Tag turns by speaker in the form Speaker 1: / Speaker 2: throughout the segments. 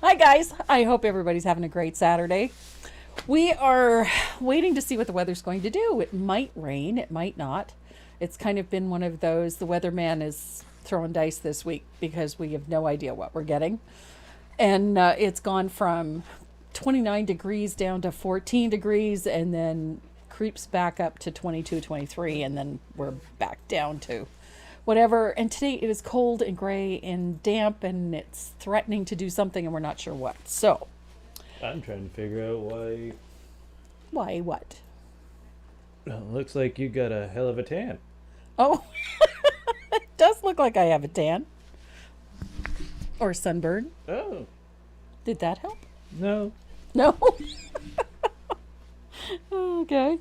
Speaker 1: Hi, guys. I hope everybody's having a great Saturday. We are waiting to see what the weather's going to do. It might rain, it might not. It's kind of been one of those, the weatherman is throwing dice this week because we have no idea what we're getting. And it's gone from 29 degrees down to 14 degrees and then creeps back up to 22, 23, and then we're back down to whatever. And today it is cold and gray and damp and it's threatening to do something and we're not sure what. So,
Speaker 2: I'm trying to figure out
Speaker 1: why what?
Speaker 2: Well, it looks like you got a hell of a tan.
Speaker 1: Oh, it does look like I have a tan or sunburn.
Speaker 2: Oh,
Speaker 1: Did that help?
Speaker 2: no.
Speaker 1: No. Okay.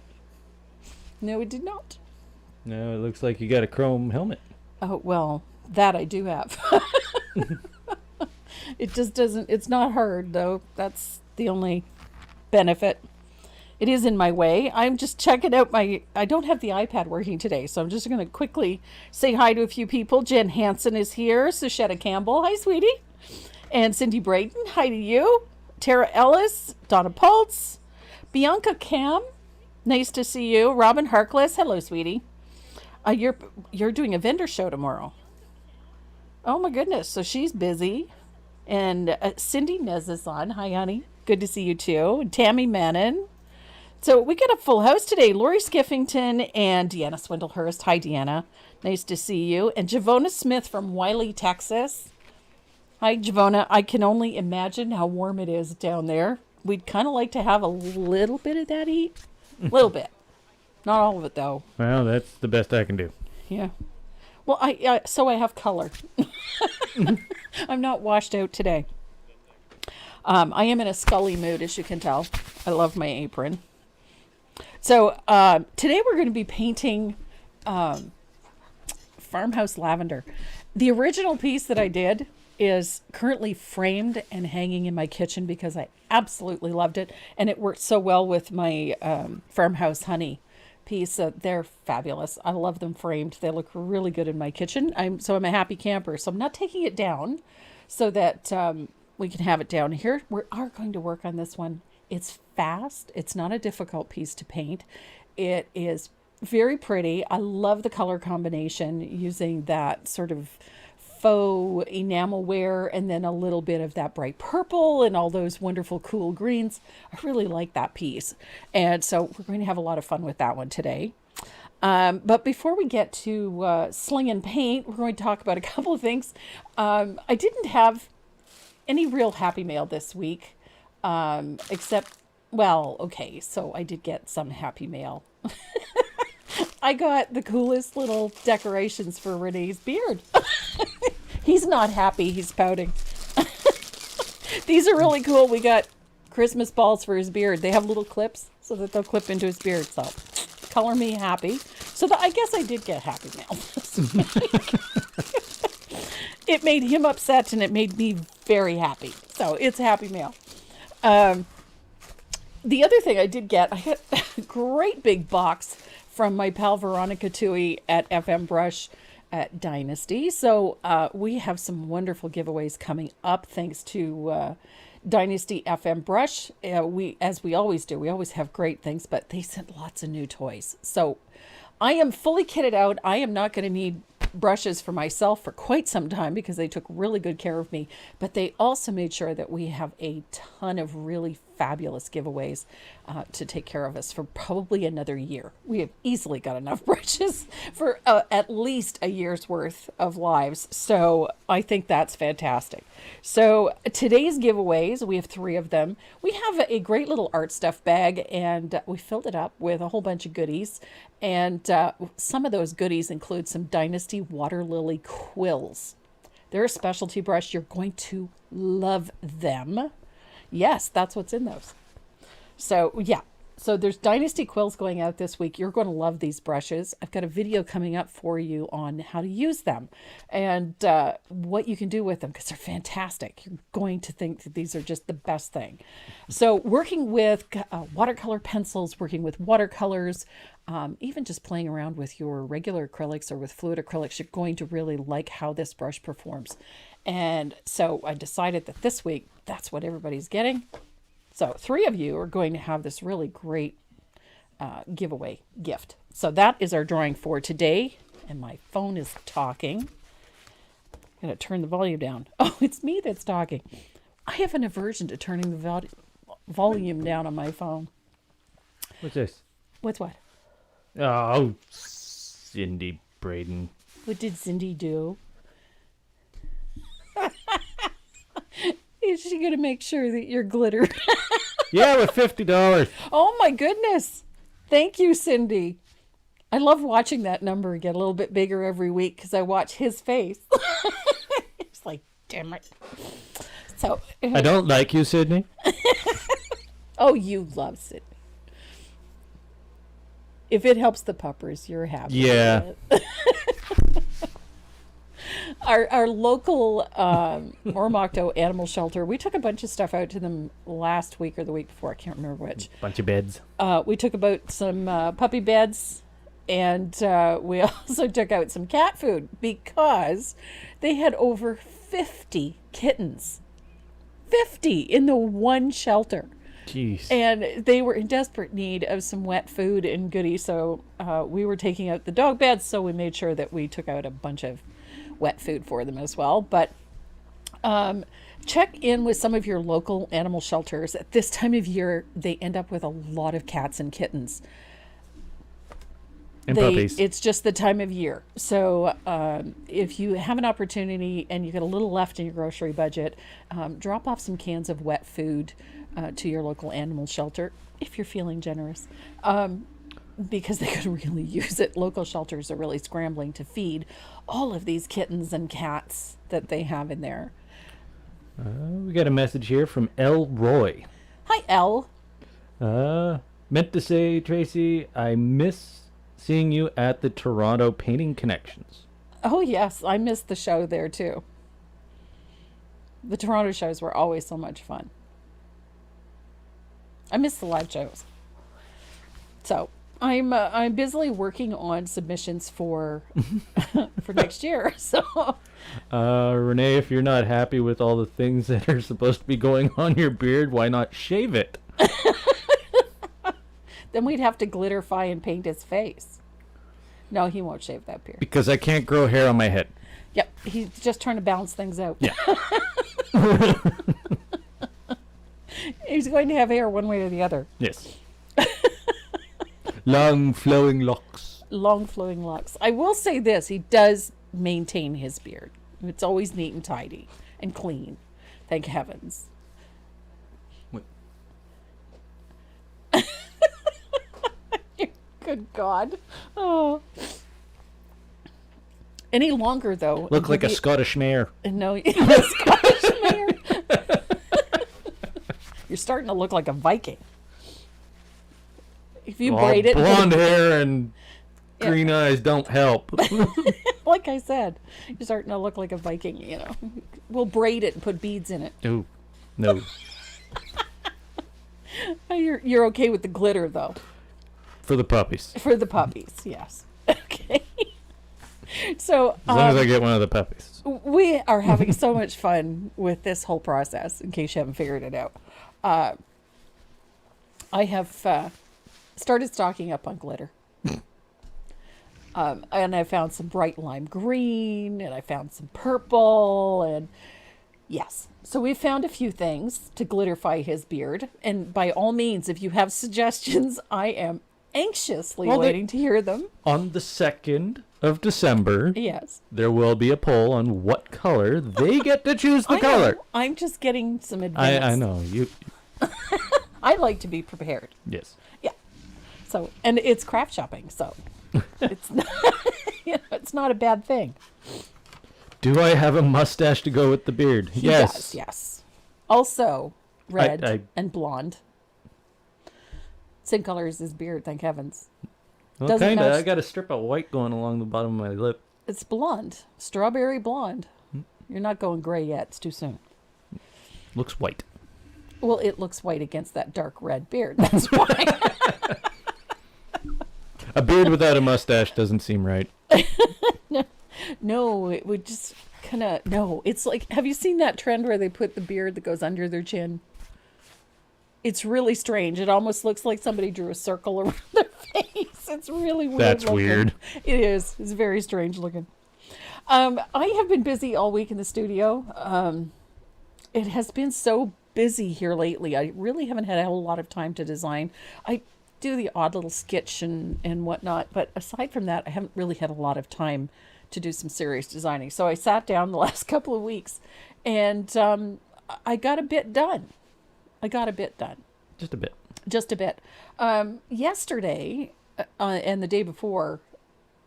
Speaker 1: No, it did not.
Speaker 2: No, it looks like you got a chrome helmet.
Speaker 1: Oh, well, that I do have. It just doesn't, it's not hard though. That's the only benefit. It is in my way. I'm just checking out I don't have the iPad working today, so I'm just going to quickly say hi to a few people. Jen Hansen is here. Sushetta Campbell. Hi, sweetie. And Cindy Brayton. Hi to you. Tara Ellis. Donna Pultz. Bianca Cam. Nice to see you. Robin Harkless. Hello, sweetie. You're doing a vendor show tomorrow. Oh my goodness. So she's busy. And Cindy Nez is on. Hi, honey. Good to see you too. And Tammy Mannon. So we got a full house today. Lori Skiffington and Deanna Swindlehurst. Hi, Deanna. Nice to see you. And Javona Smith from Wiley, Texas. Hi, Javona. I can only imagine how warm it is down there. We'd kind of like to have a little bit of that heat. A little bit. Not all of it, though.
Speaker 2: Well, that's the best I can do.
Speaker 1: Yeah. Well, I have color. I'm not washed out today. I am in a Scully mood, as you can tell. I love my apron. So today we're going to be painting Farmhouse Lavender. The original piece that I did is currently framed and hanging in my kitchen because I absolutely loved it. And it worked so well with my Farmhouse Honey piece. They're fabulous. I love them framed. They look really good in my kitchen. I'm a happy camper. So I'm not taking it down so that we can have it down here. We are going to work on this one. It's fast. It's not a difficult piece to paint. It is very pretty. I love the color combination using that sort of faux enamel wear and then a little bit of that bright purple and all those wonderful cool greens. I really like that piece. And so we're going to have a lot of fun with that one today. But before we get to sling and paint, we're going to talk about a couple of things. I didn't have any real happy mail this week, except, well, okay, so I did get some happy mail. I got the coolest little decorations for Renee's beard. He's not happy. He's pouting. These are really cool. We got Christmas balls for his beard. They have little clips so that they'll clip into his beard. So color me happy. So I guess I did get happy mail this week. It made him upset and it made me very happy. So it's happy mail. The other thing I did get, I got a great big box from my pal Veronica Tui at FM Brush at Dynasty. So we have some wonderful giveaways coming up thanks to Dynasty FM Brush. As we always do, we always have great things, but they sent lots of new toys. So I am fully kitted out. I am not going to need brushes for myself for quite some time because they took really good care of me, but they also made sure that we have a ton of really fabulous giveaways to take care of us for probably another year. We have easily got enough brushes for at least a year's worth of lives. So I think that's fantastic. So today's giveaways, we have 3 of them. We have a great little art stuff bag and we filled it up with a whole bunch of goodies. And some of those goodies include some Dynasty Water Lily quills. They're a specialty brush. You're going to love them. Yes, that's what's in those. So, yeah. So there's Dynasty quills going out this week. You're going to love these brushes. I've got a video coming up for you on how to use them and what you can do with them because they're fantastic. You're going to think that these are just the best thing. So working with watercolor pencils, working with watercolors, even just playing around with your regular acrylics or with fluid acrylics, you're going to really like how this brush performs. And so I decided that this week that's what everybody's getting. So 3 of you are going to have this really great giveaway gift. So that is our drawing for today. And my phone is talking. I'm going to turn the volume down. Oh, it's me that's talking. I have an aversion to turning the volume down on my phone.
Speaker 2: What's this?
Speaker 1: What's what?
Speaker 2: Oh, Cindy Braden.
Speaker 1: What did Cindy do? Is she going to make sure that you're glittered?
Speaker 2: Yeah, with $50.
Speaker 1: Oh my goodness. Thank you, Cindy. I love watching that number get a little bit bigger every week because I watch his face. It's like, damn it. So
Speaker 2: I don't like you, Sydney.
Speaker 1: oh, you love Sydney. If it helps the puppers, you're happy.
Speaker 2: Yeah.
Speaker 1: Our local Oromocto animal shelter, we took a bunch of stuff out to them last week or the week before. I can't remember which.
Speaker 2: Bunch of beds.
Speaker 1: We took about some puppy beds, and we also took out some cat food because they had over 50 kittens. 50 in the one shelter.
Speaker 2: Jeez.
Speaker 1: And they were in desperate need of some wet food and goodies. So we were taking out the dog beds, so we made sure that we took out a bunch of wet food for them as well. But check in with some of your local animal shelters. At this time of year, they end up with a lot of cats and kittens.
Speaker 2: And puppies.
Speaker 1: It's just the time of year. So if you have an opportunity and you get a little left in your grocery budget, drop off some cans of wet food to your local animal shelter if you're feeling generous. Because they could really use it. Local shelters are really scrambling to feed all of these kittens and cats that they have in there.
Speaker 2: We got a message here from L. Roy.
Speaker 1: Hi, Elle.
Speaker 2: Meant to say, Tracy, I miss seeing you at the Toronto Painting Connections.
Speaker 1: Oh, yes. I missed the show there, too. The Toronto shows were always so much fun. I miss the live shows. So I'm busily working on submissions for for next year. So
Speaker 2: Renee, if you're not happy with all the things that are supposed to be going on your beard, why not shave it?
Speaker 1: Then we'd have to glitterify and paint his face. No, he won't shave that beard.
Speaker 2: Because I can't grow hair on my head.
Speaker 1: Yep, he's just trying to balance things out.
Speaker 2: Yeah.
Speaker 1: He's going to have hair one way or the other.
Speaker 2: Yes. Long flowing locks.
Speaker 1: Long flowing locks. I will say this, he does maintain his beard. It's always neat and tidy and clean. Thank heavens.
Speaker 2: What?
Speaker 1: Good God. Oh. Any longer, though.
Speaker 2: Look like a Scottish mare.
Speaker 1: No, a Scottish mare. You're starting to look like a Viking. If you braid it.
Speaker 2: Blonde hair and green eyes don't help.
Speaker 1: Like I said, you're starting to look like a Viking, you know. We'll braid it and put beads in it.
Speaker 2: Ooh, no.
Speaker 1: You're okay with the glitter, though.
Speaker 2: For the puppies.
Speaker 1: For the puppies, yes. Okay. So
Speaker 2: As long as I get one of the puppies.
Speaker 1: we are having so much fun with this whole process, in case you haven't figured it out. I have started stocking up on glitter. And I found some bright lime green, and I found some purple, and yes. So we found a few things to glitterify his beard. And by all means, if you have suggestions, I am anxiously waiting to hear them.
Speaker 2: On the 2nd of December,
Speaker 1: Yes.
Speaker 2: there will be a poll on what color they get to choose the
Speaker 1: I
Speaker 2: color.
Speaker 1: know. I'm just getting some advance.
Speaker 2: I know.
Speaker 1: I like to be prepared.
Speaker 2: Yes.
Speaker 1: Yeah. So, and it's craft shopping, so it's not, it's not a bad thing.
Speaker 2: Do I have a mustache to go with the beard?
Speaker 1: He
Speaker 2: Yes.
Speaker 1: does, yes. Also, red and blonde. Same color as his beard, thank heavens.
Speaker 2: Well,
Speaker 1: Doesn't
Speaker 2: kind of.
Speaker 1: match-
Speaker 2: I got a strip of white going along the bottom of my lip.
Speaker 1: It's blonde. Strawberry blonde. You're not going gray yet. It's too soon.
Speaker 2: Looks white.
Speaker 1: Well, it looks white against that dark red beard. That's why.
Speaker 2: A beard without a mustache doesn't seem right.
Speaker 1: No, it would just kind of, no, it's like, have you seen that trend where they put the beard that goes under their chin? It's really strange. It almost looks like somebody drew a circle around their face. It's really weird.
Speaker 2: That's
Speaker 1: looking.
Speaker 2: weird.
Speaker 1: It is. It's very strange looking. I have been busy all week in the studio. It has been so busy here lately. I really haven't had a whole lot of time to design. I do the odd little sketch and whatnot, but aside from that, I haven't really had a lot of time to do some serious designing. So I sat down the last couple of weeks and I got a bit done.
Speaker 2: Just a bit.
Speaker 1: Just a bit. Yesterday and the day before,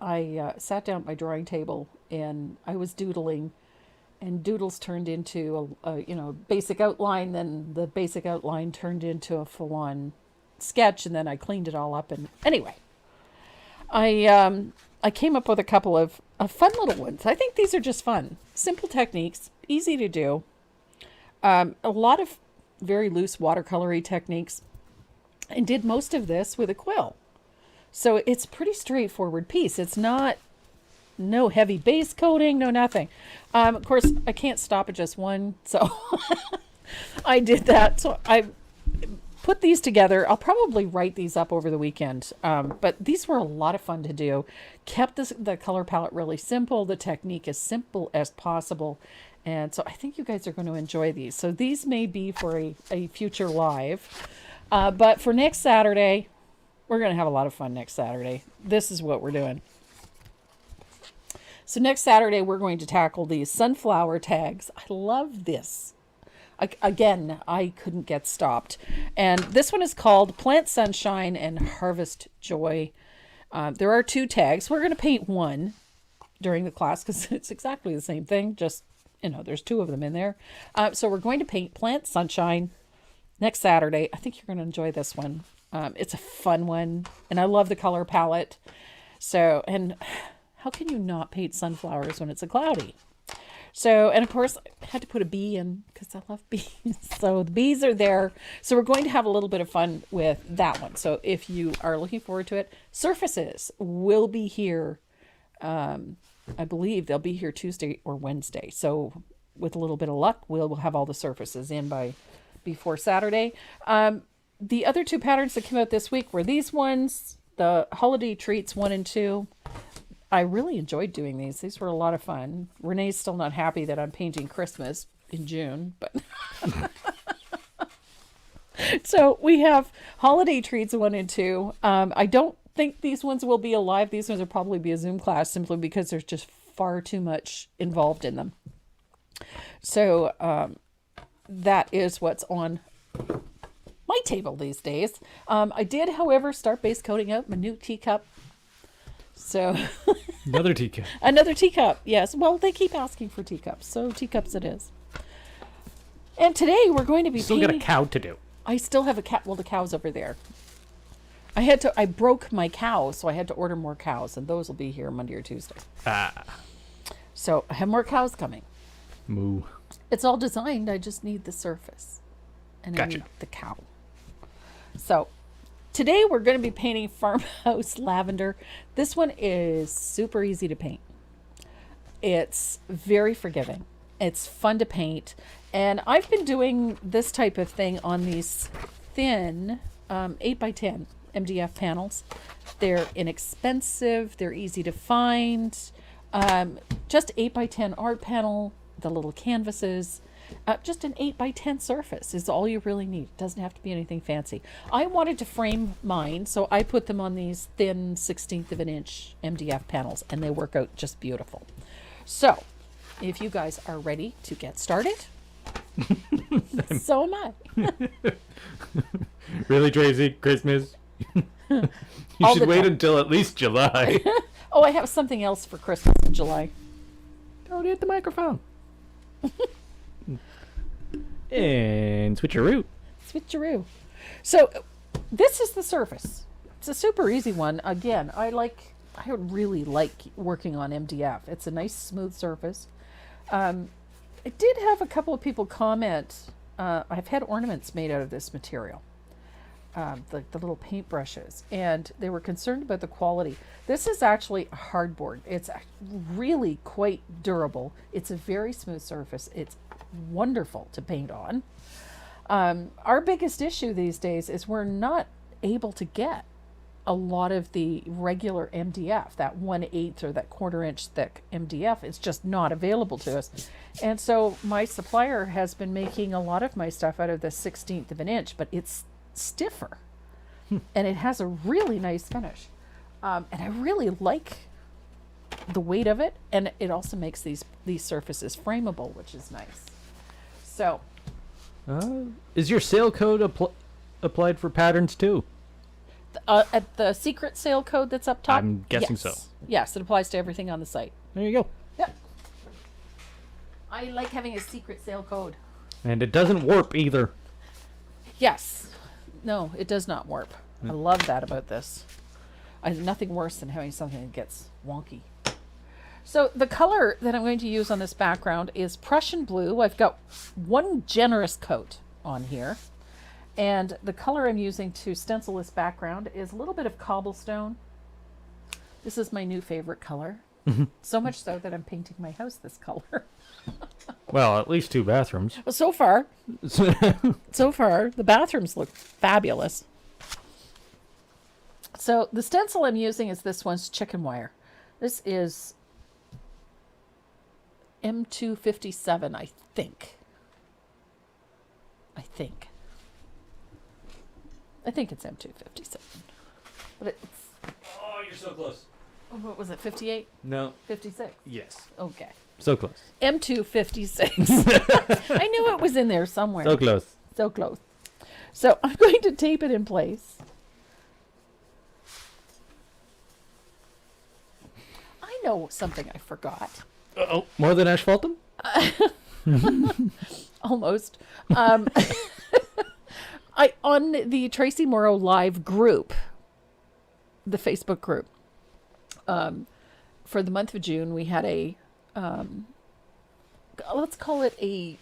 Speaker 1: I sat down at my drawing table and I was doodling, and doodles turned into a basic outline. Then the basic outline turned into a full-on sketch, and then I cleaned it all up. And anyway, I came up with a couple of fun little ones. I think these are just fun, simple techniques, easy to do. A lot of very loose watercolory techniques, and did most of this with a quill. So it's a pretty straightforward piece. It's not no heavy base coating, no nothing. Of course, I can't stop at just one, so I did that. So I put these together. I'll probably write these up over the weekend, but these were a lot of fun to do. Kept the color palette really simple. The technique as simple as possible. And so I think you guys are going to enjoy these. So these may be for a future live. But for next Saturday, we're going to have a lot of fun next Saturday. This is what we're doing. So next Saturday, we're going to tackle these sunflower tags. I love this. Again, I couldn't get stopped. And this one is called Plant Sunshine and Harvest Joy. There are 2 tags. We're going to paint one during the class because it's exactly the same thing, just there's 2 of them in there. So we're going to paint Plant Sunshine next Saturday. I think you're going to enjoy this one. It's a fun one, and I love the color palette. So, and how can you not paint sunflowers when it's a cloudy? So, and of course, I had to put a bee in because I love bees. So the bees are there. So we're going to have a little bit of fun with that one. So if you are looking forward to it, surfaces will be here. I believe they'll be here Tuesday or Wednesday. So with a little bit of luck, we'll have all the surfaces in before Saturday. The other 2 patterns that came out this week were these ones, the Holiday Treats 1 and 2. I really enjoyed doing these. These were a lot of fun. Renee's still not happy that I'm painting Christmas in June, but so we have Holiday Treats 1 and 2. I don't think these ones will be alive. These ones will probably be a Zoom class simply because there's just far too much involved in them. So that is what's on my table these days. I did, however, start base coating out my new teacup. So
Speaker 2: Another teacup.
Speaker 1: Another teacup, yes. Well, they keep asking for teacups, so teacups it is. And today we're going to be
Speaker 2: Still got a cow to do.
Speaker 1: I still have a cow. Well, the cow's over there. I broke my cow, so I had to order more cows, and those will be here Monday or Tuesday. So I have more cows coming.
Speaker 2: Moo.
Speaker 1: It's all designed. I just need the surface. And
Speaker 2: Gotcha.
Speaker 1: I need the cow. So today we're going to be painting Farmhouse Lavender. This one is super easy to paint. It's very forgiving. It's fun to paint. And I've been doing this type of thing on these thin 8x10 MDF panels. They're inexpensive. They're easy to find. Just 8x10 art panel, the little canvases. Just an 8x10 surface is all you really need. It doesn't have to be anything fancy. I wanted to frame mine, so I put them on these thin 1/16 of an inch MDF panels, and they work out just beautiful. So, if you guys are ready to get started, so am I.
Speaker 2: Really, Tracy? Christmas? You should wait until at least July.
Speaker 1: Oh, I have something else for Christmas in July.
Speaker 2: Don't hit the microphone. And switcheroo.
Speaker 1: Switcheroo. So this is the surface. It's a super easy one. Again, I really like working on MDF. It's a nice smooth surface. I did have a couple of people comment. I've had ornaments made out of this material. the little paintbrushes, and they were concerned about the quality. This is actually a hardboard. It's really quite durable. It's a very smooth surface. It's wonderful to paint on. Our biggest issue these days is we're not able to get a lot of the regular MDF, that 1/8 or that 1/4 inch thick MDF is just not available to us. And so my supplier has been making a lot of my stuff out of the 1/16 of an inch, but it's stiffer and it has a really nice finish. And I really like the weight of it. And it also makes these surfaces frameable, which is nice. So,
Speaker 2: is your sale code applied for patterns too?
Speaker 1: at the secret sale code that's up top?
Speaker 2: I'm guessing
Speaker 1: yes.
Speaker 2: so.
Speaker 1: Yes, it applies to everything on the site.
Speaker 2: There you go.
Speaker 1: Yep. I like having a secret sale code.
Speaker 2: And it doesn't warp either.
Speaker 1: Yes. No, it does not warp. I love that about this. Nothing worse than having something that gets wonky. So the color that I'm going to use on this background is Prussian blue. I've got one generous coat on here. And the color I'm using to stencil this background is a little bit of cobblestone. This is my new favorite color. So much so that I'm painting my house this color.
Speaker 2: Well, at least 2 bathrooms.
Speaker 1: Well, so far, the bathrooms look fabulous. So the stencil I'm using is this one's chicken wire. This is M257, I think. I think it's M257. But it's...
Speaker 2: Oh, you're so close.
Speaker 1: What was it, 58?
Speaker 2: No.
Speaker 1: 56?
Speaker 2: Yes.
Speaker 1: Okay.
Speaker 2: So close.
Speaker 1: M256. I knew it was in there somewhere.
Speaker 2: So close.
Speaker 1: So close. So I'm going to tape it in place. I know something I forgot.
Speaker 2: Uh-oh. More than asphaltum?
Speaker 1: Almost. On the Tracy Morrow Live group, the Facebook group, for the month of June, we had a, let's call it a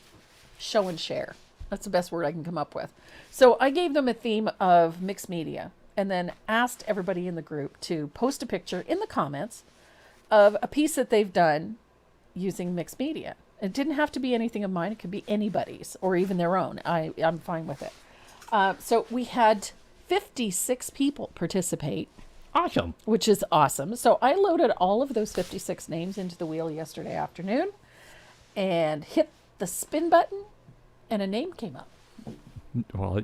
Speaker 1: show and share. That's the best word I can come up with. So I gave them a theme of mixed media and then asked everybody in the group to post a picture in the comments of a piece that they've done using mixed media. It didn't have to be anything of mine. It could be anybody's or even their own. I'm fine with it. So we had 56 people participate.
Speaker 2: Awesome.
Speaker 1: Which is awesome. So I loaded all of those 56 names into the wheel yesterday afternoon and hit the spin button and a name came up.
Speaker 2: Well,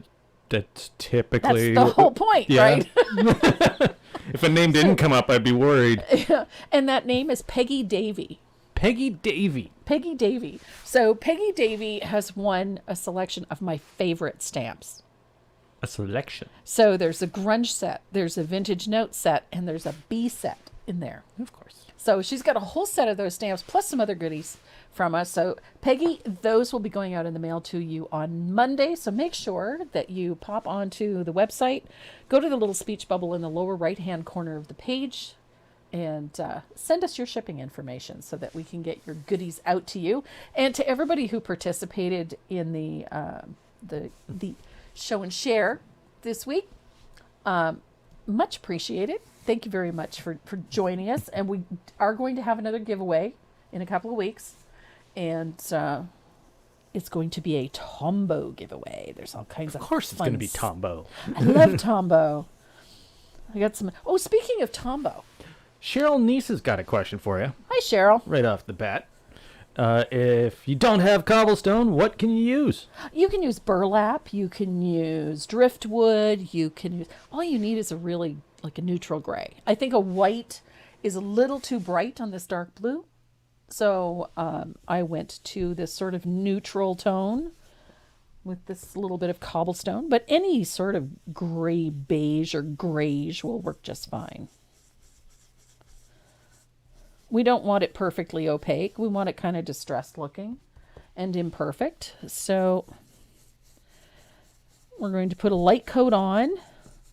Speaker 2: that's typically...
Speaker 1: That's the whole point, right?
Speaker 2: If a name didn't come up, I'd be worried.
Speaker 1: And that name is Peggy Davey.
Speaker 2: Peggy Davey.
Speaker 1: Peggy Davey. So Peggy Davey has won a selection of my favorite stamps.
Speaker 2: A selection.
Speaker 1: So there's a grunge set, there's a vintage note set, and there's a B set in there.
Speaker 2: Of course.
Speaker 1: So she's got a whole set of those stamps plus some other goodies from us. So Peggy, those will be going out in the mail to you on Monday. So make sure that you pop onto the website, go to the little speech bubble in the lower right-hand corner of the page, and send us your shipping information so that we can get your goodies out to you. And to everybody who participated in the show and share this week, much appreciated. Thank you very much for joining us. And we are going to have another giveaway in a couple of weeks. And it's going to be a Tombow giveaway. There's all kinds of...
Speaker 2: Of course it's going to be Tombow.
Speaker 1: I love Tombow. I got some... Oh, speaking of Tombow.
Speaker 2: Cheryl Neese has got a question for you.
Speaker 1: Hi, Cheryl.
Speaker 2: Right off the bat. If you don't have cobblestone, what can you use?
Speaker 1: You can use burlap. You can use driftwood. You can use... All you need is a really, like a neutral gray. I think a white is a little too bright on this dark blue. So I went to this sort of neutral tone with this little bit of cobblestone. But any sort of gray beige or grayish will work just fine. We don't want it perfectly opaque. We want it kind of distressed looking and imperfect. So we're going to put a light coat on.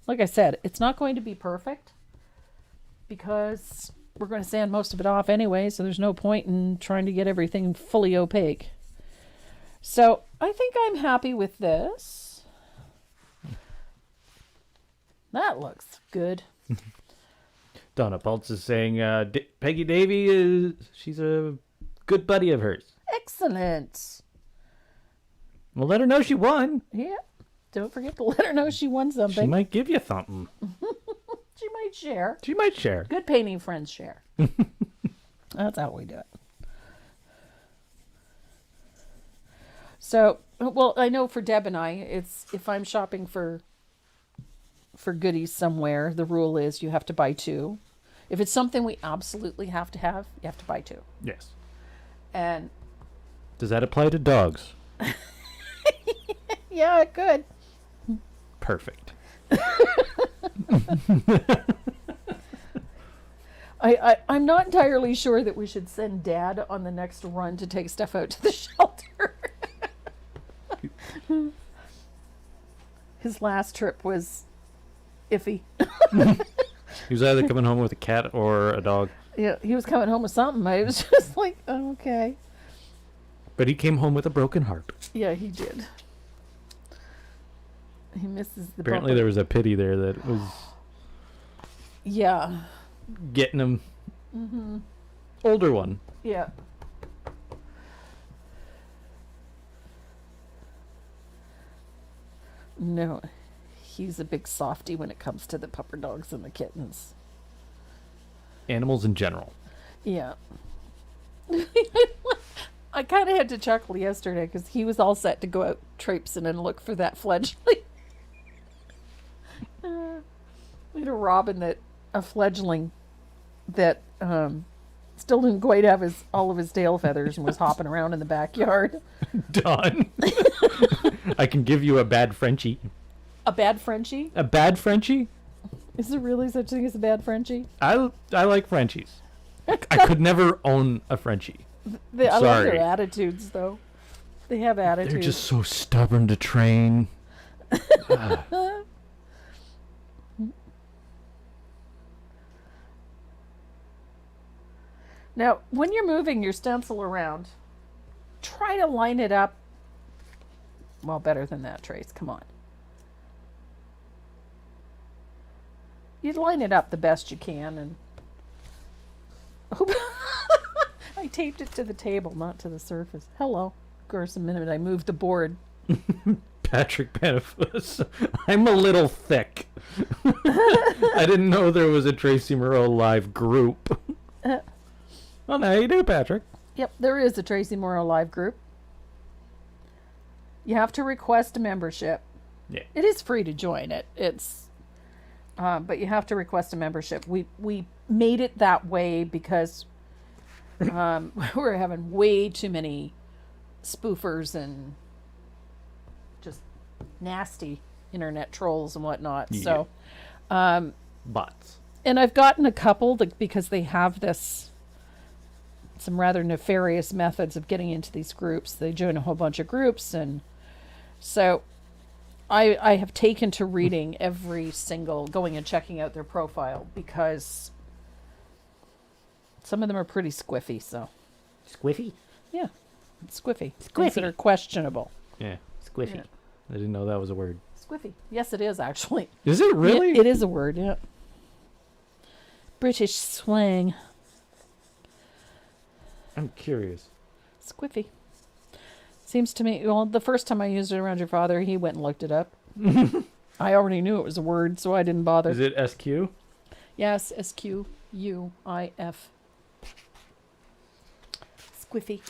Speaker 1: Like I said, it's not going to be perfect because we're going to sand most of it off anyway, so there's no point in trying to get everything fully opaque. So I think I'm happy with this. That looks good.
Speaker 2: Donna Pultz is saying Peggy Davy she's a good buddy of hers.
Speaker 1: Excellent.
Speaker 2: Well, let her know she won.
Speaker 1: Yeah. Don't forget to let her know she won something.
Speaker 2: She might give you something.
Speaker 1: She might share.
Speaker 2: She might share.
Speaker 1: Good painting friends share. That's how we do it. So, well, I know for Deb and I, it's if I'm shopping for goodies somewhere, the rule is you have to buy two. If it's something we absolutely have to have, you have to buy two.
Speaker 2: Yes.
Speaker 1: And
Speaker 2: does that apply to dogs?
Speaker 1: yeah, it could.
Speaker 2: Perfect.
Speaker 1: I'm not entirely sure that we should send Dad on the next run to take stuff out to the shelter. His last trip was iffy.
Speaker 2: He was either coming home with a cat or a dog.
Speaker 1: Yeah, he was coming home with something. I was just like, oh, okay.
Speaker 2: But he came home with a broken heart.
Speaker 1: Yeah, he did. He misses the
Speaker 2: Apparently
Speaker 1: bumper.
Speaker 2: there was a pity there that was
Speaker 1: Yeah.
Speaker 2: getting him. Mm-hmm. Older one.
Speaker 1: Yeah. No, he's a big softy when it comes to the pupper dogs and the kittens.
Speaker 2: Animals in general.
Speaker 1: Yeah. I kind of had to chuckle yesterday because he was all set to go out traipsing and look for that fledgling. We had a fledgling that still didn't quite have all of his tail feathers and was hopping around in the backyard.
Speaker 2: Done. I can give you a bad Frenchie.
Speaker 1: A bad Frenchie?
Speaker 2: A bad Frenchie?
Speaker 1: Is there really such thing as a bad Frenchie?
Speaker 2: I like Frenchies. I could never own a Frenchie.
Speaker 1: I love their
Speaker 2: Sorry.
Speaker 1: attitudes, though. They have attitudes.
Speaker 2: They're just so stubborn to train.
Speaker 1: Now, when you're moving your stencil around, try to line it up. Well, better than that, Trace. Come on. You line it up the best you can, and I taped it to the table, not to the surface. Hello. Of course, the minute I moved the board.
Speaker 2: Patrick Panafus. I'm a little thick. I didn't know there was a Tracy Moreau live group. Well, now you do, Patrick.
Speaker 1: Yep, there is a Tracy Moreau live group. You have to request a membership.
Speaker 2: Yeah.
Speaker 1: It is free to join it. But you have to request a membership. We made it that way because we're having way too many spoofers and just nasty internet trolls and whatnot.
Speaker 2: Yeah.
Speaker 1: So,
Speaker 2: Bots.
Speaker 1: and I've gotten a couple because they have some rather nefarious methods of getting into these groups. They join a whole bunch of groups, and so I have taken to reading every single, going and checking out their profile because some of them are pretty squiffy. So
Speaker 2: Squiffy?
Speaker 1: yeah, squiffy. Things that are questionable.
Speaker 2: Yeah, squiffy.
Speaker 1: Yeah.
Speaker 2: I didn't know that was a word.
Speaker 1: Squiffy. Yes, it is actually.
Speaker 2: Is it really?
Speaker 1: It is a word. Yeah. British slang.
Speaker 2: I'm curious.
Speaker 1: Squiffy. Seems to me, well, the first time I used it around your father, he went and looked it up. I already knew it was a word, so I didn't bother.
Speaker 2: Is it SQ?
Speaker 1: Yes, SQUIF. Squiffy.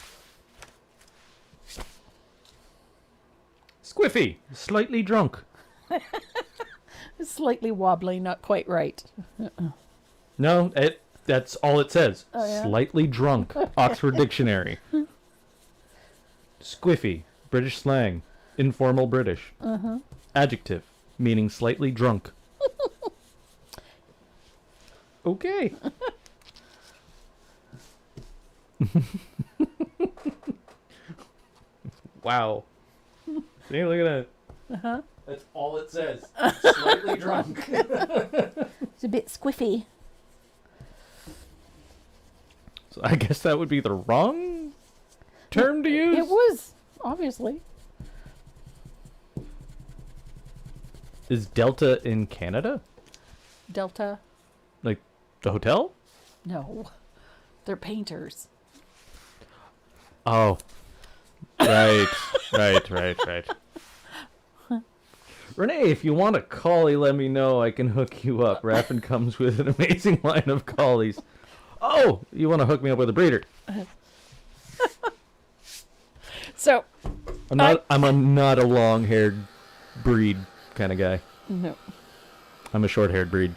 Speaker 2: Squiffy. Slightly drunk.
Speaker 1: Slightly wobbly, not quite right.
Speaker 2: No, that's all it says.
Speaker 1: Oh, yeah?
Speaker 2: Slightly drunk. Oxford Dictionary. Squiffy. British slang. Informal British. Adjective. Meaning slightly drunk. Okay. Wow. See, look at that. That's all it says. Slightly drunk.
Speaker 1: It's a bit squiffy.
Speaker 2: So I guess that would be the wrong term to use?
Speaker 1: It was, obviously.
Speaker 2: Is Delta in Canada?
Speaker 1: Delta?
Speaker 2: Like the hotel?
Speaker 1: No. They're painters.
Speaker 2: Oh. Right. Right. Renee, if you want a collie, let me know. I can hook you up. Raffin comes with an amazing line of collies. Oh, you want to hook me up with a breeder?
Speaker 1: So,
Speaker 2: I'm not a long-haired breed kind of guy.
Speaker 1: no.
Speaker 2: I'm a short-haired breed.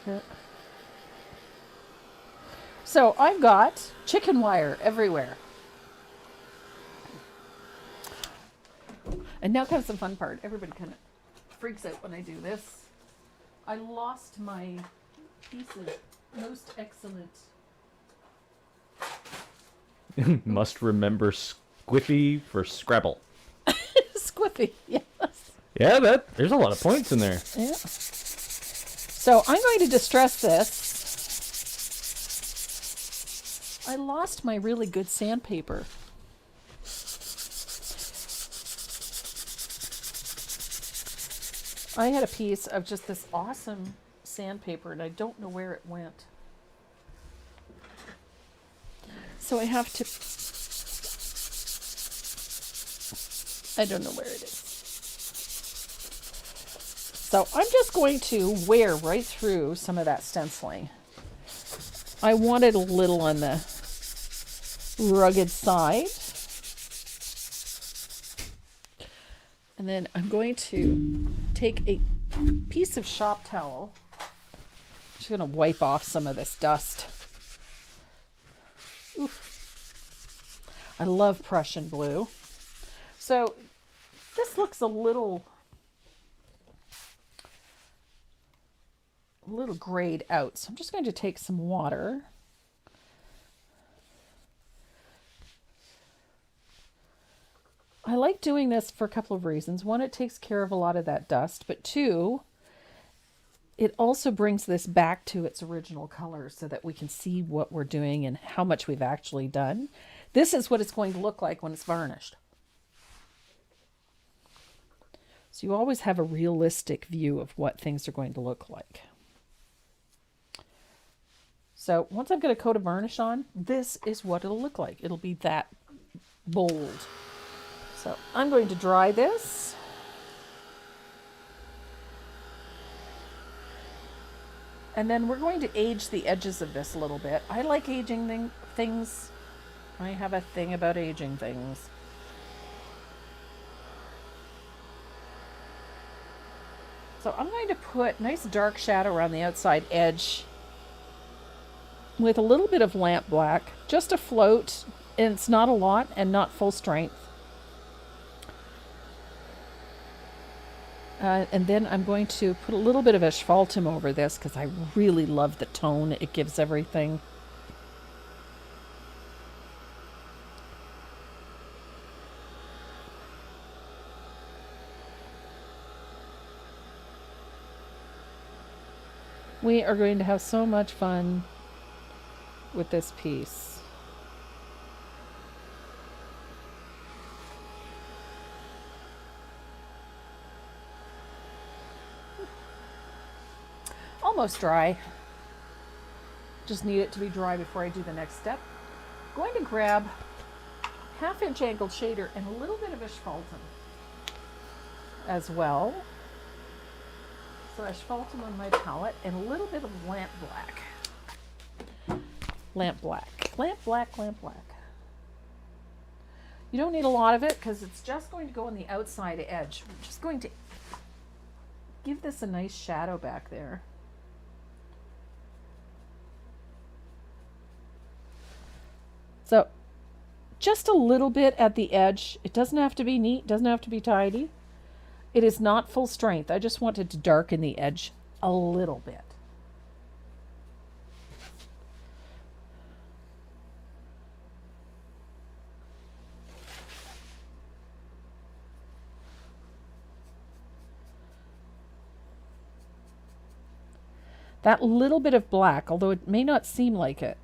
Speaker 1: Yeah. So I've got chicken wire everywhere. And now comes the fun part. Everybody kind of freaks out when I do this. I lost my piece of most excellent.
Speaker 2: Must remember Squiffy for Scrabble.
Speaker 1: Squiffy, yes.
Speaker 2: Yeah, there's a lot of points in there.
Speaker 1: Yeah. So I'm going to distress this. I lost my really good sandpaper. I had a piece of just this awesome sandpaper and I don't know where it went. So I have to, I don't know where it is. So I'm just going to wear right through some of that stenciling. I wanted a little on the rugged side. And then I'm going to take a piece of shop towel. I'm just going to wipe off some of this dust. Oof. I love Prussian blue. So this looks a little grayed out. So I'm just going to take some water. I like doing this for a couple of reasons. One, it takes care of a lot of that dust, but two, it also brings this back to its original color so that we can see what we're doing and how much we've actually done. This is what it's going to look like when it's varnished. So you always have a realistic view of what things are going to look like. So once I've got a coat of varnish on, this is what it'll look like. It'll be that bold. So I'm going to dry this. And then we're going to age the edges of this a little bit. I like aging things. I have a thing about aging things. So I'm going to put nice dark shadow around the outside edge with a little bit of lamp black, just a float, and it's not a lot and not full strength. And then I'm going to put a little bit of asphaltum over this because I really love the tone it gives everything. We are going to have so much fun with this piece. Almost dry. Just need it to be dry before I do the next step. Going to grab 1/2 inch angled shader and a little bit of asphaltum as well. So asphaltum on my palette and a little bit of lamp black. Lamp black. You don't need a lot of it because it's just going to go on the outside edge. We're just going to give this a nice shadow back there. So just a little bit at the edge. It doesn't have to be neat, doesn't have to be tidy. It is not full strength. I just wanted to darken the edge a little bit. That little bit of black, although it may not seem like it,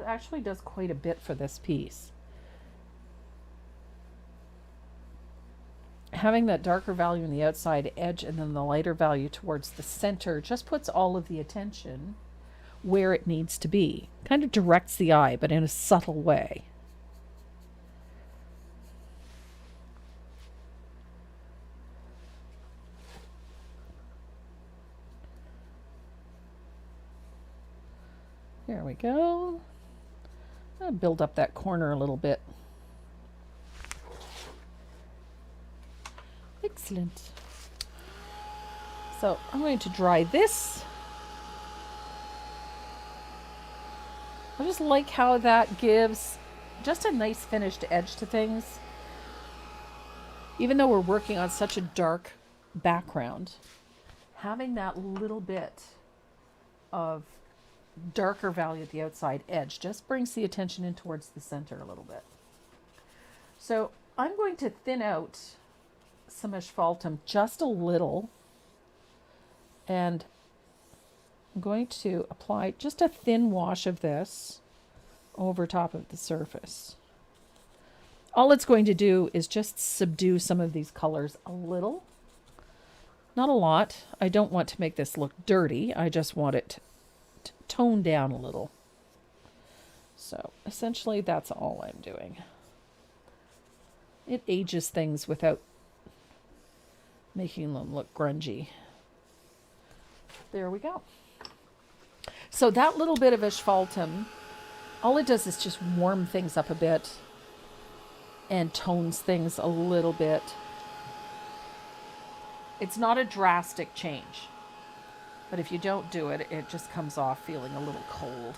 Speaker 1: actually does quite a bit for this piece. having that darker value in the outside edge and then the lighter value towards the center just puts all of the attention where it needs to be. Kind of directs the eye, but in a subtle way. There we go. I'll build up that corner a little bit. Excellent. So I'm going to dry this. I just like how that gives just a nice finished edge to things. Even though we're working on such a dark background, having that little bit of darker value at the outside edge just brings the attention in towards the center a little bit. So I'm going to thin out some asphaltum just a little, and I'm going to apply just a thin wash of this over top of the surface. All it's going to do is just subdue some of these colors a little, not a lot. I don't want to make this look dirty. I just want it to tone down a little. So essentially that's all I'm doing. It ages things without making them look grungy. There we go. So that little bit of asphaltum, all it does is just warm things up a bit and tones things a little bit. It's not a drastic change, but if you don't do it, it just comes off feeling a little cold.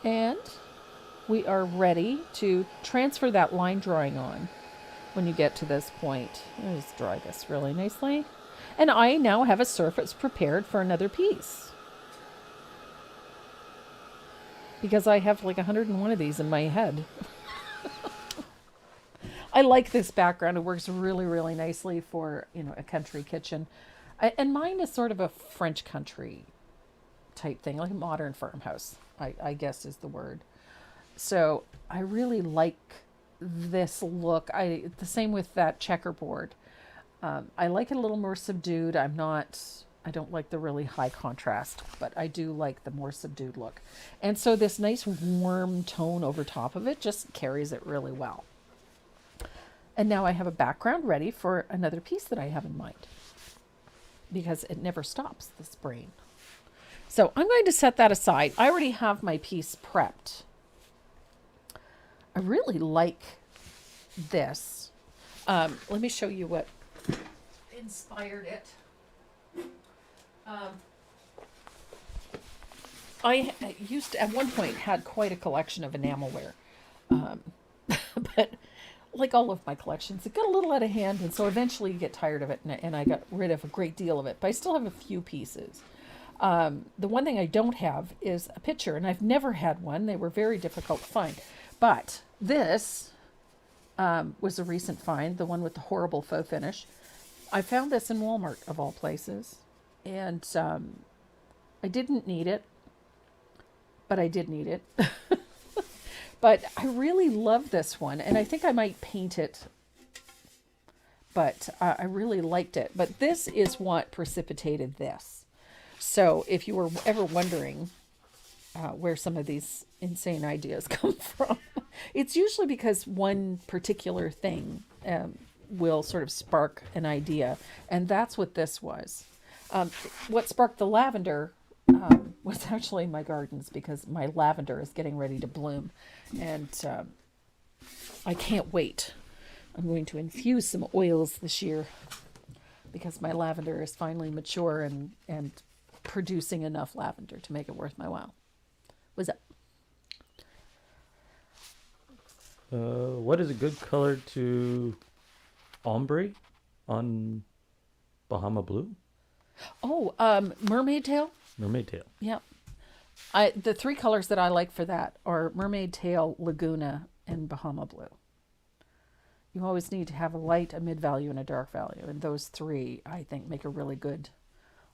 Speaker 1: And we are ready to transfer that line drawing on when you get to this point. I'll just dry this really nicely. And I now have a surface prepared for another piece, because I have like 101 of these in my head. I like this background. It works really, really nicely for, a country kitchen. And mine is sort of a French country type thing, like a modern farmhouse, I guess is the word. So I really like this look. The same with that checkerboard. I like it a little more subdued. I don't like the really high contrast, but I do like the more subdued look. And so this nice warm tone over top of it just carries it really well. And now I have a background ready for another piece that I have in mind, because it never stops, this brain. So I'm going to set that aside. I already have my piece prepped. I really like this. Let me show you what inspired it. I used to, at one point, had quite a collection of enamelware. But like all of my collections, it got a little out of hand, and so eventually you get tired of it, and I got rid of a great deal of it. But I still have a few pieces. The one thing I don't have is a pitcher, and I've never had one. They were very difficult to find. But this was a recent find, the one with the horrible faux finish. I found this in Walmart, of all places, and I didn't need it, but I did need it. But I really love this one, and I think I might paint it, but I really liked it. But this is what precipitated this. So if you were ever wondering where some of these insane ideas come from, it's usually because one particular thing will sort of spark an idea, and that's what this was. What sparked the lavender was actually my gardens, because my lavender is getting ready to bloom, and I can't wait. I'm going to infuse some oils this year, because my lavender is finally mature and producing enough lavender to make it worth my while. What's up?
Speaker 2: What is a good color to ombre on Bahama Blue?
Speaker 1: Oh, mermaid tail.
Speaker 2: Mermaid tail.
Speaker 1: Yeah. The three colors that I like for that are mermaid tail, Laguna, and Bahama Blue. You always need to have a light, a mid value, and a dark value, and those three, I think, make a really good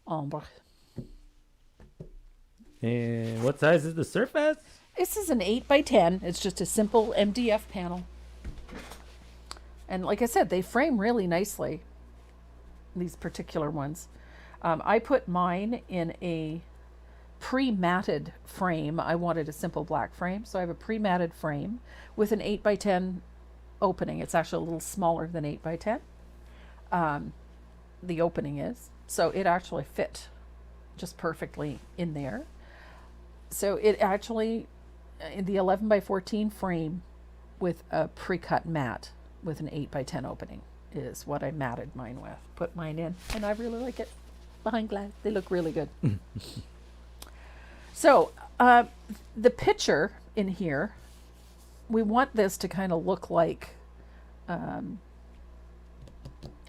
Speaker 1: ombre.
Speaker 2: And what size is the surface?
Speaker 1: This is an 8 by 10. It's just a simple MDF panel. And like I said, they frame really nicely, these particular ones. I put mine in a pre-matted frame. I wanted a simple black frame, so I have a pre-matted frame with an 8 by 10 opening. It's actually a little smaller than 8 by 10. The opening is. So it actually fit just perfectly in there. So it actually, in the 11 by 14 frame with a pre-cut mat with an 8 by 10 opening is what I matted mine with. Put mine in, and I really like it. Behind glass, they look really good. So the picture in here, we want this to kind of look like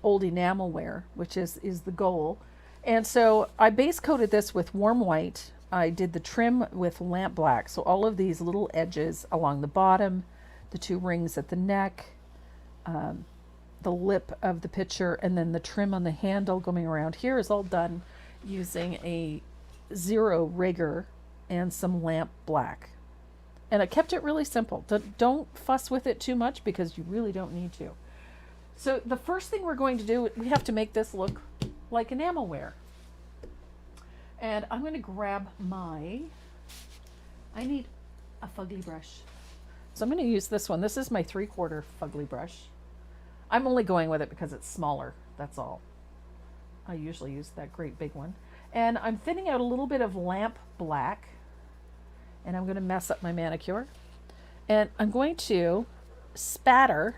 Speaker 1: old enamelware, which is the goal. And so I base coated this with warm white. I did the trim with lamp black. So all of these little edges along the bottom, the two rings at the neck, the lip of the picture, and then the trim on the handle going around here is all done using a zero rigger and some lamp black. And I kept it really simple. Don't fuss with it too much because you really don't need to. So the first thing we're going to do, we have to make this look like enamelware. And I'm going to grab I need a fugly brush. So I'm going to use this one. This is my 3/4 fugly brush. I'm only going with it because it's smaller, that's all. I usually use that great big one. And I'm thinning out a little bit of lamp black, and I'm going to mess up my manicure. And I'm going to spatter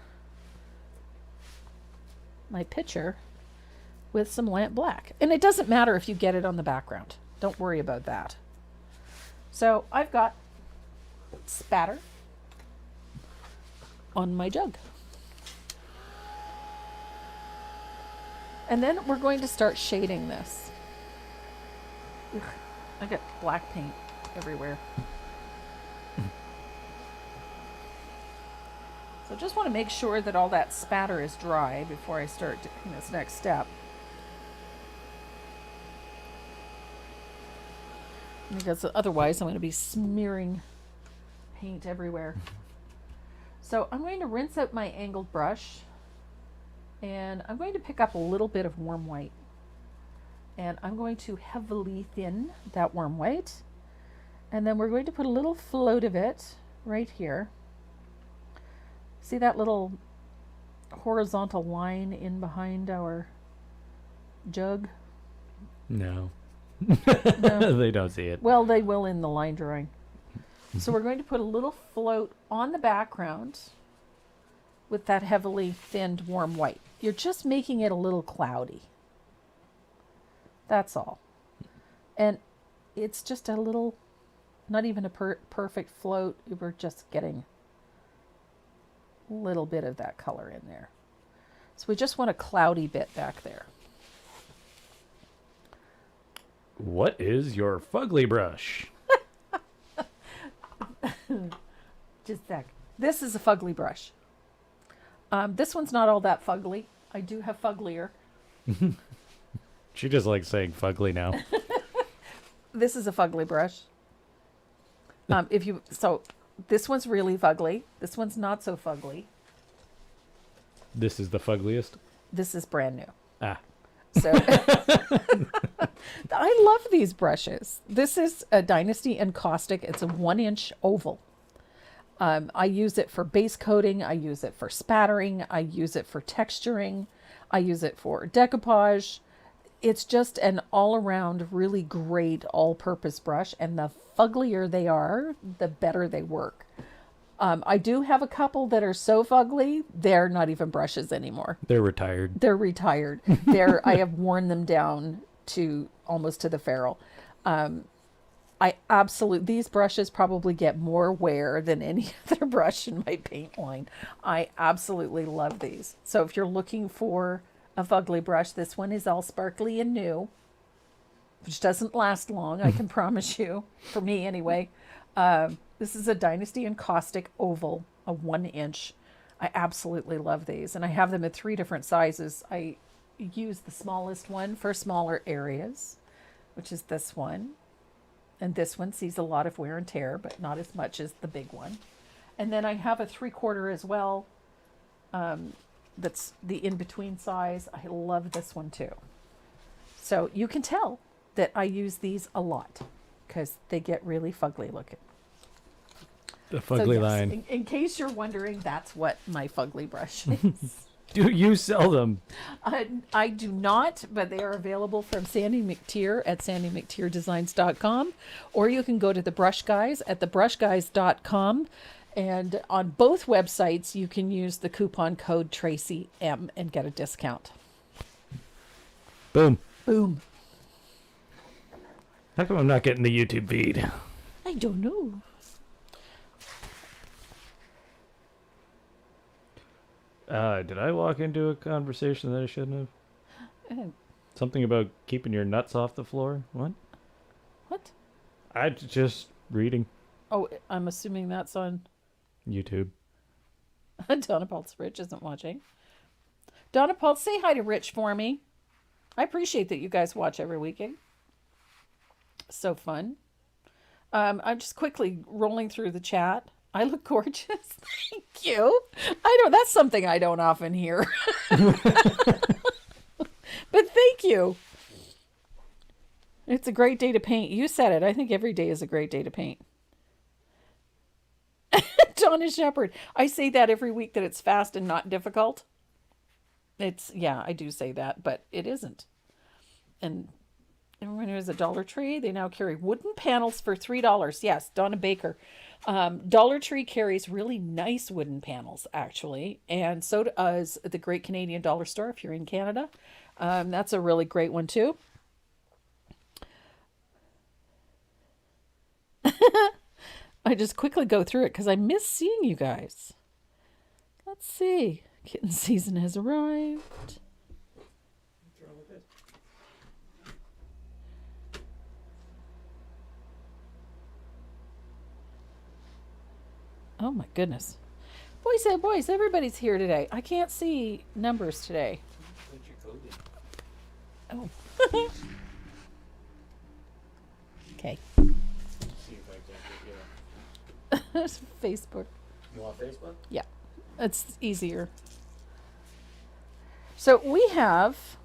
Speaker 1: my picture with some lamp black. And it doesn't matter if you get it on the background. Don't worry about that. So I've got spatter on my jug. And then we're going to start shading this. Ugh, I got black paint everywhere. So just want to make sure that all that spatter is dry before I start doing this next step. Because otherwise I'm going to be smearing paint everywhere. So I'm going to rinse out my angled brush, and I'm going to pick up a little bit of warm white, and I'm going to heavily thin that warm white, and then we're going to put a little float of it right here. See that little horizontal line in behind our jug?
Speaker 2: No.
Speaker 1: No.
Speaker 2: They don't see it.
Speaker 1: Well, they will in the line drawing. So we're going to put a little float on the background with that heavily thinned warm white. You're just making it a little cloudy. That's all. And it's just a little, not even a perfect float. We're just getting a little bit of that color in there. So we just want a cloudy bit back there.
Speaker 2: What is your fugly brush?
Speaker 1: Just a sec. This is a fugly brush. This one's not all that fugly. I do have fuglier.
Speaker 2: She just likes saying fugly now.
Speaker 1: This is a fugly brush. So this one's really fugly. This one's not so fugly.
Speaker 2: This is the fuggliest?
Speaker 1: This is brand new.
Speaker 2: Ah.
Speaker 1: So I love these brushes. This is a Dynasty Encaustic. It's a 1-inch oval. I use it for base coating. I use it for spattering. I use it for texturing. I use it for decoupage. It's just an all-around really great all-purpose brush. And the fugglier they are, the better they work. I do have a couple that are so fugly, they're not even brushes anymore.
Speaker 2: They're retired.
Speaker 1: They're retired. I have worn them down to almost to the ferrule. These brushes probably get more wear than any other brush in my paint line. I absolutely love these. So if you're looking for a fugly brush, this one is all sparkly and new, which doesn't last long, I can promise you, for me anyway. This is a Dynasty Encaustic oval, a 1-inch. I absolutely love these, and I have them in 3 different sizes. I use the smallest one for smaller areas, which is this one. And this one sees a lot of wear and tear, but not as much as the big one. And then I have a 3/4 as well. That's the in-between size. I love this one too. So you can tell that I use these a lot because they get really fugly looking.
Speaker 2: The fugly
Speaker 1: yes,
Speaker 2: line.
Speaker 1: In case you're wondering, that's what my fugly brush is.
Speaker 2: Do you sell them?
Speaker 1: I do not, but they are available from Sandy McTeer at sandymcteerdesigns.com, or you can go to the Brush Guys at thebrushguys.com. And on both websites, you can use the coupon code Tracy M and get a discount.
Speaker 2: Boom.
Speaker 1: Boom.
Speaker 2: How come I'm not getting the YouTube feed?
Speaker 1: I don't know.
Speaker 2: Did I walk into a conversation that I shouldn't have?
Speaker 1: Uh,
Speaker 2: Something about keeping your nuts off the floor? What?
Speaker 1: What?
Speaker 2: I just reading
Speaker 1: Oh, I'm assuming that's on
Speaker 2: YouTube.
Speaker 1: Donna Pulse. Rich isn't watching. Donna Pulse, say hi to Rich for me. I appreciate that you guys watch every weekend. So fun. I'm just quickly rolling through the chat. I look gorgeous. Thank you. That's something I don't often hear. But thank you. It's a great day to paint. You said it. I think every day is a great day to paint. Donna Shepherd. I say that every week that it's fast and not difficult. I do say that, but it isn't. And everyone who has a Dollar Tree, they now carry wooden panels for $3. Yes, Donna Baker. Dollar Tree carries really nice wooden panels, actually. And so does the Great Canadian Dollar Store if you're in Canada. That's a really great one, too. I just quickly go through it because I miss seeing you guys. Let's see. Kitten season has arrived.
Speaker 2: What's wrong with it?
Speaker 1: Oh my goodness. Boys, everybody's here today. I can't see numbers today.
Speaker 2: What's your code in?
Speaker 1: Oh. Okay.
Speaker 2: See if I can get you.
Speaker 1: Facebook.
Speaker 2: You want Facebook?
Speaker 1: Yeah, it's easier. So we have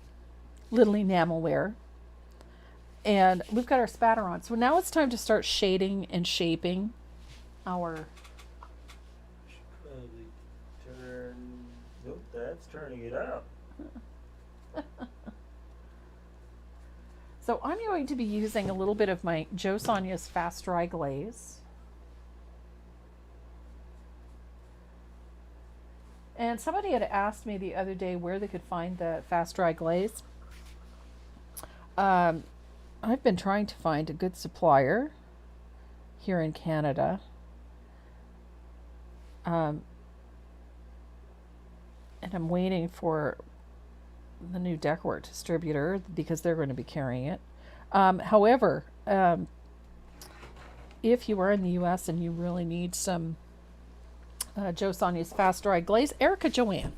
Speaker 1: little enamelware, and we've got our spatter on. So now it's time to start shading and shaping our...
Speaker 3: Probably turn. Nope, that's turning it up.
Speaker 1: So I'm going to be using a little bit of my Jo Sonja's Fast Dry Glaze. And somebody had asked me the other day where they could find the Fast Dry Glaze. I've been trying to find a good supplier here in Canada. And I'm waiting for the new Decor distributor because they're going to be carrying it. However, if you are in the US and you really need some Jo Sonja's Fast Dry Glaze, Erica Joanne.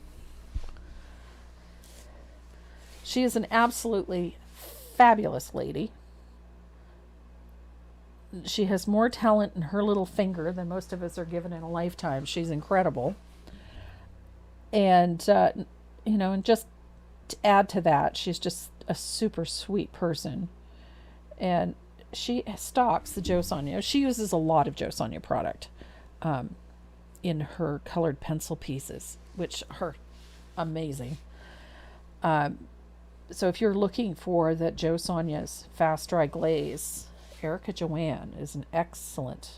Speaker 1: She is an absolutely fabulous lady. She has more talent in her little finger than most of us are given in a lifetime. She's incredible. And, and just to add to that, she's just a super sweet person. And she stocks the Jo Sonja. She uses a lot of Jo Sonja product in her colored pencil pieces, which are amazing. So if you're looking for that Jo Sonja's Fast Dry Glaze, Erica Joanne is an excellent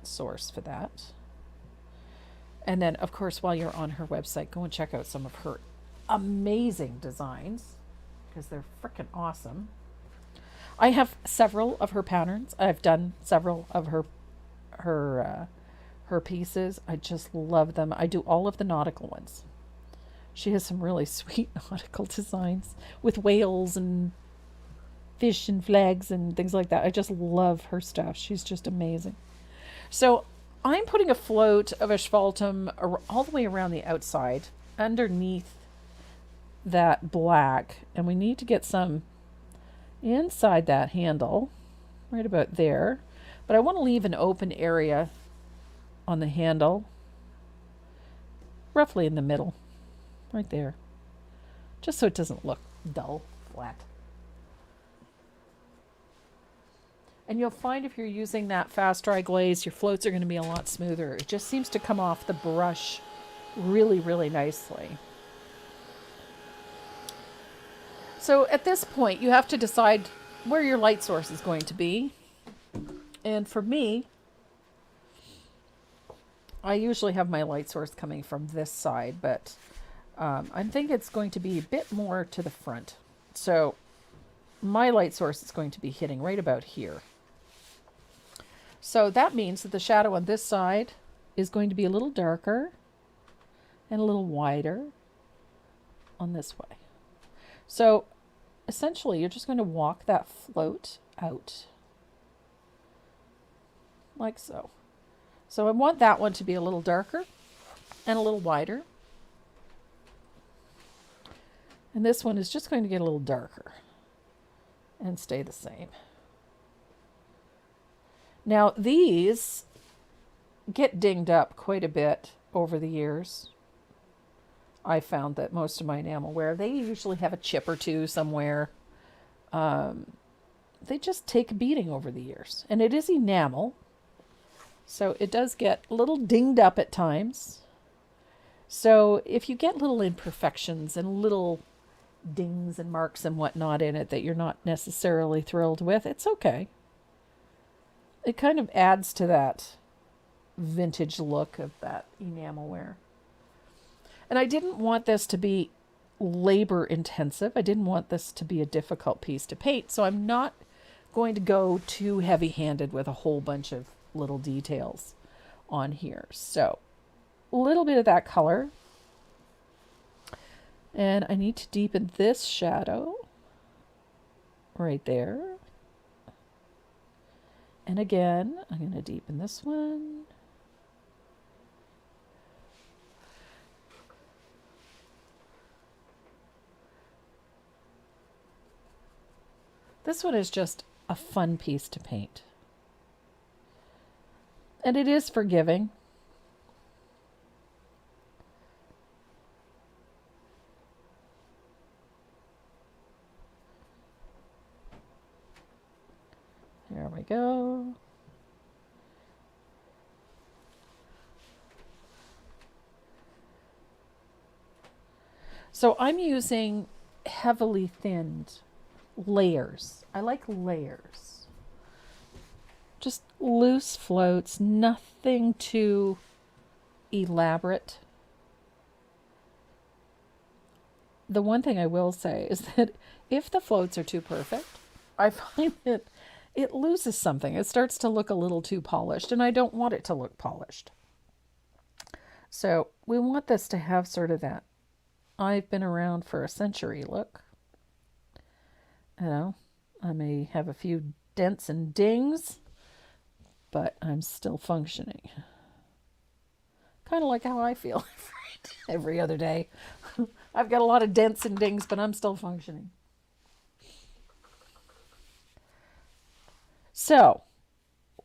Speaker 1: source for that. And then, of course, while you're on her website, go and check out some of her amazing designs because they're freaking awesome. I have several of her patterns. I've done several of her pieces. I just love them. I do all of the nautical ones. She has some really sweet nautical designs with whales and fish and flags and things like that. I just love her stuff. She's just amazing. So I'm putting a float of asphaltum all the way around the outside underneath that black, and we need to get some inside that handle. right about there. But I want to leave an open area on the handle, roughly in the middle, right there, just so it doesn't look dull, flat. And you'll find if you're using that fast dry glaze, your floats are going to be a lot smoother. It just seems to come off the brush really, really nicely. So at this point, you have to decide where your light source is going to be. And for me, I usually have my light source coming from this side, but I think it's going to be a bit more to the front. So my light source is going to be hitting right about here. So that means that the shadow on this side is going to be a little darker and a little wider on this way. So essentially, you're just going to walk that float out like so. So I want that one to be a little darker and a little wider. And this one is just going to get a little darker and stay the same. Now these get dinged up quite a bit over the years. I found that most of my enamelware, they usually have a chip or two somewhere. They just take a beating over the years. And it is enamel, so it does get a little dinged up at times. So if you get little imperfections and little dings and marks and whatnot in it that you're not necessarily thrilled with, it's okay. It kind of adds to that vintage look of that enamelware. And I didn't want this to be labor intensive. I didn't want this to be a difficult piece to paint, so I'm not going to go too heavy-handed with a whole bunch of little details on here. So a little bit of that color. And I need to deepen this shadow right there. And again, I'm going to deepen this one. This one is just a fun piece to paint. And it is forgiving. There we go. So I'm using heavily thinned layers. I like layers. Just loose floats, nothing too elaborate. The one thing I will say is that if the floats are too perfect, I find that it loses something. It starts to look a little too polished, and I don't want it to look polished. So we want this to have sort of that I've been around for a century look. You know, I may have a few dents and dings, but I'm still functioning. Kind of like how I feel every other day. I've got a lot of dents and dings, but I'm still functioning. So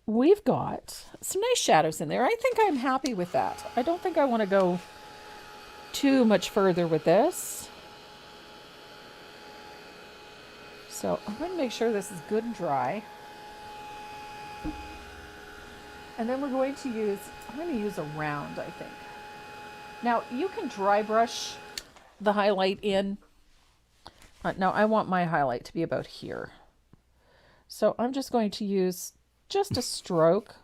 Speaker 1: we've got some nice shadows in there. I think I'm happy with that. I don't think I want to go too much further with this. So I'm going to make sure this is good and dry. And then we're going to use, I'm going to use a round, I think. Now you can dry brush the highlight in. Now I want my highlight to be about here. So I'm just going to use just a stroke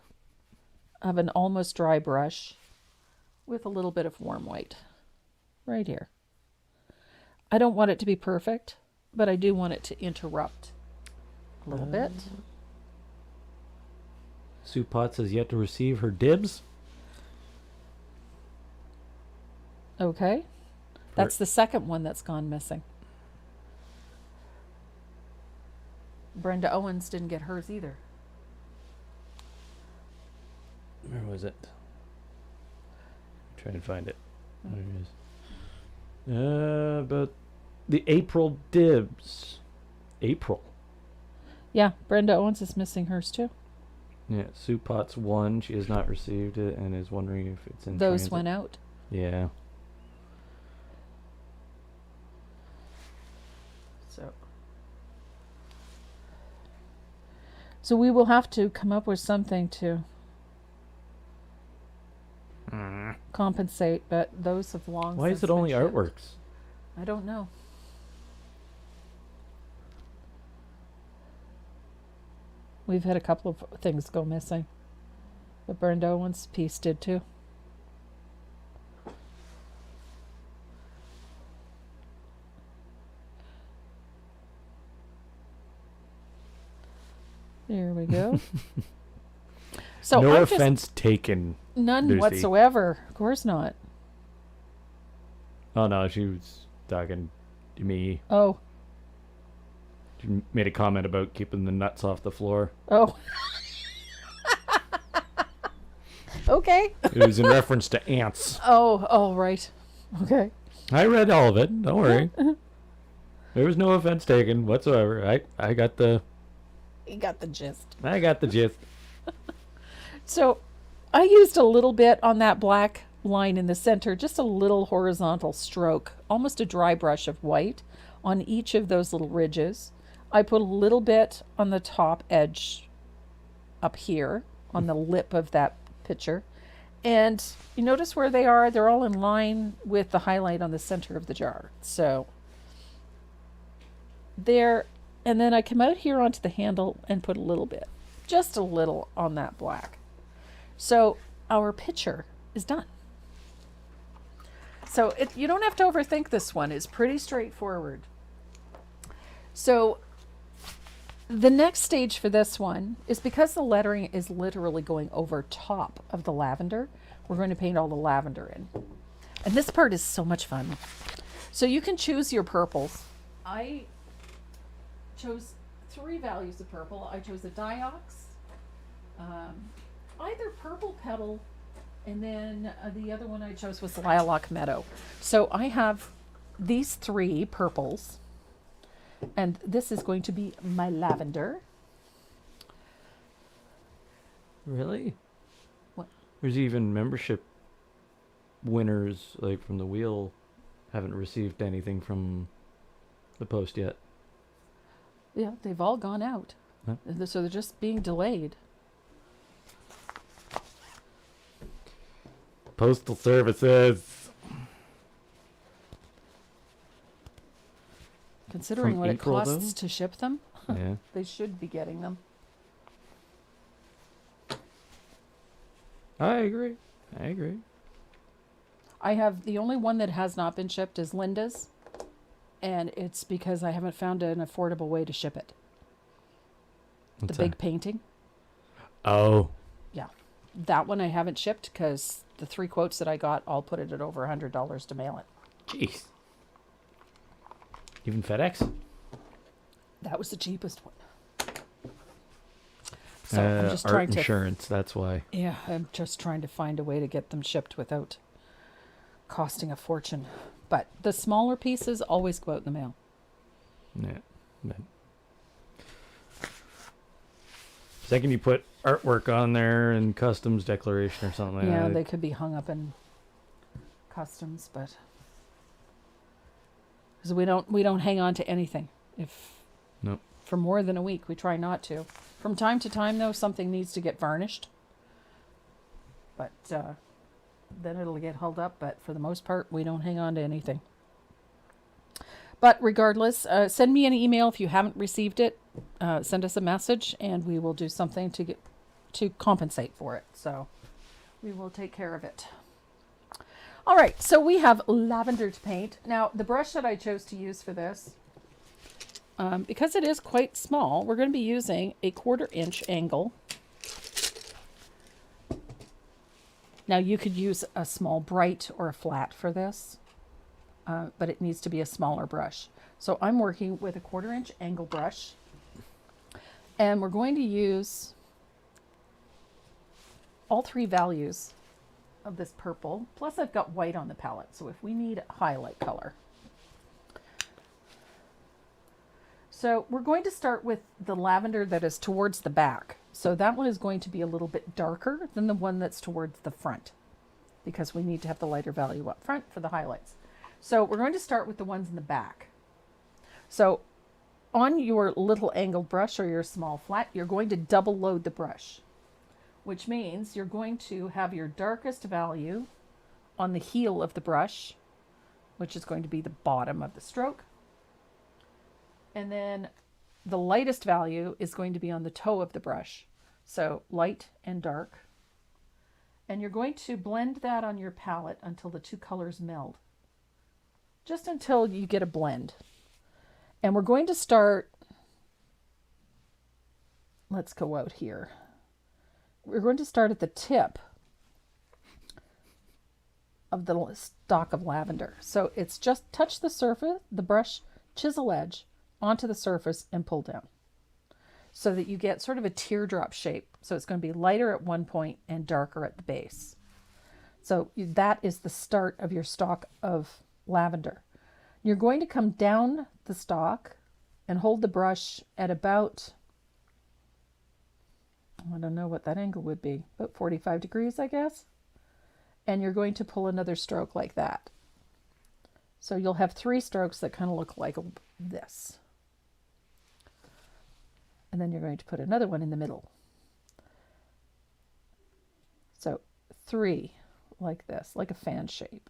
Speaker 1: of an almost dry brush with a little bit of warm white right here. I don't want it to be perfect, but I do want it to interrupt a little bit.
Speaker 2: Sue Potts has yet to receive her dibs.
Speaker 1: Okay. That's the second one that's gone missing. Brenda Owens didn't get hers either.
Speaker 2: Where was it? Try and find it. There it is. About the April dibs. April.
Speaker 1: Yeah, Brenda Owens is missing hers too.
Speaker 2: Yeah, Sue Potts 1. She has not received it and is wondering if it's in
Speaker 1: Those
Speaker 2: transit.
Speaker 1: went out.
Speaker 2: Yeah.
Speaker 1: So we will have to come up with something to compensate, but those have long
Speaker 2: Why
Speaker 1: since
Speaker 2: is it only
Speaker 1: been shipped.
Speaker 2: artworks?
Speaker 1: I don't know. We've had a couple of things go missing. The Burned Owens piece did too. There we go. So
Speaker 2: no
Speaker 1: I'm
Speaker 2: offense taken.
Speaker 1: none
Speaker 2: Lucy.
Speaker 1: whatsoever. Of course not.
Speaker 2: Oh no, she was talking to me.
Speaker 1: Oh.
Speaker 2: She made a comment about keeping the nuts off the floor.
Speaker 1: Oh. Okay.
Speaker 2: It was in reference to ants.
Speaker 1: Oh, right. Okay.
Speaker 2: I read all of it. Don't worry. There was no offense taken whatsoever. I got the
Speaker 1: You got the gist.
Speaker 2: I got the gist.
Speaker 1: So I used a little bit on that black line in the center, just a little horizontal stroke, almost a dry brush of white on each of those little ridges. I put a little bit on the top edge up here on the lip of that picture. And you notice where they are? They're all in line with the highlight on the center of the jar. So there, and then I come out here onto the handle and put a little bit, just a little on that black. So our picture is done. So you don't have to overthink this one. It's pretty straightforward. So the next stage for this one is, because the lettering is literally going over top of the lavender, we're going to paint all the lavender in. And this part is so much fun. So you can choose your purples. I chose 3 values of purple. I chose a diox, either purple petal, and then the other one I chose was lilac meadow. So I have these 3 purples, and this is going to be my lavender.
Speaker 2: Really?
Speaker 1: What?
Speaker 2: There's even membership winners, like from the wheel, haven't received anything from the post yet.
Speaker 1: Yeah, they've all gone out.
Speaker 2: Huh?
Speaker 1: So they're just being delayed.
Speaker 2: Postal services.
Speaker 1: Considering
Speaker 2: From
Speaker 1: what
Speaker 2: April,
Speaker 1: it costs
Speaker 2: though?
Speaker 1: to ship them,
Speaker 2: Yeah.
Speaker 1: they should be getting them.
Speaker 2: I agree.
Speaker 1: I have, the only one that has not been shipped is Linda's, and it's because I haven't found an affordable way to ship it.
Speaker 2: What's
Speaker 1: the big
Speaker 2: that?
Speaker 1: painting.
Speaker 2: Oh.
Speaker 1: Yeah. That one I haven't shipped because the 3 quotes that I got all put it at over $100 to mail it.
Speaker 2: Jeez. Even FedEx?
Speaker 1: That was the cheapest one. So I'm just
Speaker 2: art
Speaker 1: trying to.
Speaker 2: insurance, that's why.
Speaker 1: Yeah, I'm just trying to find a way to get them shipped without costing a fortune. But the smaller pieces always go out in the mail.
Speaker 2: Yeah. But second you put artwork on there and customs declaration or something like
Speaker 1: Yeah,
Speaker 2: that.
Speaker 1: they could be hung up in customs, but because we don't hang on to anything if
Speaker 2: Nope.
Speaker 1: for more than a week. We try not to. From time to time, though, something needs to get varnished, but then it'll get held up. But for the most part, we don't hang on to anything. But regardless, send me an email if you haven't received it. Send us a message, and we will do something to compensate for it. So we will take care of it. All right, so we have lavender to paint. Now, the brush that I chose to use for this, because it is quite small, we're going to be using a 1/4 inch angle. Now, you could use a small bright or a flat for this, but it needs to be a smaller brush. So I'm working with a 1/4 inch angle brush, and we're going to use all 3 values of this purple. Plus I've got white on the palette, so if we need highlight color. So we're going to start with the lavender that is towards the back. So that one is going to be a little bit darker than the one that's towards the front, because we need to have the lighter value up front for the highlights. So we're going to start with the ones in the back. So on your little angled brush or your small flat, you're going to double load the brush, which means you're going to have your darkest value on the heel of the brush, which is going to be the bottom of the stroke. And then the lightest value is going to be on the toe of the brush. So light and dark. And you're going to blend that on your palette until the two colors meld. Just until you get a blend. And we're going to start, let's go out here. We're going to start at the tip of the stalk of lavender. So it's just touch the surface, the brush, chisel edge onto the surface and pull down, so that you get sort of a teardrop shape. So it's going to be lighter at one point and darker at the base. So that is the start of your stalk of lavender. You're going to come down the stalk and hold the brush at about, I don't know what that angle would be, about 45 degrees, I guess. And you're going to pull another stroke like that. So you'll have 3 strokes that kind of look like this. And then you're going to put another one in the middle. So 3 like this, like a fan shape.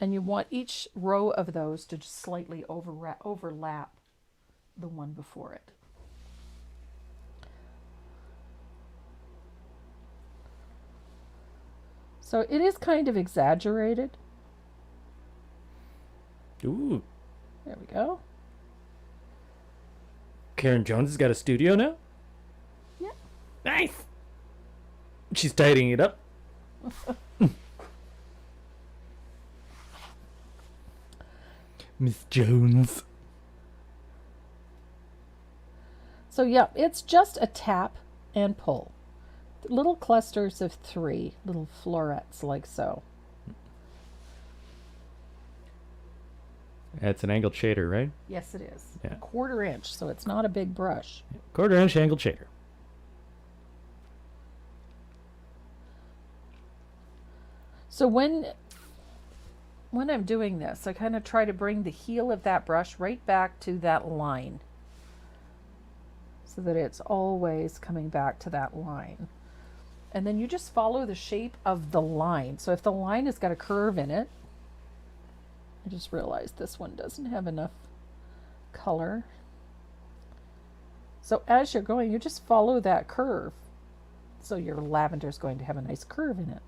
Speaker 1: And you want each row of those to just slightly overlap the one before it. So it is kind of exaggerated.
Speaker 2: Ooh.
Speaker 1: There we go.
Speaker 2: Karen Jones has got a studio now?
Speaker 1: Yeah.
Speaker 2: Nice. She's tidying it up. Miss Jones.
Speaker 1: So yeah, it's just a tap and pull. Little clusters of 3, little florets like so.
Speaker 2: That's an angled shader, right?
Speaker 1: Yes, it is.
Speaker 2: Yeah.
Speaker 1: 1/4 inch, so it's not a big brush.
Speaker 2: 1/4 inch angled shader.
Speaker 1: So when I'm doing this, I kind of try to bring the heel of that brush right back to that line, so that it's always coming back to that line. And then you just follow the shape of the line. So if the line has got a curve in it, I just realized this one doesn't have enough color. So as you're going, you just follow that curve. So your lavender is going to have a nice curve in it.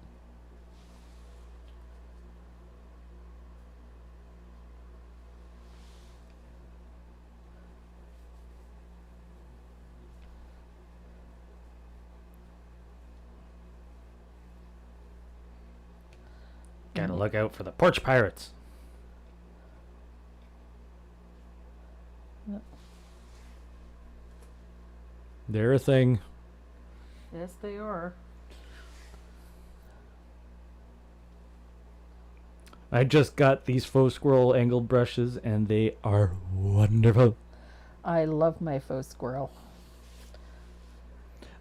Speaker 2: Gotta look out for the porch pirates.
Speaker 1: Yep.
Speaker 2: They're a thing.
Speaker 1: Yes, they are.
Speaker 2: I just got these faux squirrel angled brushes and they are wonderful.
Speaker 1: I love my faux squirrel.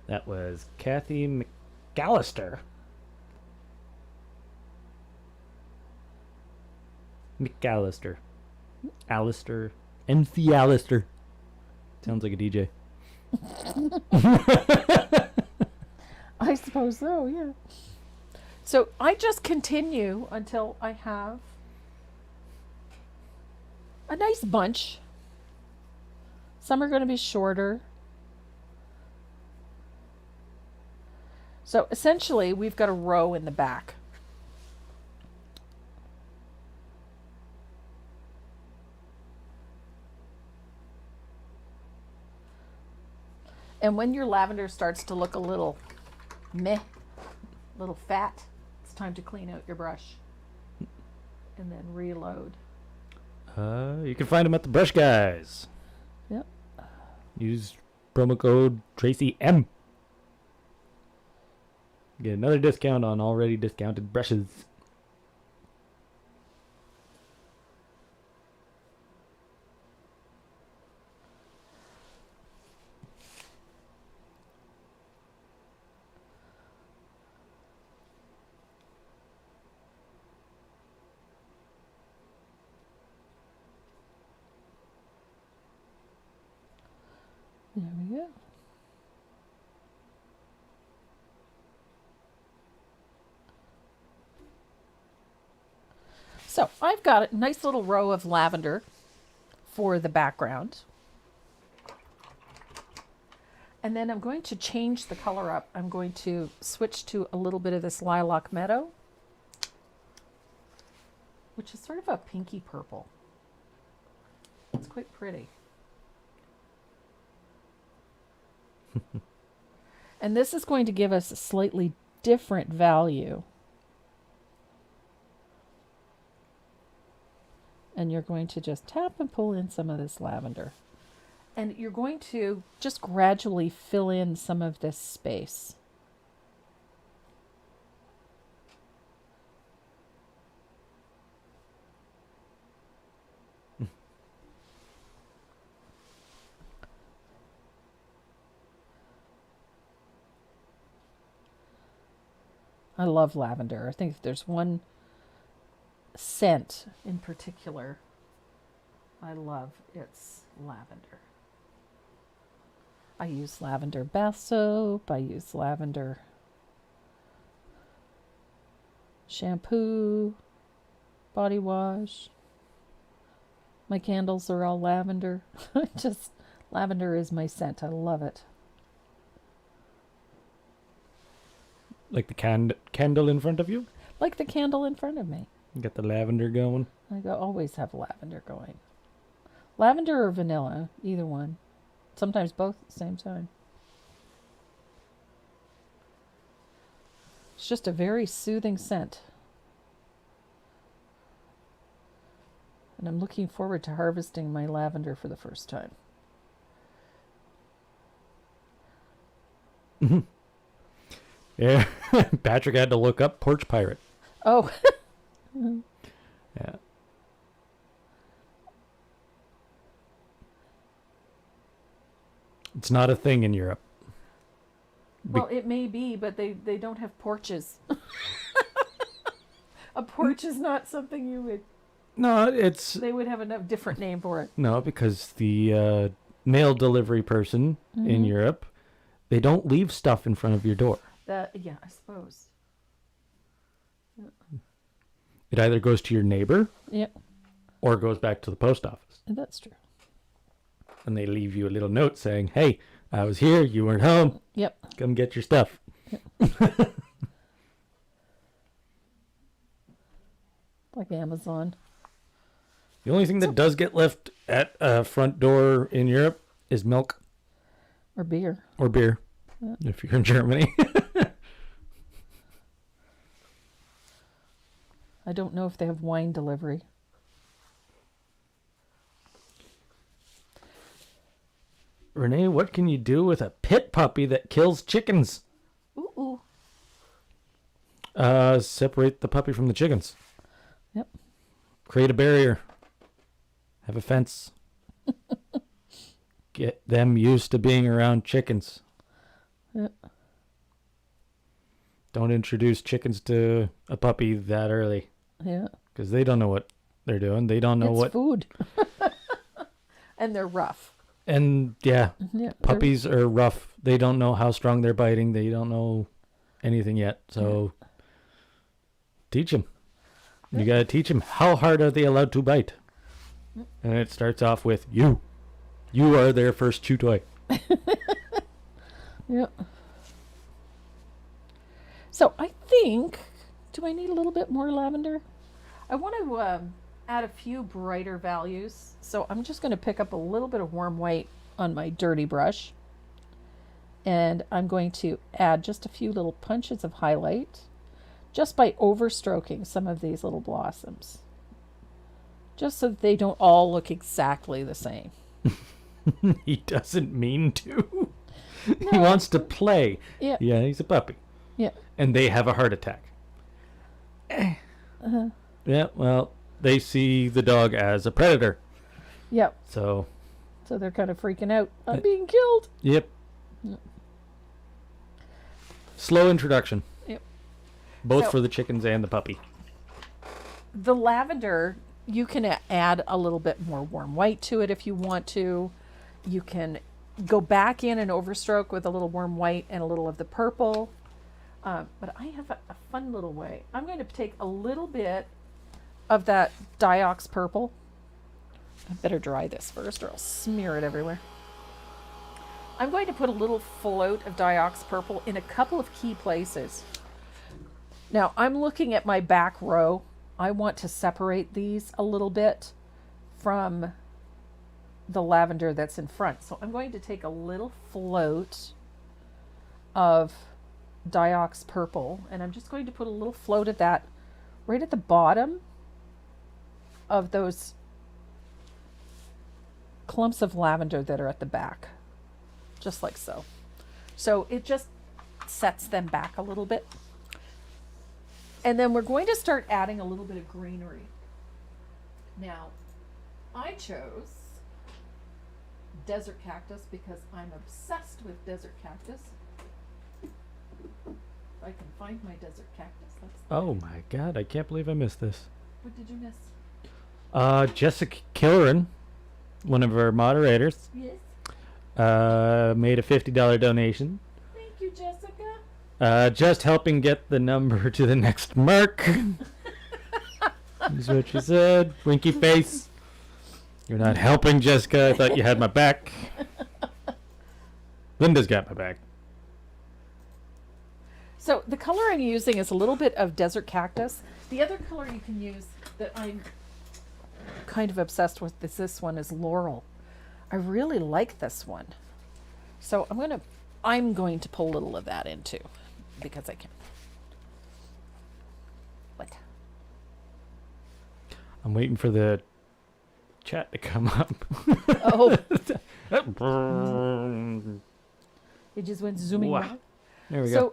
Speaker 2: That was Kathy McAllister. McAllister. Alistair. NC Alistair. Sounds like a DJ.
Speaker 1: I suppose so, yeah. So I just continue until I have a nice bunch. Some are going to be shorter. So essentially, we've got a row in the back. And when your lavender starts to look a little meh, little fat, it's time to clean out your brush and then reload.
Speaker 2: You can find them at the Brush Guys.
Speaker 1: Yep.
Speaker 2: Use promo code Tracy M. Get another discount on already discounted brushes.
Speaker 1: Yeah. So I've got a nice little row of lavender for the background. And then I'm going to change the color up. I'm going to switch to a little bit of this lilac meadow, which is sort of a pinky purple. It's quite pretty. And this is going to give us a slightly different value. And you're going to just tap and pull in some of this lavender. And you're going to just gradually fill in some of this space. I love lavender. I think if there's one scent in particular I love, it's lavender. I use lavender bath soap. I use lavender shampoo, body wash. My candles are all lavender. Just lavender is my scent. I love it.
Speaker 2: Like the candle in front of you?
Speaker 1: Like the candle in front of me.
Speaker 2: You got the lavender going.
Speaker 1: Always have lavender going. Lavender or vanilla, either one. Sometimes both at the same time. It's just a very soothing scent. And I'm looking forward to harvesting my lavender for the first time.
Speaker 2: Yeah. Patrick had to look up porch pirate.
Speaker 1: Oh.
Speaker 2: Yeah. It's not a thing in Europe.
Speaker 1: Well, it may be, but they don't have porches. A porch is not something you would...
Speaker 2: No, it's...
Speaker 1: They would have a different name for it.
Speaker 2: No, because the mail delivery person in Europe, they don't leave stuff in front of your door.
Speaker 1: Yeah, I suppose.
Speaker 2: It either goes to your neighbor
Speaker 1: Yep,
Speaker 2: or goes back to the post office.
Speaker 1: that's true.
Speaker 2: And they leave you a little note saying, hey, I was here, you weren't home,
Speaker 1: Yep.
Speaker 2: come get your stuff.
Speaker 1: Like Amazon.
Speaker 2: The only thing that does get left at a front door in Europe is milk
Speaker 1: Or beer.
Speaker 2: or beer,
Speaker 1: Yeah.
Speaker 2: if you're in Germany.
Speaker 1: I don't know if they have wine delivery.
Speaker 2: Renee, what can you do with a pit puppy that kills chickens?
Speaker 1: Ooh.
Speaker 2: Separate the puppy from the chickens.
Speaker 1: Yep.
Speaker 2: Create a barrier. Have a fence. Get them used to being around chickens.
Speaker 1: Yep.
Speaker 2: Don't introduce chickens to a puppy that early.
Speaker 1: Yeah.
Speaker 2: Because they don't know what they're doing. They don't know
Speaker 1: It's
Speaker 2: what...
Speaker 1: food. And they're rough.
Speaker 2: And yeah,
Speaker 1: Yeah.
Speaker 2: puppies are rough. They don't know how strong they're biting. They don't know anything yet. So teach them. You got to teach them. How hard are they allowed to bite? And it starts off with you. You are their first chew toy.
Speaker 1: Yep. So I think, do I need a little bit more lavender? I want to add a few brighter values. So I'm just going to pick up a little bit of warm white on my dirty brush. And I'm going to add just a few little punches of highlight just by overstroking some of these little blossoms. Just so that they don't all look exactly the same.
Speaker 2: He doesn't mean to.
Speaker 1: No.
Speaker 2: He wants to play.
Speaker 1: Yeah.
Speaker 2: Yeah, he's a puppy.
Speaker 1: Yeah.
Speaker 2: And they have a heart attack. Yeah, well, they see the dog as a predator.
Speaker 1: Yep.
Speaker 2: So,
Speaker 1: So they're kind of freaking out. I'm being killed.
Speaker 2: yep.
Speaker 1: Yep.
Speaker 2: Slow introduction.
Speaker 1: Yep.
Speaker 2: Both
Speaker 1: So-
Speaker 2: for the chickens and the puppy.
Speaker 1: The lavender, you can add a little bit more warm white to it if you want to. You can go back in and overstroke with a little warm white and a little of the purple. But I have a fun little way. I'm going to take a little bit of that Diox purple. I better dry this first or I'll smear it everywhere. I'm going to put a little float of Diox purple in a couple of key places. Now I'm looking at my back row. I want to separate these a little bit from the lavender that's in front. So I'm going to take a little float of Diox purple and I'm just going to put a little float of that right at the bottom of those clumps of lavender that are at the back, just like so. So it just sets them back a little bit. And then we're going to start adding a little bit of greenery. Now, I chose desert cactus because I'm obsessed with desert cactus. If I can find my desert cactus.
Speaker 2: Oh my God, I can't believe I missed this.
Speaker 1: What did you miss?
Speaker 2: Jessica Killeran, one of our moderators,
Speaker 1: Yes.
Speaker 2: made a $50 donation.
Speaker 1: Thank you, Jessica.
Speaker 2: Just helping get the number to the next mark. Is what she said. Winky face. You're not helping, Jessica. I thought you had my back. Linda's got my back.
Speaker 1: So the color I'm using is a little bit of desert cactus. The other color you can use that I'm kind of obsessed with is this one is laurel. I really like this one. So I'm going to pull a little of that in too because I can. What?
Speaker 2: I'm waiting for the chat to come up.
Speaker 1: Oh. It just went zooming
Speaker 2: Wow.
Speaker 1: by.
Speaker 2: There we go.
Speaker 1: So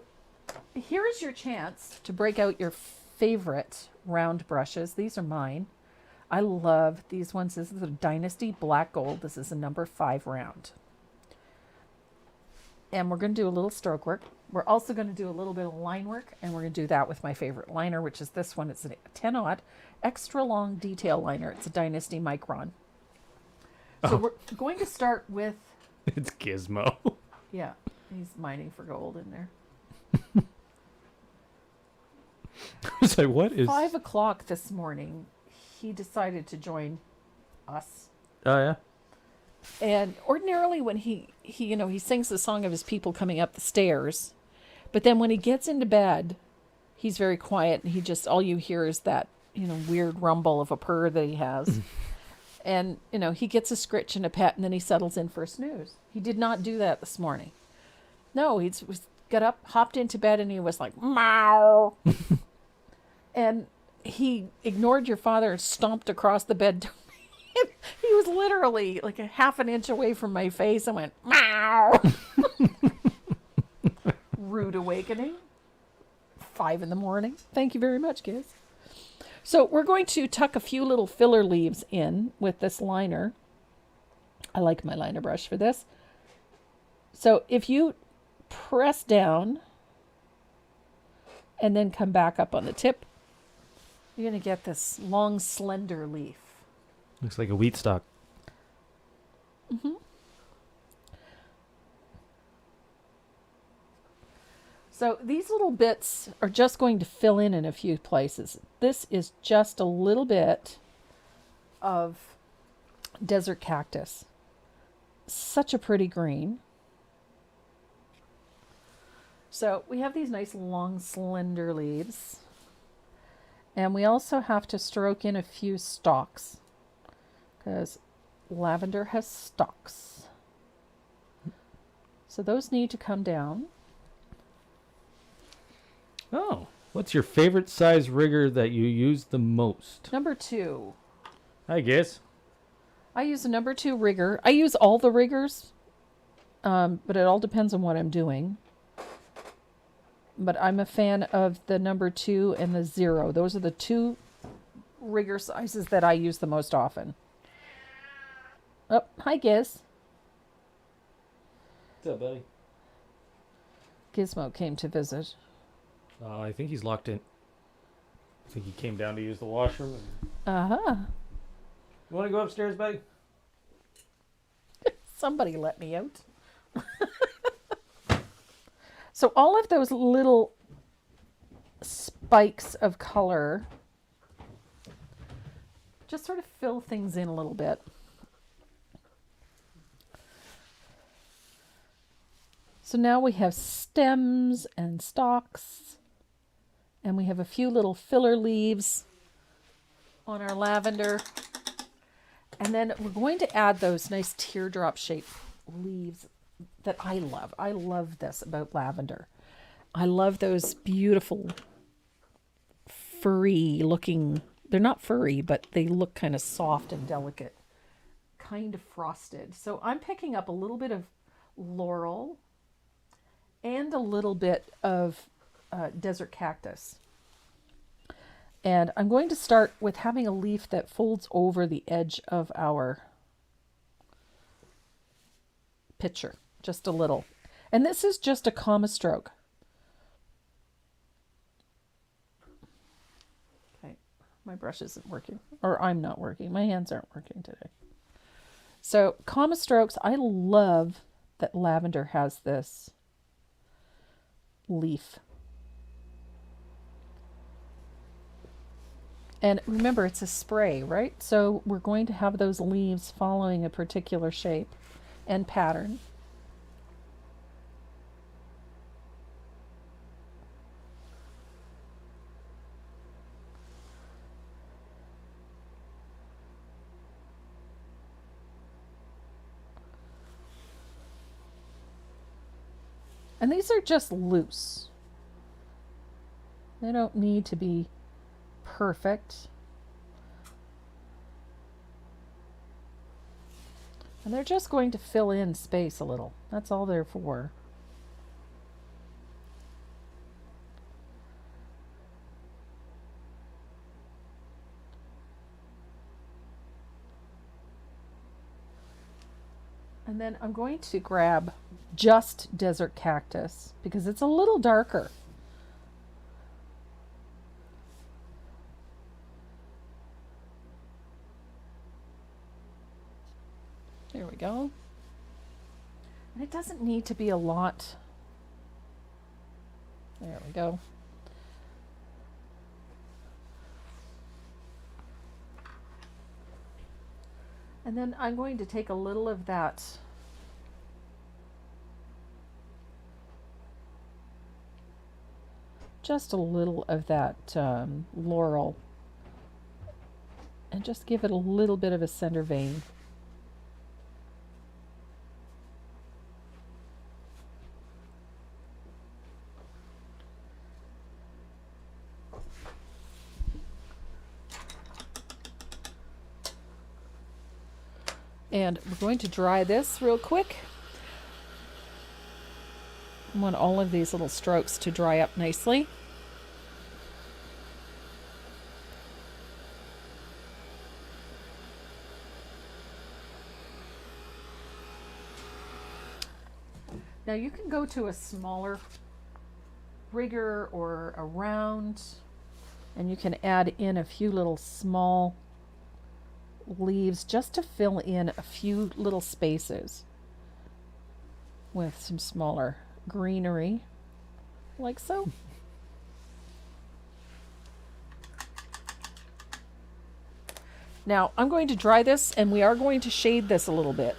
Speaker 1: here is your chance to break out your favorite round brushes. These are mine. I love these ones. This is a Dynasty Black Gold. This is a number 5 round. And we're going to do a little stroke work. We're also going to do a little bit of line work, and we're going to do that with my favorite liner, which is this one. It's a 10-aught extra long detail liner. It's a Dynasty Micron. So we're going to start with...
Speaker 2: It's Gizmo.
Speaker 1: Yeah, he's mining for gold in there.
Speaker 2: I was like, what is...
Speaker 1: 5 o'clock this morning, he decided to join us.
Speaker 2: Oh, yeah?
Speaker 1: And ordinarily when he sings the song of his people coming up the stairs, but then when he gets into bed, he's very quiet and all you hear is that, weird rumble of a purr that he has. And, he gets a scritch and a pet and then he settles in for a snooze. He did not do that this morning. No, he got up, hopped into bed and he was like, meow. And he ignored your father and stomped across the bed. He was literally like a half an inch away from my face and went, meow. Rude awakening. 5 a.m. Thank you very much, kids. So we're going to tuck a few little filler leaves in with this liner. I like my liner brush for this. So if you press down and then come back up on the tip, you're going to get this long, slender leaf.
Speaker 2: Looks like a wheat stalk.
Speaker 1: Mm-hmm. So these little bits are just going to fill in a few places. This is just a little bit of desert cactus. Such a pretty green. So we have these nice long slender leaves. And we also have to stroke in a few stalks because lavender has stalks. So those need to come down.
Speaker 2: Oh, what's your favorite size rigger that you use the most?
Speaker 1: Number 2.
Speaker 2: I guess.
Speaker 1: I use a number 2 rigger. I use all the riggers, but it all depends on what I'm doing. But I'm a fan of the number 2 and the 0. Those are the 2 rigger sizes that I use the most often. Oh, hi, Giz.
Speaker 2: What's up, buddy?
Speaker 1: Gizmo came to visit.
Speaker 2: I think he's locked in. I think he came down to use the washroom.
Speaker 1: Uh-huh.
Speaker 2: You want to go upstairs, buddy?
Speaker 1: Somebody let me out. So all of those little spikes of color just sort of fill things in a little bit. So now we have stems and stalks, and we have a few little filler leaves on our lavender. And then we're going to add those nice teardrop shaped leaves that I love. I love this about lavender. I love those beautiful furry looking, they're not furry, but they look kind of soft and delicate, kind of frosted. So I'm picking up a little bit of laurel and a little bit of desert cactus. And I'm going to start with having a leaf that folds over the edge of our pitcher, just a little. And this is just a comma stroke. Okay, my brush isn't working, or I'm not working. My hands aren't working today. So comma strokes, I love that lavender has this leaf. And remember, it's a spray, right? So we're going to have those leaves following a particular shape and pattern. And these are just loose. They don't need to be perfect. And they're just going to fill in space a little. That's all they're for. And then I'm going to grab just desert cactus because it's a little darker. There we go. And it doesn't need to be a lot. There we go. And then I'm going to take a little of that just a little of that laurel and just give it a little bit of a center vein. And we're going to dry this real quick. I want all of these little strokes to dry up nicely. Now you can go to a smaller rigger or a round, and you can add in a few little small leaves just to fill in a few little spaces with some smaller greenery, like so. Now I'm going to dry this, and we are going to shade this a little bit.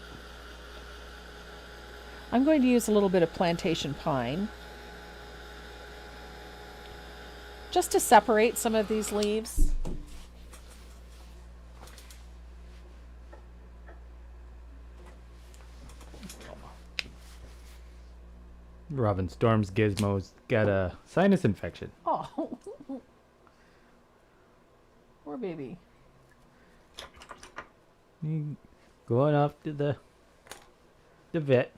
Speaker 1: I'm going to use a little bit of plantation pine just to separate some of these leaves.
Speaker 2: Robin Storm's Gizmo's got a sinus infection.
Speaker 1: Oh, poor baby.
Speaker 2: Going off to the vet.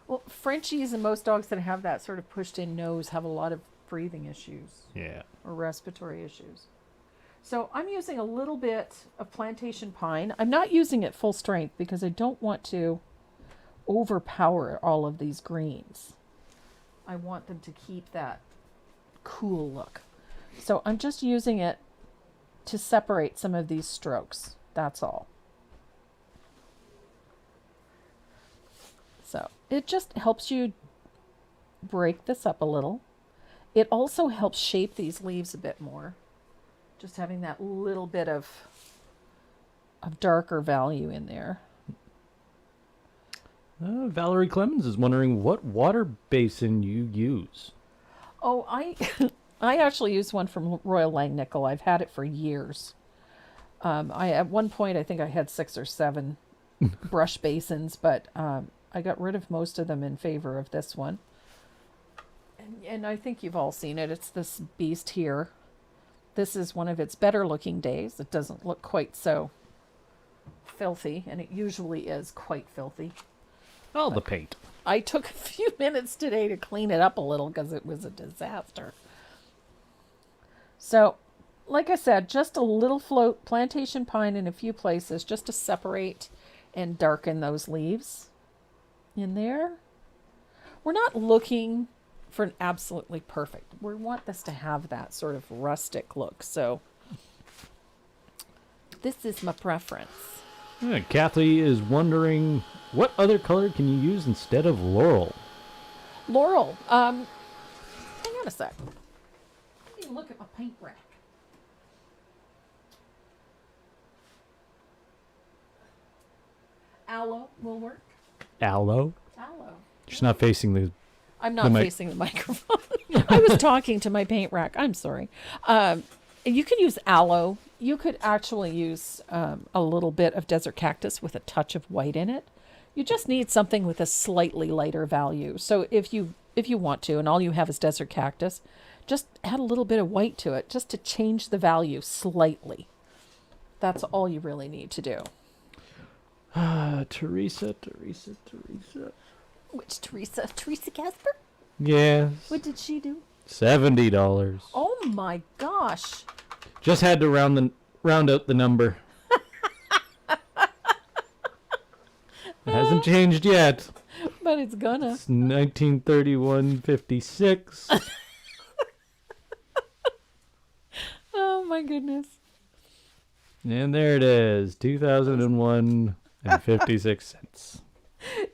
Speaker 1: Well, Frenchies and most dogs that have that sort of pushed in nose have a lot of breathing issues.
Speaker 2: Yeah.
Speaker 1: Or respiratory issues. So I'm using a little bit of plantation pine. I'm not using it full strength because I don't want to overpower all of these greens. I want them to keep that cool look. So I'm just using it to separate some of these strokes. That's all. So it just helps you break this up a little. It also helps shape these leaves a bit more. Just having that little bit of darker value in there.
Speaker 2: Valerie Clemens is wondering what water basin you use.
Speaker 1: Oh, I actually use one from Royal Langnickel. I've had it for years. At one point I think I had 6 or 7 brush basins, but I got rid of most of them in favor of this one. And I think you've all seen it. It's this beast here. This is one of its better looking days. It doesn't look quite so filthy, and it usually is quite filthy.
Speaker 2: All the paint.
Speaker 1: I took a few minutes today to clean it up a little because it was a disaster. So, like I said, just a little float plantation pine in a few places just to separate and darken those leaves in there. We're not looking for an absolutely perfect. We want this to have that sort of rustic look. So, this is my preference.
Speaker 2: Kathy is wondering what other color can you use instead of laurel?
Speaker 1: Laurel. Hang on a sec. Let me look at my paint rack. Aloe will work.
Speaker 2: Aloe?
Speaker 1: Aloe.
Speaker 2: She's not facing the...
Speaker 1: I'm not facing the microphone. I was talking to my paint rack. I'm sorry. You can use aloe. You could actually use a little bit of desert cactus with a touch of white in it. You just need something with a slightly lighter value. So if you want to, and all you have is desert cactus, just add a little bit of white to it just to change the value slightly. That's all you really need to do.
Speaker 2: Teresa.
Speaker 1: Which Teresa? Teresa Casper?
Speaker 2: Yes.
Speaker 1: What did she do?
Speaker 2: $70.
Speaker 1: Oh my gosh.
Speaker 2: Just had to round out the number. It hasn't changed yet.
Speaker 1: But it's gonna.
Speaker 2: It's 1931.56.
Speaker 1: Oh my goodness.
Speaker 2: And there it is, 2001 and 56 cents.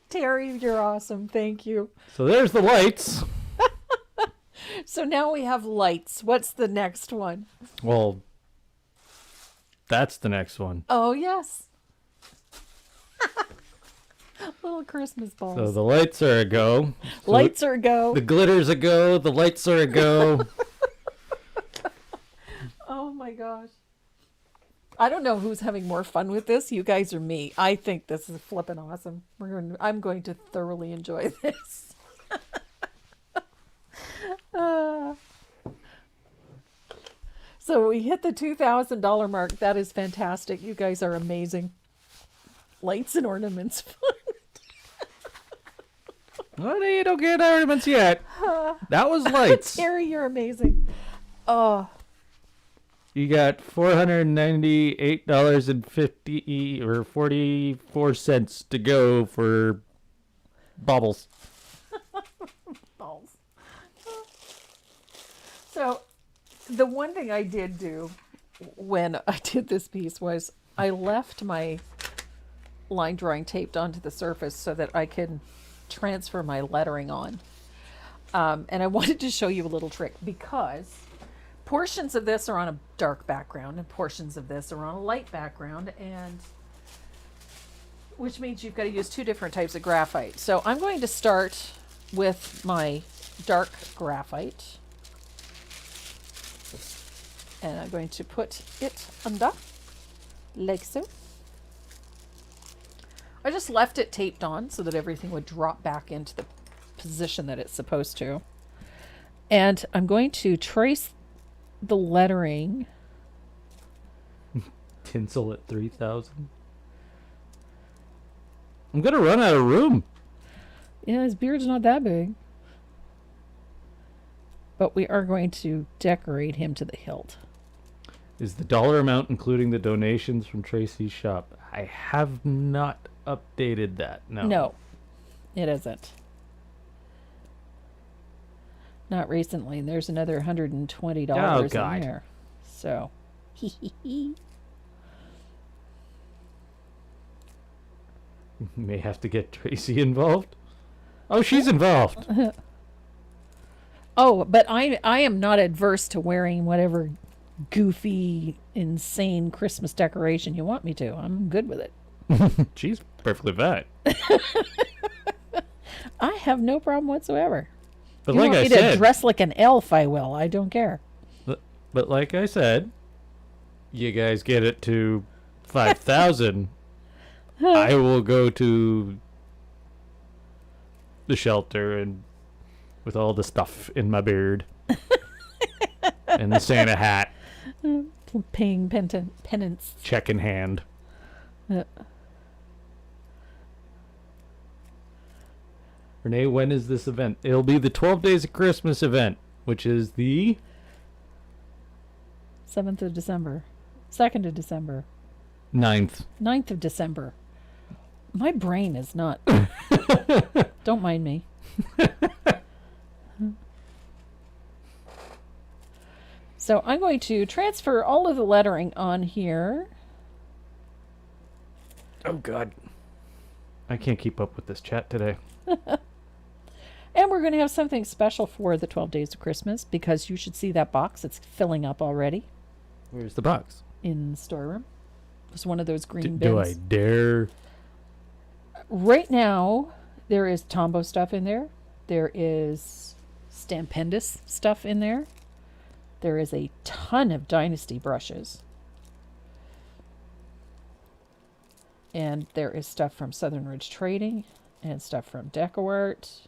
Speaker 1: Terry, you're awesome. Thank you.
Speaker 2: So there's the lights.
Speaker 1: So now we have lights. What's the next one?
Speaker 2: Well, that's the next one.
Speaker 1: Oh, yes. Little Christmas balls.
Speaker 2: So the lights are a go. So
Speaker 1: lights are a go.
Speaker 2: The glitter's a go. The lights are a go.
Speaker 1: Oh my gosh. I don't know who's having more fun with this, you guys or me. I think this is flippin' awesome. I'm going to thoroughly enjoy this. So we hit the $2,000 mark. That is fantastic. You guys are amazing. Lights and ornaments.
Speaker 2: Well, you don't get ornaments yet. That was lights.
Speaker 1: Terry, you're amazing. Oh.
Speaker 2: You got $498.50 or 44 cents to go for baubles.
Speaker 1: Balls. So, the one thing I did do when I did this piece was I left my line drawing taped onto the surface so that I can transfer my lettering on. And I wanted to show you a little trick because portions of this are on a dark background and portions of this are on a light background, and which means you've got to use 2 different types of graphite. So I'm going to start with my dark graphite, and I'm going to put it under like so. I just left it taped on so that everything would drop back into the position that it's supposed to. And I'm going to trace the lettering.
Speaker 2: Tinsel at 3,000. I'm gonna run out of room.
Speaker 1: Yeah, his beard's not that big. But we are going to decorate him to the hilt.
Speaker 2: Is the dollar amount including the donations from Tracy's shop? I have not updated that.
Speaker 1: No, it isn't. Not recently. There's another $120 in there. So,
Speaker 2: may have to get Tracy involved. Oh, she's involved.
Speaker 1: Oh, but I am not adverse to wearing whatever goofy, insane Christmas decoration you want me to. I'm good with it.
Speaker 2: She's perfectly fine.
Speaker 1: I have no problem whatsoever.
Speaker 2: But
Speaker 1: You
Speaker 2: like
Speaker 1: want
Speaker 2: I
Speaker 1: me to
Speaker 2: said,
Speaker 1: dress like an elf, I will. I don't care.
Speaker 2: but like I said, you guys get it to 5,000. I will go to the shelter and with all the stuff in my beard and the Santa hat,
Speaker 1: Paying penance.
Speaker 2: check in hand. Renee, when is this event? It'll be the 12 Days of Christmas event, which is the
Speaker 1: 7th of December. 2nd of December.
Speaker 2: 9th.
Speaker 1: 9th of December. My brain is not. Don't mind me. So I'm going to transfer all of the lettering on here.
Speaker 2: Oh, God. I can't keep up with this chat today.
Speaker 1: And we're going to have something special for the 12 Days of Christmas because you should see that box. It's filling up already
Speaker 2: Where's the box?
Speaker 1: in the storeroom. It's one of those green
Speaker 2: Do
Speaker 1: bins.
Speaker 2: I dare?
Speaker 1: Right now, there is Tombow stuff in there. There is Stampendous stuff in there. There is a ton of Dynasty brushes. And there is stuff from Southern Ridge Trading and stuff from DecoArt.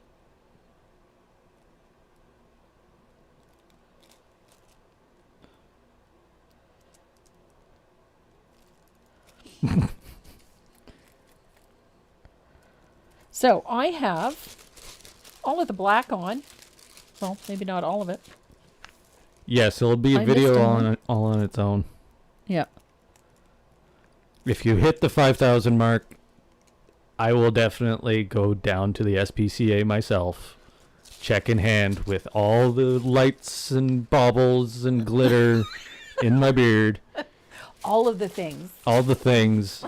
Speaker 1: So I have all of the black on. Well, maybe not all of it.
Speaker 2: Yes, it'll be a
Speaker 1: I
Speaker 2: video
Speaker 1: missed
Speaker 2: all on its own.
Speaker 1: Yeah.
Speaker 2: If you hit the 5,000 mark, I will definitely go down to the SPCA myself, check in hand with all the lights and baubles and glitter in my beard,
Speaker 1: All of the things.
Speaker 2: all the things,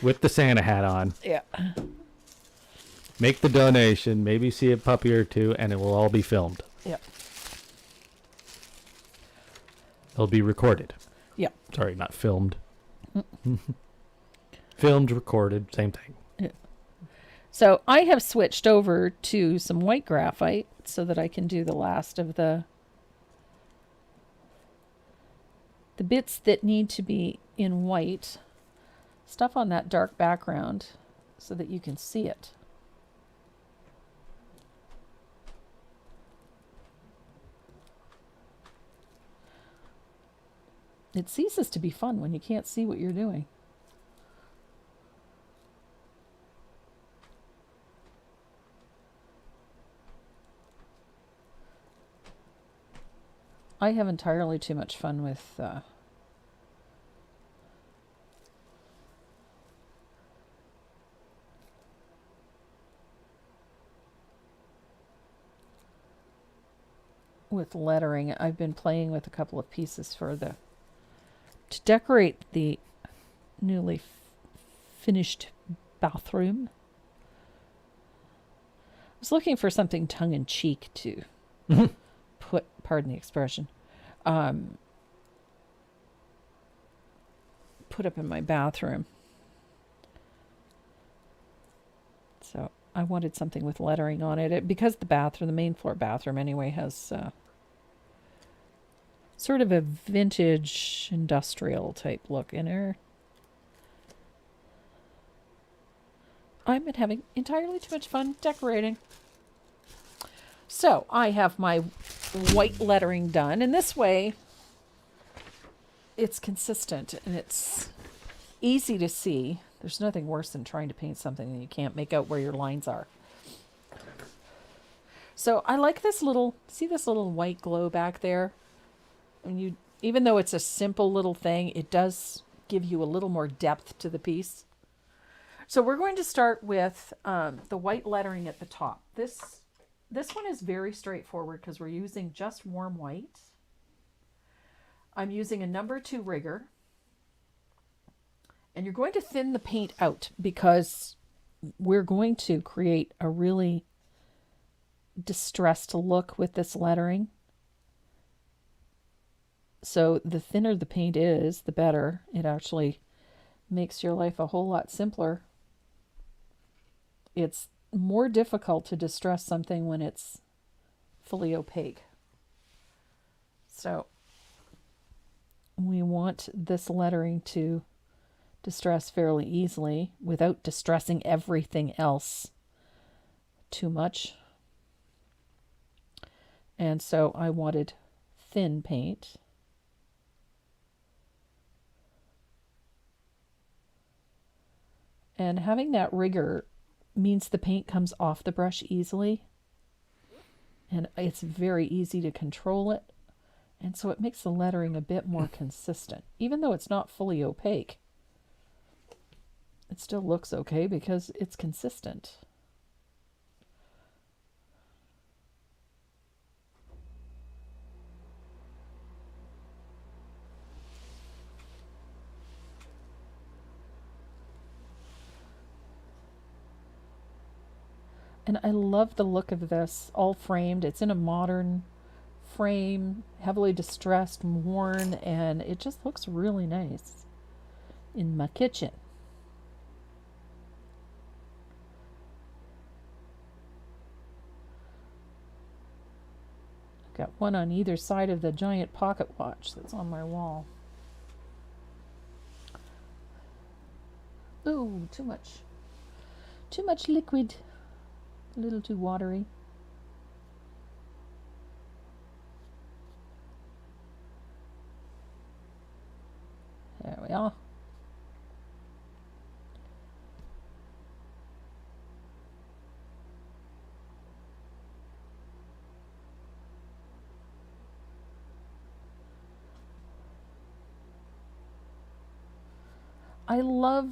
Speaker 2: with the Santa hat on.
Speaker 1: Yeah.
Speaker 2: Make the donation, maybe see a puppy or two, and it will all be filmed.
Speaker 1: Yeah.
Speaker 2: It'll be recorded.
Speaker 1: Yeah.
Speaker 2: Sorry, not filmed. Filmed, recorded, same thing.
Speaker 1: So I have switched over to some white graphite so that I can do the last of the bits that need to be in white. Stuff on that dark background so that you can see it. It ceases to be fun when you can't see what you're doing. I have entirely too much fun with lettering. I've been playing with a couple of pieces to decorate the newly finished bathroom. I was looking for something tongue-in-cheek to put, pardon the expression, put up in my bathroom. So I wanted something with lettering on it because the main floor bathroom anyway, has sort of a vintage industrial type look in her. I've been having entirely too much fun decorating. So I have my white lettering done, and this way it's consistent and it's easy to see. There's nothing worse than trying to paint something and you can't make out where your lines are. So I like this little white glow back there? And even though it's a simple little thing, it does give you a little more depth to the piece. So we're going to start with the white lettering at the top. This one is very straightforward because we're using just warm white. I'm using a number 2 rigger. And you're going to thin the paint out because we're going to create a really distressed look with this lettering. So the thinner the paint is, the better. It actually makes your life a whole lot simpler. It's more difficult to distress something when it's fully opaque. So we want this lettering to distress fairly easily without distressing everything else too much. And so I wanted thin paint. And having that rigor means the paint comes off the brush easily. And it's very easy to control it. And so it makes the lettering a bit more consistent. Even though it's not fully opaque, it still looks okay because it's consistent. And I love the look of this, all framed. It's in a modern frame, heavily distressed, worn, and it just looks really nice in my kitchen. I've got one on either side of the giant pocket watch that's on my wall. Ooh, too much. Too much liquid. A little too watery. There we are. I love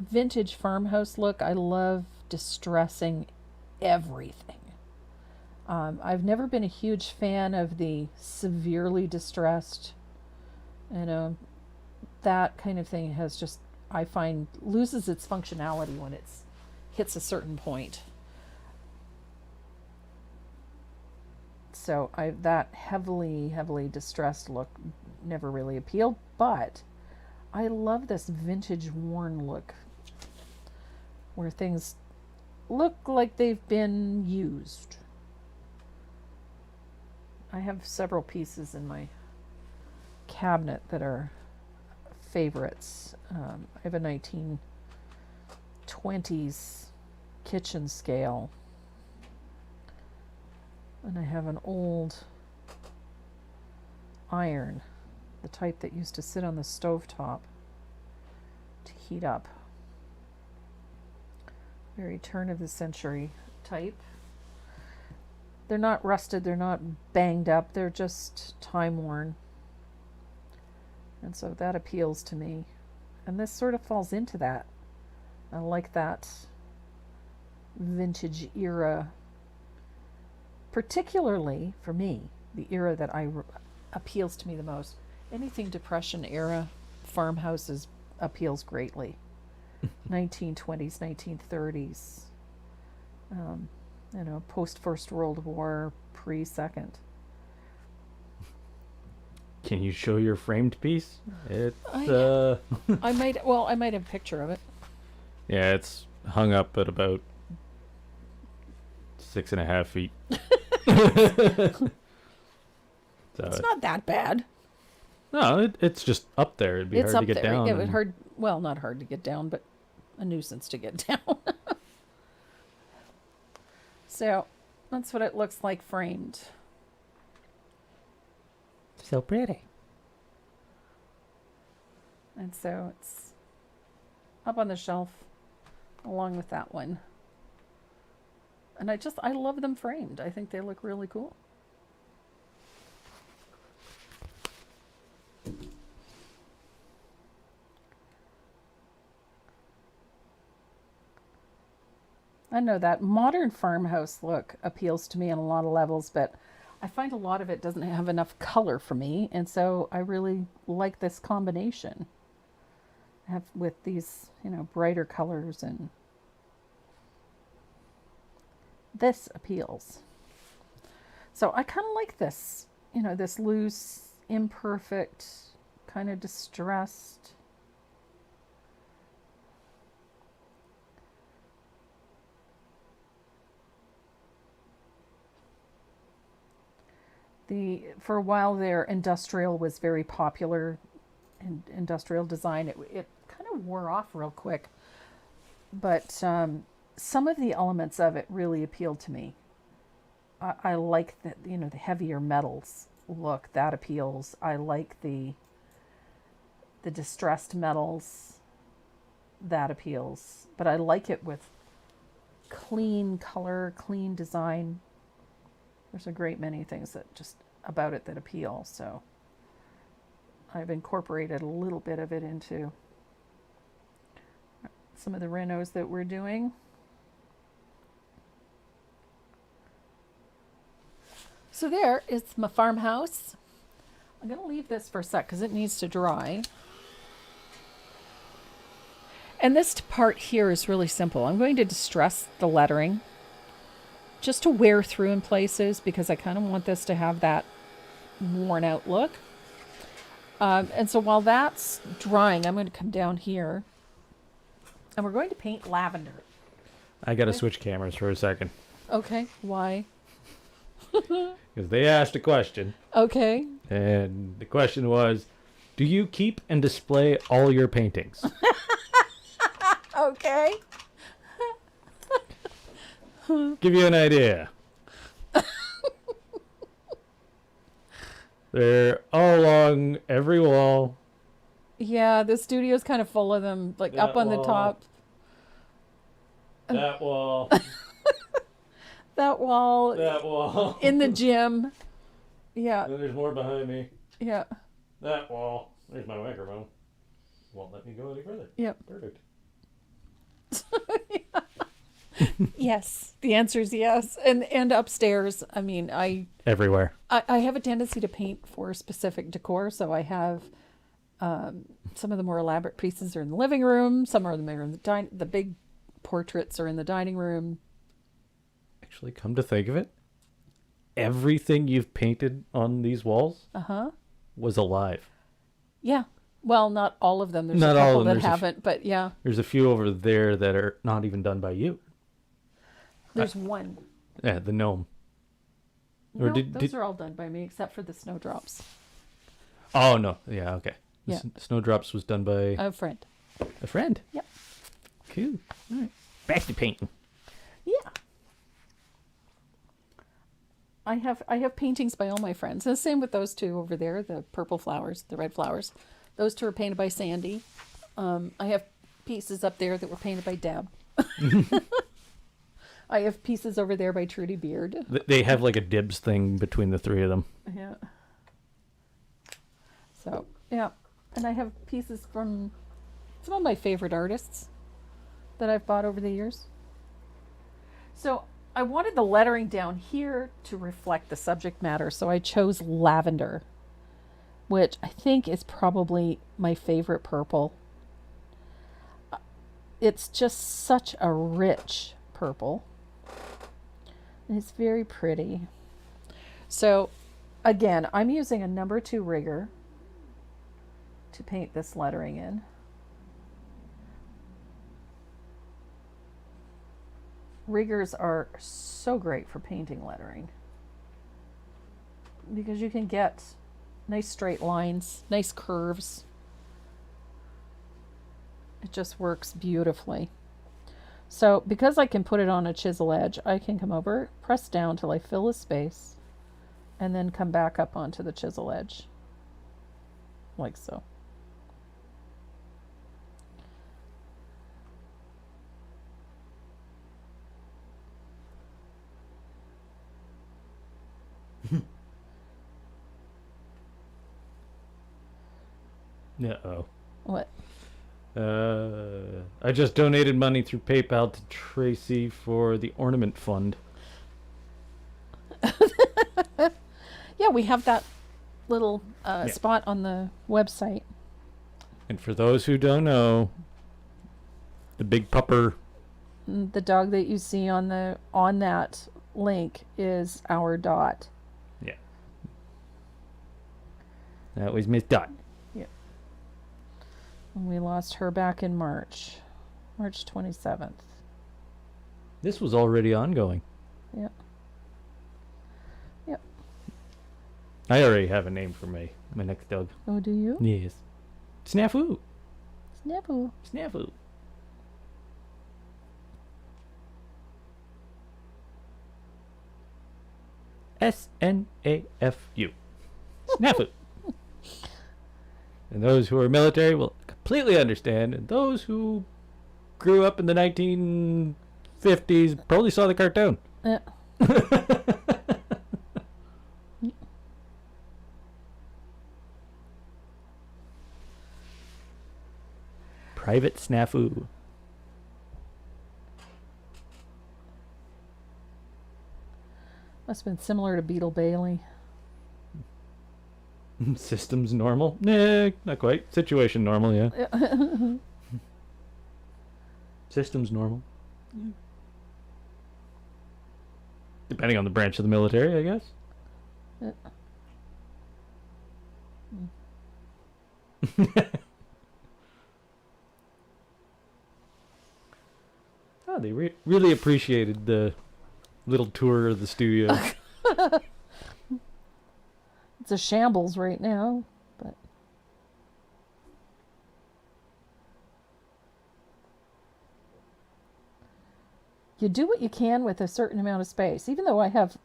Speaker 1: vintage farmhouse look. I love distressing everything. I've never been a huge fan of the severely distressed, that kind of thing has just, I find, loses its functionality when it hits a certain point. So that heavily distressed look never really appealed, but I love this vintage worn look where things look like they've been used. I have several pieces in my cabinet that are favorites. I have a 1920s kitchen scale, and I have an old iron, the type that used to sit on the stovetop to heat up. Very turn of the century type. They're not rusted, they're not banged up, they're just time worn. And so that appeals to me. And this sort of falls into that. I like that vintage era, particularly for me, the era that appeals to me the most. Anything Depression era farmhouses appeals greatly. 1920s, 1930s, post First World War, pre Second.
Speaker 2: Can you show your framed piece? It's
Speaker 1: I might have a picture of it.
Speaker 2: Yeah, it's hung up at about 6.5 feet. So
Speaker 1: it's not that bad.
Speaker 2: No, it's just up there. It'd be
Speaker 1: It's
Speaker 2: hard
Speaker 1: up
Speaker 2: to get
Speaker 1: there.
Speaker 2: down.
Speaker 1: Yeah, not hard to get down, but a nuisance to get down. So that's what it looks like framed.
Speaker 2: So pretty.
Speaker 1: And so it's up on the shelf along with that one. And I love them framed. I think they look really cool. I know that modern farmhouse look appeals to me on a lot of levels, but I find a lot of it doesn't have enough color for me, and so I really like this combination with these, brighter colors and this appeals. So I kind of like this, this loose, imperfect, kind of distressed. For a while there, industrial was very popular, and industrial design. It kind of wore off real quick, but some of the elements of it really appealed to me. I like the heavier metals look that appeals. I like the distressed metals that appeals, but I like it with clean color, clean design. There's a great many things that just about it that appeal. So I've incorporated a little bit of it into some of the renos that we're doing. So there is my farmhouse. I'm going to leave this for a sec because it needs to dry. And this part here is really simple. I'm going to distress the lettering just to wear through in places because I kind of want this to have that worn out look. And so while that's drying, I'm going to come down here and we're going to paint lavender.
Speaker 2: I got to switch cameras for a second.
Speaker 1: Okay, why?
Speaker 2: Because they asked a question.
Speaker 1: Okay.
Speaker 2: And the question was, do you keep and display all your paintings?
Speaker 1: Okay.
Speaker 2: Give you an idea. They're all along every wall.
Speaker 1: Yeah, the studio's kind of full of them, like
Speaker 2: That
Speaker 1: up on the
Speaker 2: wall.
Speaker 1: top.
Speaker 2: That wall.
Speaker 1: That wall.
Speaker 2: That wall.
Speaker 1: In the gym. Yeah,
Speaker 2: And there's more behind me.
Speaker 1: yeah,
Speaker 2: That wall. There's my microphone. Won't let me go any further.
Speaker 1: yep.
Speaker 2: Perfect.
Speaker 1: Yes, the answer is yes. And upstairs, I mean,
Speaker 2: Everywhere.
Speaker 1: I have a tendency to paint for specific decor, so I have some of the more elaborate pieces are in the living room, some are in the big portraits are in the dining room.
Speaker 2: Actually, come to think of it, everything you've painted on these walls was alive.
Speaker 1: Yeah. Well, not all of them. There's
Speaker 2: Not
Speaker 1: a
Speaker 2: all
Speaker 1: couple
Speaker 2: of them.
Speaker 1: that haven't, but yeah.
Speaker 2: There's a few over there that are not even done by you.
Speaker 1: There's one.
Speaker 2: Yeah, the gnome. Or
Speaker 1: No, those are all done by me except for the snowdrops.
Speaker 2: Oh, no. Yeah, okay.
Speaker 1: Yeah.
Speaker 2: Snowdrops was done by
Speaker 1: A friend.
Speaker 2: a friend.
Speaker 1: Yep.
Speaker 2: Cool. All right. Back to painting.
Speaker 1: Yeah. I have paintings by all my friends. And the same with those two over there, the purple flowers, the red flowers. Those two are painted by Sandy. I have pieces up there that were painted by Deb. I have pieces over there by Trudy Beard.
Speaker 2: They have like a dibs thing between the three of them.
Speaker 1: Yeah. So, yeah. And I have pieces from some of my favorite artists that I've bought over the years. So I wanted the lettering down here to reflect the subject matter, so I chose lavender, which I think is probably my favorite purple. It's just such a rich purple. And it's very pretty. So again, I'm using a number 2 rigger to paint this lettering in. Riggers are so great for painting lettering because you can get nice straight lines, nice curves. It just works beautifully. So because I can put it on a chisel edge, I can come over, press down till I fill the space, and then come back up onto the chisel edge, like so.
Speaker 2: Uh-oh.
Speaker 1: What?
Speaker 2: I just donated money through PayPal to Tracy for the ornament fund.
Speaker 1: Yeah, we have that little
Speaker 2: Yeah.
Speaker 1: spot on the website.
Speaker 2: And for those who don't know, the big pupper
Speaker 1: The dog that you see on that link is our Dot.
Speaker 2: Yeah. That was Miss Dot.
Speaker 1: And we lost her back in March 27th.
Speaker 2: This was already ongoing.
Speaker 1: Yep. Yep.
Speaker 2: I already have a name for my next dog.
Speaker 1: Oh, do you?
Speaker 2: Yes. Snafu.
Speaker 1: Snafu.
Speaker 2: Snafu. SNAFU. Snafu. And those who are military will completely understand, and those who grew up in the 1950s probably saw the cartoon.
Speaker 1: Yeah.
Speaker 2: Private Snafu.
Speaker 1: Must have been similar to Beetle Bailey.
Speaker 2: Systems normal? Nah, not quite. Situation normal, yeah. Systems normal. Yeah. Depending on the branch of the military, I guess. Oh, they really appreciated the little tour of the studio.
Speaker 1: It's a shambles right now, but you do what you can with a certain amount of space. Even though I have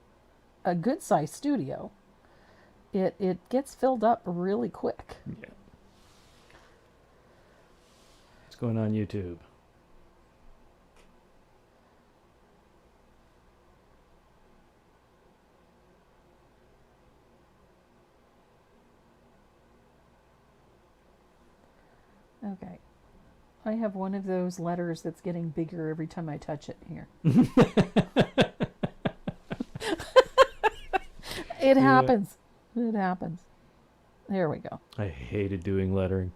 Speaker 1: a good sized studio, it gets filled up really quick.
Speaker 2: Yeah. What's going on YouTube?
Speaker 1: Okay. I have one of those letters that's getting bigger every time I touch it here. It happens. It happens. There we go.
Speaker 2: I hated doing lettering.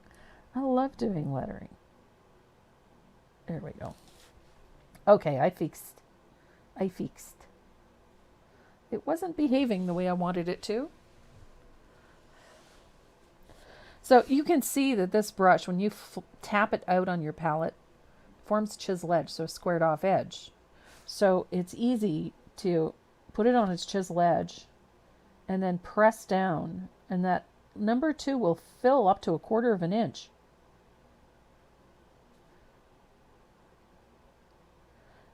Speaker 1: I love doing lettering. There we go. Okay, I fixed. It wasn't behaving the way I wanted it to. So you can see that this brush, when you tap it out on your palette, forms chisel edge, so a squared off edge. So it's easy to put it on its chisel edge and then press down, and that number 2 will fill up to 1/4 of an inch.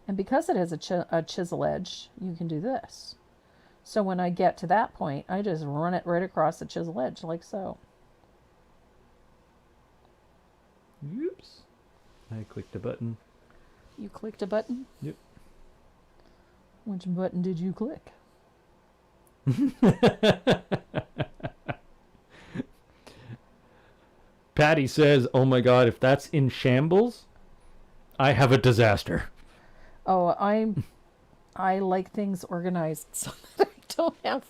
Speaker 1: And because it has a chisel edge, you can do this. So when I get to that point, I just run it right across the chisel edge like so.
Speaker 2: Oops. I clicked a button.
Speaker 1: You clicked a button?
Speaker 2: Yep.
Speaker 1: Which button did you click?
Speaker 2: Patty says, "Oh my God, if that's in shambles, I have a disaster."
Speaker 1: Oh, I like things organized so that I don't have.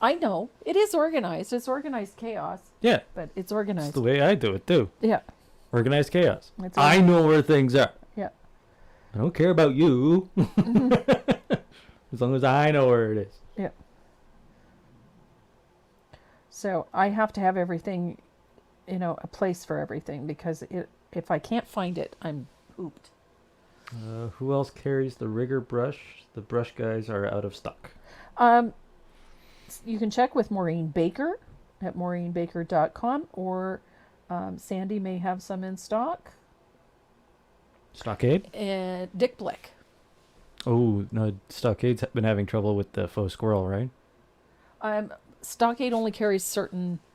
Speaker 1: I know it is organized. It's organized chaos.
Speaker 2: Yeah,
Speaker 1: but it's organized.
Speaker 2: that's the way I do it too.
Speaker 1: Yeah.
Speaker 2: Organized chaos.
Speaker 1: It's
Speaker 2: I
Speaker 1: organized.
Speaker 2: know where things are.
Speaker 1: Yeah.
Speaker 2: I don't care about you. As long as I know where it is.
Speaker 1: Yeah. So I have to have everything, a place for everything, because if I can't find it, I'm pooped.
Speaker 2: Who else carries the rigger brush? The brush guys are out of stock.
Speaker 1: You can check with Maureen Baker at maureenbaker.com, or Sandy may have some in stock.
Speaker 2: Stockade?
Speaker 1: And Dick Blick.
Speaker 2: Oh, no, Stockade's been having trouble with the faux squirrel, right?
Speaker 1: Stockade only carries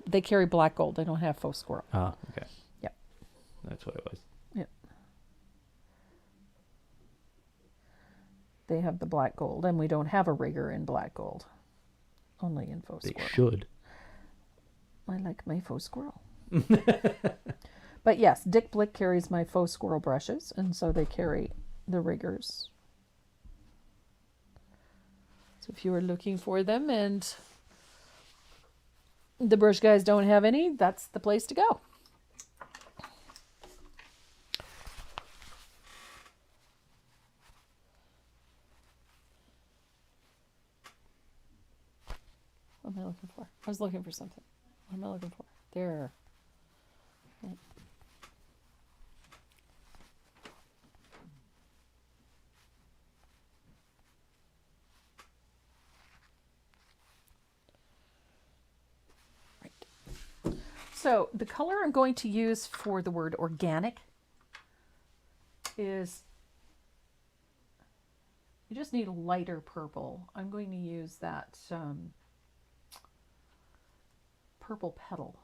Speaker 1: they carry black gold. They don't have faux squirrel.
Speaker 2: Ah, okay.
Speaker 1: Yeah.
Speaker 2: That's what it was.
Speaker 1: Yeah. They have the black gold, and we don't have a rigger in black gold. Only in faux
Speaker 2: They
Speaker 1: squirrel.
Speaker 2: should.
Speaker 1: I like my faux squirrel. But yes, Dick Blick carries my faux squirrel brushes, and so they carry the riggers. So if you are looking for them and the brush guys don't have any, that's the place to go. looking for? I was looking for something. What am I looking for? There. Right. So the color I'm going to use for the word organic is, you just need a lighter purple. I'm going to use that purple petal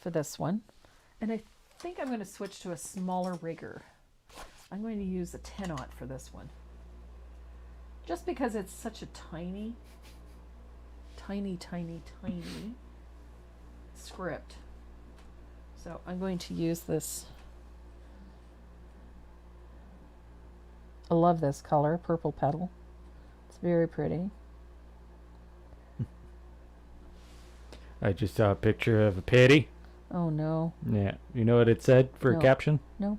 Speaker 1: for this one. And I think I'm going to switch to a smaller rigger. I'm going to use a 10-aught for this one. Just because it's such a tiny script. So I'm going to use this. I love this color, purple petal. It's very pretty.
Speaker 2: I just saw a picture of a pitty.
Speaker 1: Oh no.
Speaker 2: Yeah. You know what it said for a
Speaker 1: No.
Speaker 2: caption?
Speaker 1: No.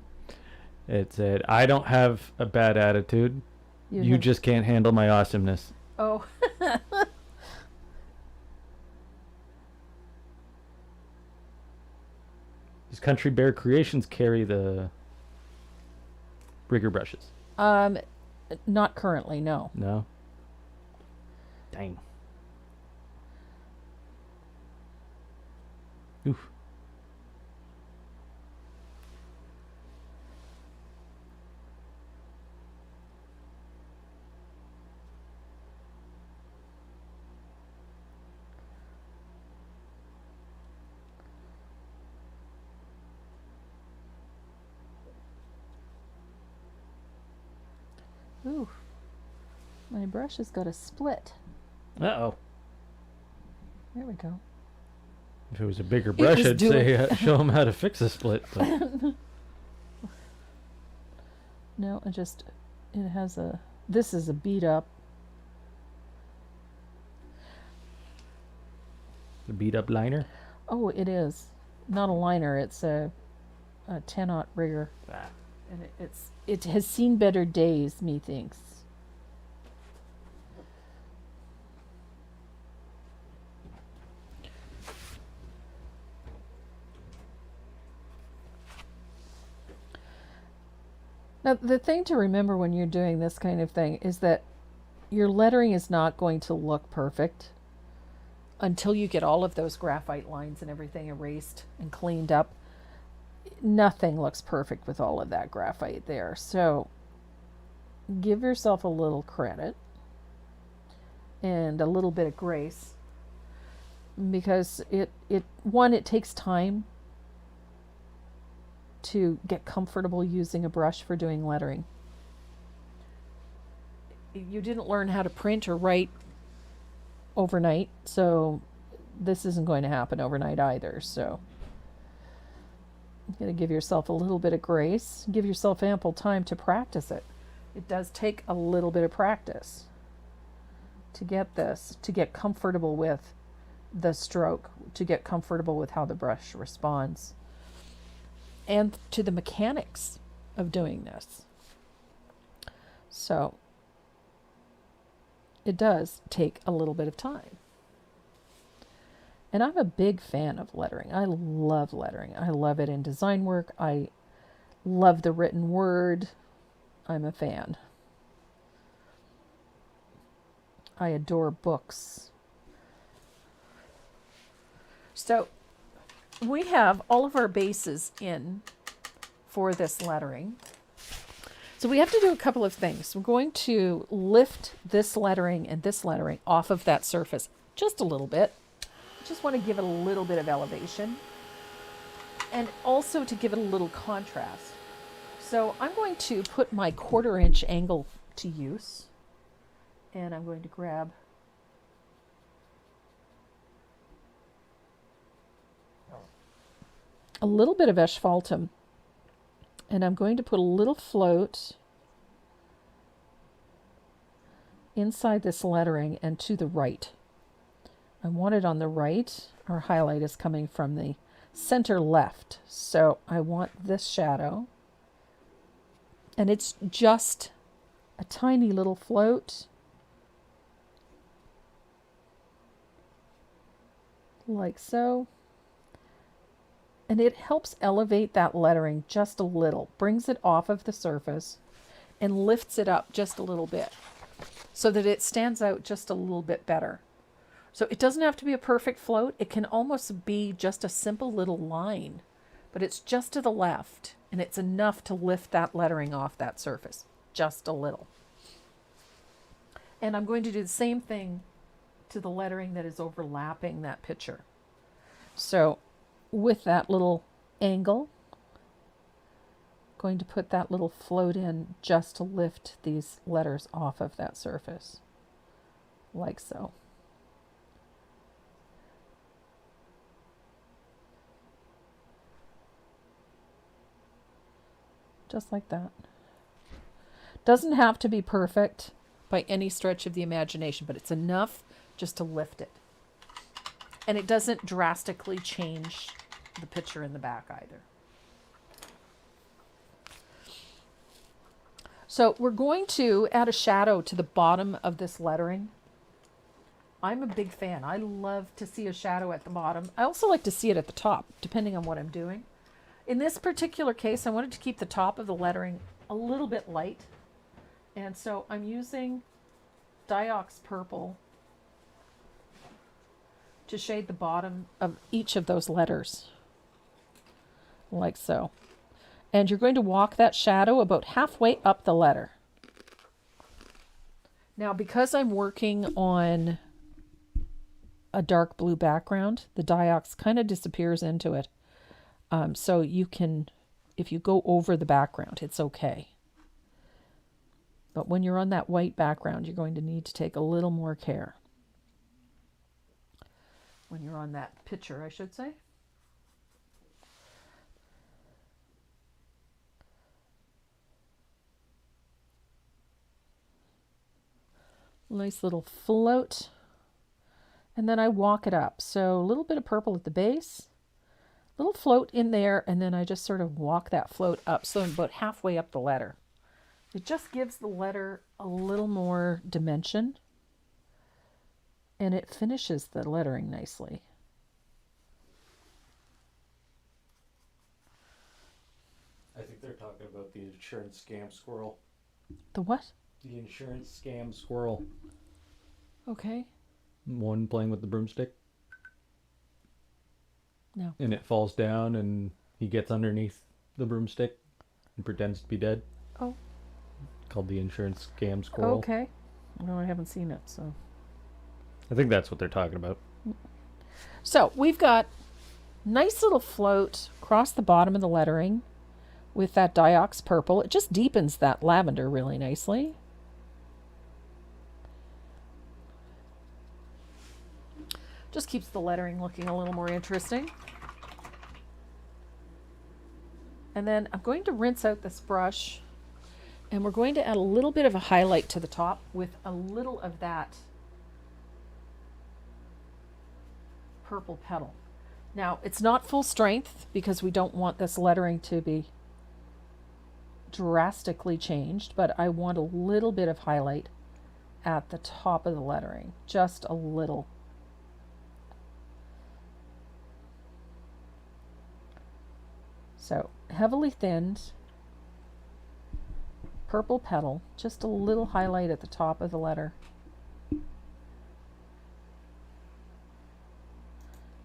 Speaker 2: It said, I don't have a bad attitude. You
Speaker 1: have-
Speaker 2: just can't handle my awesomeness.
Speaker 1: Oh.
Speaker 2: Does Country Bear Creations carry the rigger brushes?
Speaker 1: Not currently, no.
Speaker 2: No? Dang. Oof.
Speaker 1: Ooh. My brush has got a split.
Speaker 2: Uh-oh.
Speaker 1: There we go.
Speaker 2: If it was a bigger brush,
Speaker 1: was
Speaker 2: I'd say show them how to fix a split. But
Speaker 1: No, it has this is a beat up.
Speaker 2: the beat up liner.
Speaker 1: Oh, it is. Not a liner, it's a 10-aught rigger.
Speaker 2: Ah.
Speaker 1: And it has seen better days, methinks. Now, the thing to remember when you're doing this kind of thing is that your lettering is not going to look perfect until you get all of those graphite lines and everything erased and cleaned up. Nothing looks perfect with all of that graphite there. So give yourself a little credit and a little bit of grace, because it takes time to get comfortable using a brush for doing lettering. You didn't learn how to print or write overnight, so this isn't going to happen overnight either. So you got to give yourself a little bit of grace, give yourself ample time to practice it. It does take a little bit of practice to get this, to get comfortable with the stroke, to get comfortable with how the brush responds, and to the mechanics of doing this. So it does take a little bit of time. And I'm a big fan of lettering. I love lettering. I love it in design work. I love the written word. I'm a fan. I adore books. So we have all of our bases in for this lettering. So we have to do a couple of things. We're going to lift this lettering and this lettering off of that surface just a little bit. Just want to give it a little bit of elevation, and also to give it a little contrast. So I'm going to put my 1/4 inch angle to use, and I'm going to grab a little bit of asphaltum, and I'm going to put a little float inside this lettering and to the right. I want it on the right. Our highlight is coming from the center left, so I want this shadow, and it's just a tiny little float. like so. And it helps elevate that lettering just a little, brings it off of the surface and lifts it up just a little bit so that it stands out just a little bit better. So it doesn't have to be a perfect float. It can almost be just a simple little line, but it's just to the left and it's enough to lift that lettering off that surface, just a little. And I'm going to do the same thing to the lettering that is overlapping that picture. So with that little angle, going to put that little float in just to lift these letters off of that surface, like so. Just like that. Doesn't have to be perfect by any stretch of the imagination, but it's enough just to lift it. And it doesn't drastically change the picture in the back either. So we're going to add a shadow to the bottom of this lettering. I'm a big fan. I love to see a shadow at the bottom. I also like to see it at the top, depending on what I'm doing. In this particular case, I wanted to keep the top of the lettering a little bit light. And so I'm using Diox Purple to shade the bottom of each of those letters, like so. And you're going to walk that shadow about halfway up the letter. Now, because I'm working on a dark blue background, the Diox kind of disappears into it. So you can, if you go over the background, it's okay. But when you're on that white background, you're going to need to take a little more care. When you're on that picture, I should say. Nice little float. And then I walk it up. So a little bit of purple at the base, little float in there, and then I just sort of walk that float up. So I'm about halfway up the letter. It just gives the letter a little more dimension. And it finishes the lettering nicely.
Speaker 2: I think they're talking about the insurance scam squirrel.
Speaker 1: The what?
Speaker 2: The insurance scam squirrel.
Speaker 1: Okay.
Speaker 2: One playing with the broomstick.
Speaker 1: No.
Speaker 2: And it falls down and he gets underneath the broomstick and pretends to be dead.
Speaker 1: Oh.
Speaker 2: Called the insurance scam squirrel.
Speaker 1: Okay. No, I haven't seen it, so.
Speaker 2: I think that's what they're talking about.
Speaker 1: So we've got nice little float across the bottom of the lettering with that Diox Purple. It just deepens that lavender really nicely. Just keeps the lettering looking a little more interesting. And then I'm going to rinse out this brush and we're going to add a little bit of a highlight to the top with a little of that purple petal. Now, it's not full strength because we don't want this lettering to be drastically changed, but I want a little bit of highlight at the top of the lettering, just a little. So, heavily thinned purple petal, just a little highlight at the top of the letter.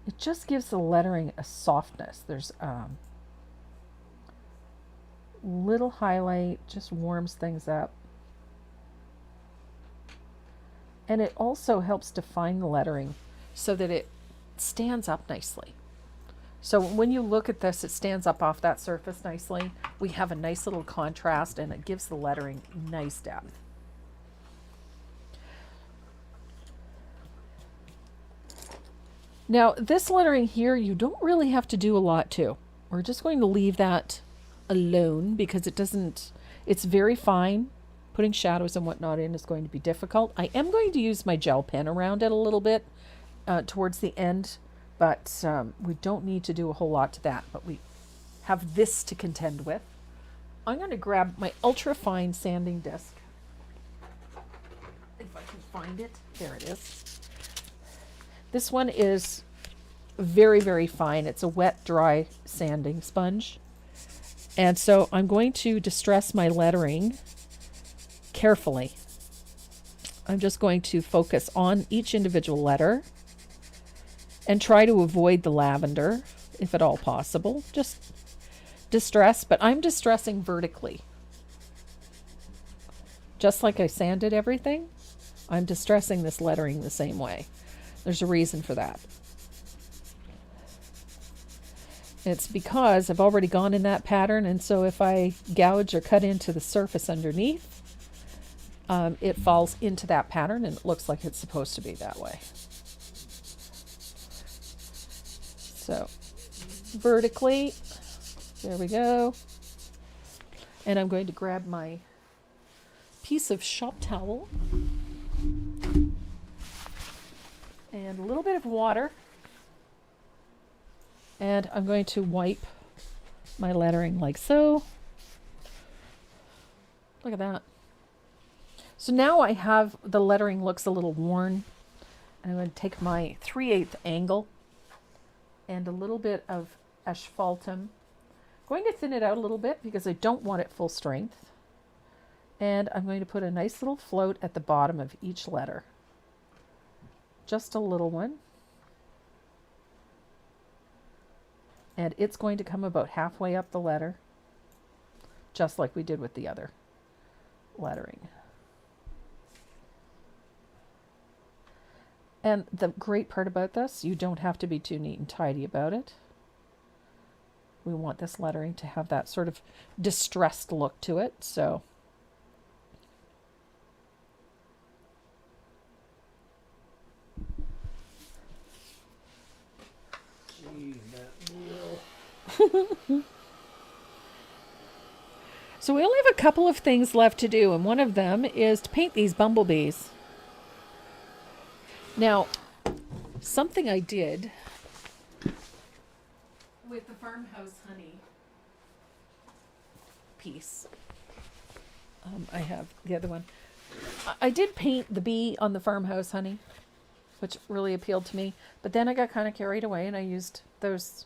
Speaker 1: It just gives the lettering a softness. There's little highlight, just warms things up. And it also helps define the lettering so that it stands up nicely. So when you look at this, it stands up off that surface nicely. We have a nice little contrast and it gives the lettering nice depth. Now, this lettering here, you don't really have to do a lot to. We're just going to leave that alone because it's very fine. Putting shadows and whatnot in is going to be difficult. I am going to use my gel pen around it a little bit towards the end, but we don't need to do a whole lot to that, but we have this to contend with. I'm going to grab my ultra fine sanding disc. If I can find it. There it is. This one is very, very fine. It's a wet, dry sanding sponge. And so I'm going to distress my lettering carefully. I'm just going to focus on each individual letter and try to avoid the lavender if at all possible. Just distress, but I'm distressing vertically. Just like I sanded everything, I'm distressing this lettering the same way. There's a reason for that. It's because I've already gone in that pattern, and so if I gouge or cut into the surface underneath, it falls into that pattern and it looks like it's supposed to be that way. So vertically, there we go. And I'm going to grab my piece of shop towel and a little bit of water, and I'm going to wipe my lettering like so. Look at that. So now I have, the lettering looks a little worn. I'm going to take my 3/8 angle and a little bit of asphaltum. Going to thin it out a little bit because I don't want it full strength. And I'm going to put a nice little float at the bottom of each letter. Just a little one. And it's going to come about halfway up the letter, just like we did with the other lettering. And the great part about this, you don't have to be too neat and tidy about it. We want this lettering to have that sort of distressed look to it, so.
Speaker 3: Gee, that wheel.
Speaker 1: So we only have a couple of things left to do, and one of them is to paint these bumblebees. Now, something I did with the farmhouse honey piece, I have the other one. I did paint the bee on the farmhouse honey, which really appealed to me, but then I got kind of carried away and I used those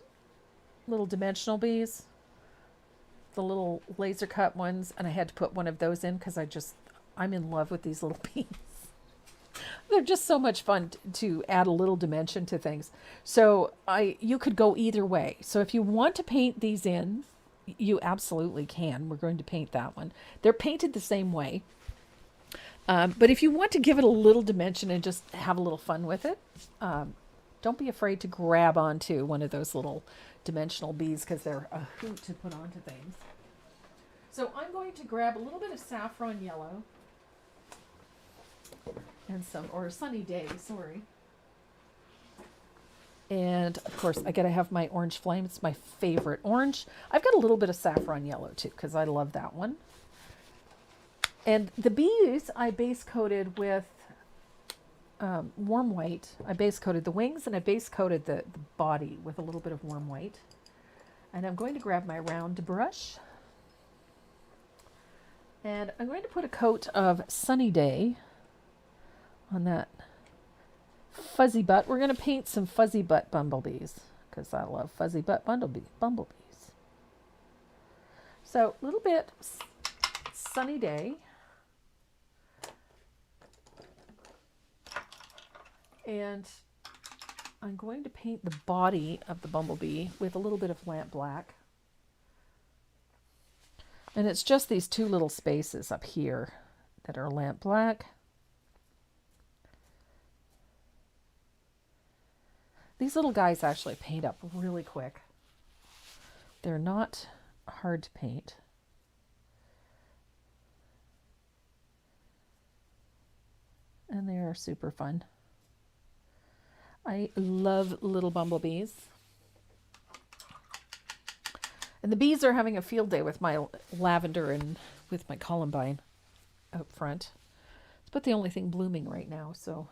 Speaker 1: little dimensional bees, the little laser cut ones, and I had to put one of those in because I'm in love with these little bees. They're just so much fun to add a little dimension to things. So you could go either way. So if you want to paint these in, you absolutely can. We're going to paint that one. They're painted the same way. But if you want to give it a little dimension and just have a little fun with it, don't be afraid to grab onto one of those little dimensional bees because they're a hoot to put onto things. So I'm going to grab a little bit of saffron yellow and or sunny day, sorry. And of course I gotta have my orange flame. It's my favorite orange. I've got a little bit of saffron yellow too because I love that one. And the bees I base coated with warm white. I base coated the wings and I base coated the body with a little bit of warm white. And I'm going to grab my round brush. And I'm going to put a coat of Sunny Day on that fuzzy butt. We're going to paint some fuzzy butt bumblebees because I love fuzzy butt bumblebees. So a little bit Sunny Day. And I'm going to paint the body of the bumblebee with a little bit of lamp black. And it's just these two little spaces up here that are lamp black. These little guys actually paint up really quick. They're not hard to paint. And they are super fun. I love little bumblebees. And the bees are having a field day with my lavender and with my columbine out front. It's about the only thing blooming right now, so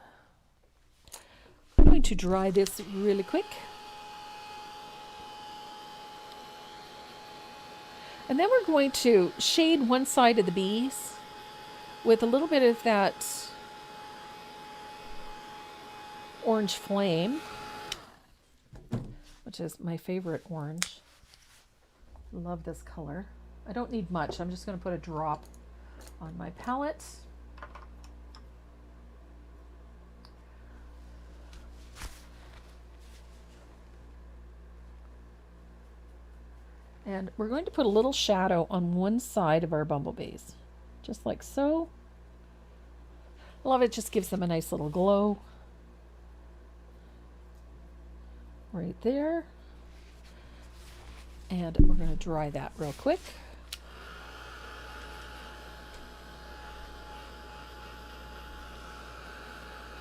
Speaker 1: I'm going to dry this really quick. And then we're going to shade one side of the bees with a little bit of that orange flame. which is my favorite orange. Love this color. I don't need much. I'm just going to put a drop on my palette. And we're going to put a little shadow on one side of our bumblebees, just like so. Love it, just gives them a nice little glow. Right there. And we're going to dry that real quick.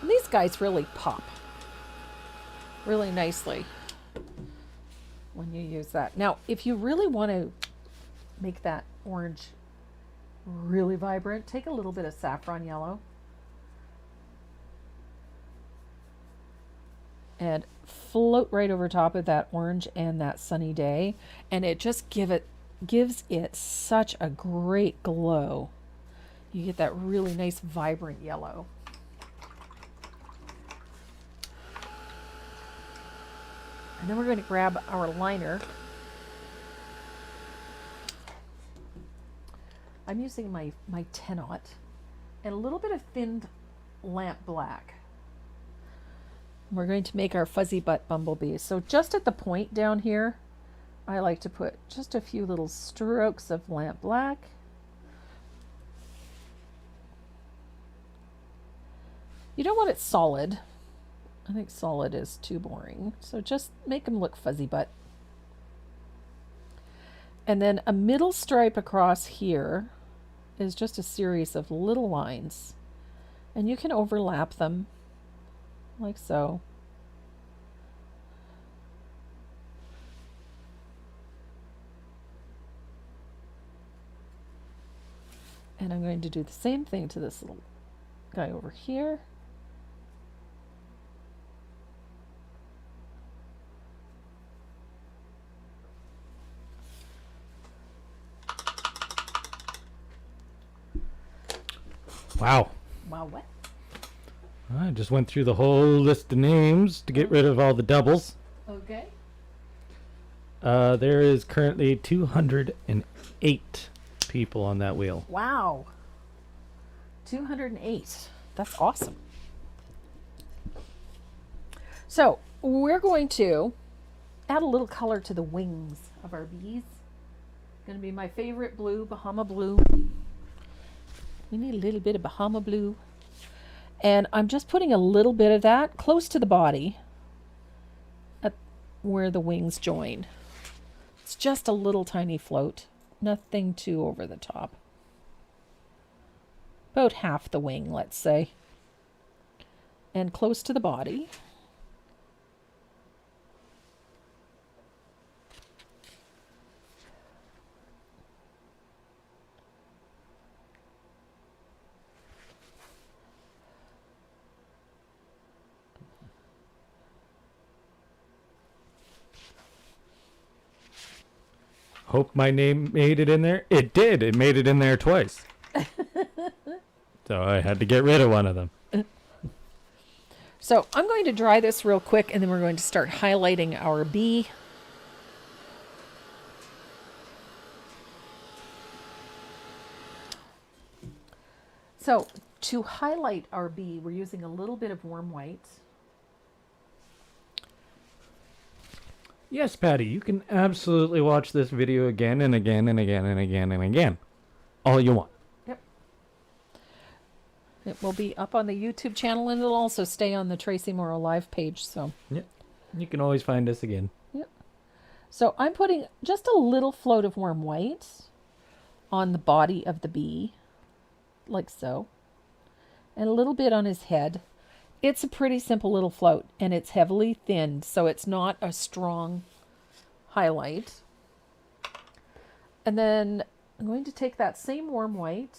Speaker 1: And these guys really pop really nicely when you use that. Now, if you really want to make that orange really vibrant, take a little bit of saffron yellow and float right over top of that orange and that sunny day, and it just gives it such a great glow. You get that really nice vibrant yellow. And then we're going to grab our liner. I'm using my 10-aught and a little bit of thinned lamp black. We're going to make our fuzzy butt bumblebees. So just at the point down here, I like to put just a few little strokes of lamp black. You don't want it solid. I think solid is too boring. So just make them look fuzzy butt. And then a middle stripe across here is just a series of little lines. And you can overlap them like so. And I'm going to do the same thing to this little guy over here.
Speaker 2: Wow.
Speaker 1: Wow, what?
Speaker 2: I just went through the whole list of names to get rid of all the doubles.
Speaker 1: Okay.
Speaker 2: There is currently 208 people on that wheel.
Speaker 1: Wow. 208. That's awesome. So we're going to add a little color to the wings of our bees. Going to be my favorite blue, Bahama blue. We need a little bit of Bahama blue. And I'm just putting a little bit of that close to the body at where the wings join. It's just a little tiny float. Nothing too over the top. About half the wing, let's say. And close to the body.
Speaker 2: Hope my name made it in there. It did. It made it in there twice. So I had to get rid of one of them.
Speaker 1: So I'm going to dry this real quick, and then we're going to start highlighting our bee. So to highlight our bee, we're using a little bit of warm white.
Speaker 2: Yes, Patty, you can absolutely watch this video again and again and again and again and again. All you want.
Speaker 1: Yep. It will be up on the YouTube channel, and it'll also stay on the Tracy Morrow Live page. So.
Speaker 2: Yep. You can always find us again.
Speaker 1: Yep. So I'm putting just a little float of warm white on the body of the bee, like so, and a little bit on his head. It's a pretty simple little float, and it's heavily thinned, so it's not a strong highlight. And then I'm going to take that same warm white,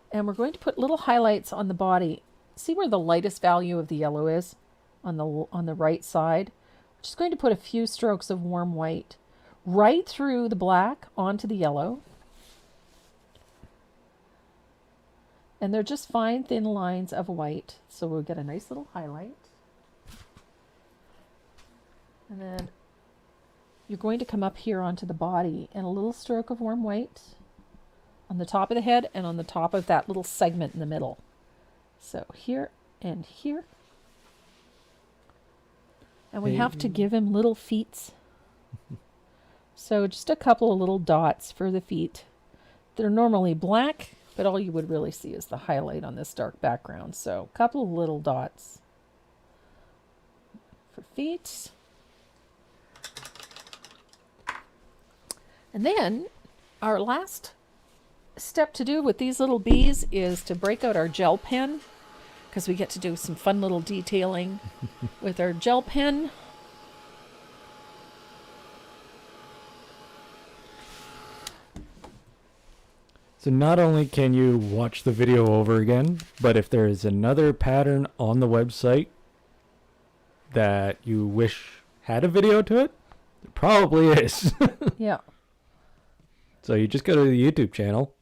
Speaker 1: and we're going to put little highlights on the body. See where the lightest value of the yellow is on the right side? I'm just going to put a few strokes of warm white right through the black onto the yellow. And they're just fine, thin lines of white. So we'll get a nice little highlight. And then you're going to come up here onto the body and a little stroke of warm white on the top of the head and on the top of that little segment in the middle. So here and here. And we have to give him little feet. So just a couple of little dots for the feet. They're normally black, but all you would really see is the highlight on this dark background. So a couple of little dots for feet. And then our last step to do with these little bees is to break out our gel pen, because we get to do some fun little detailing with our gel pen.
Speaker 2: So not only can you watch the video over again, but if there is another pattern on the website that you wish had a video to it, there probably is.
Speaker 1: Yeah.
Speaker 2: So you just go to the YouTube channel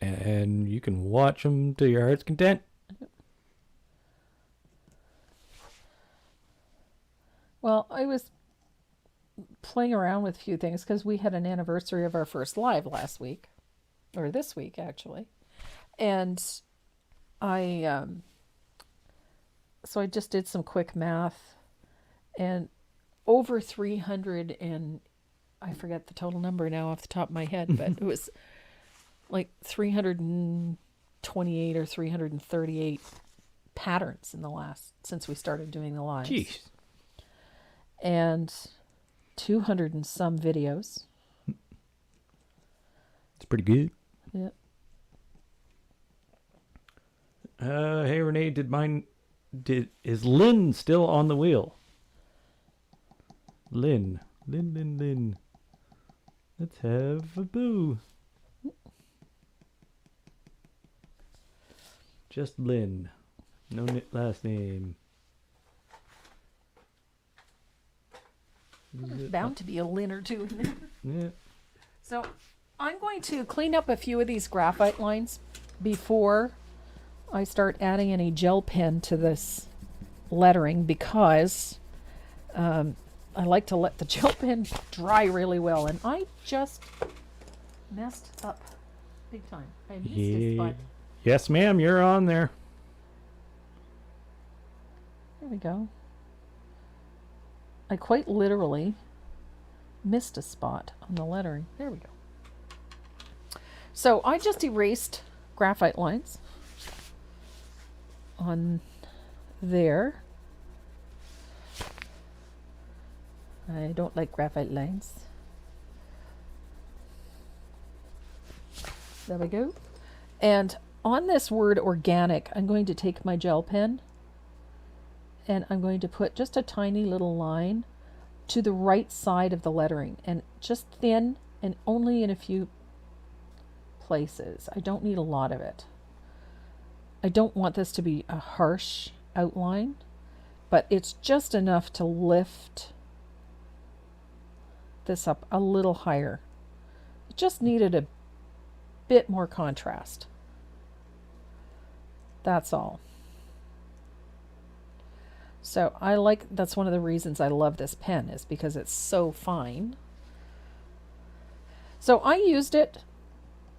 Speaker 2: and you can watch them to your heart's content.
Speaker 1: Well, I was playing around with a few things because we had an anniversary of our first live last week, or this week actually. And so I just did some quick math, and over 300, and I forget the total number now off the top of my head, but it was like 328 or 338 patterns in the since we started doing the lives.
Speaker 2: Jeez.
Speaker 1: And 200 and some videos.
Speaker 2: It's pretty good.
Speaker 1: Yeah.
Speaker 2: Hey Renee, is Lynn still on the wheel? Lynn. Let's have a boo. Just Lynn. No last name.
Speaker 1: There's bound to be a Lynn or two in there.
Speaker 2: Yeah.
Speaker 1: So I'm going to clean up a few of these graphite lines before I start adding any gel pen to this lettering, because I like to let the gel pen dry really well, and I just messed up big time. I missed it, but
Speaker 2: Yes, ma'am, you're on there.
Speaker 1: there we go. I quite literally missed a spot on the lettering. There we go. So I just erased graphite lines on there. I don't like graphite lines. There we go. And on this word organic, I'm going to take my gel pen and I'm going to put just a tiny little line to the right side of the lettering, and just thin and only in a few places. I don't need a lot of it. I don't want this to be a harsh outline, but it's just enough to lift this up a little higher. It just needed a bit more contrast. That's all. So that's one of the reasons I love this pen, is because it's so fine. So I used it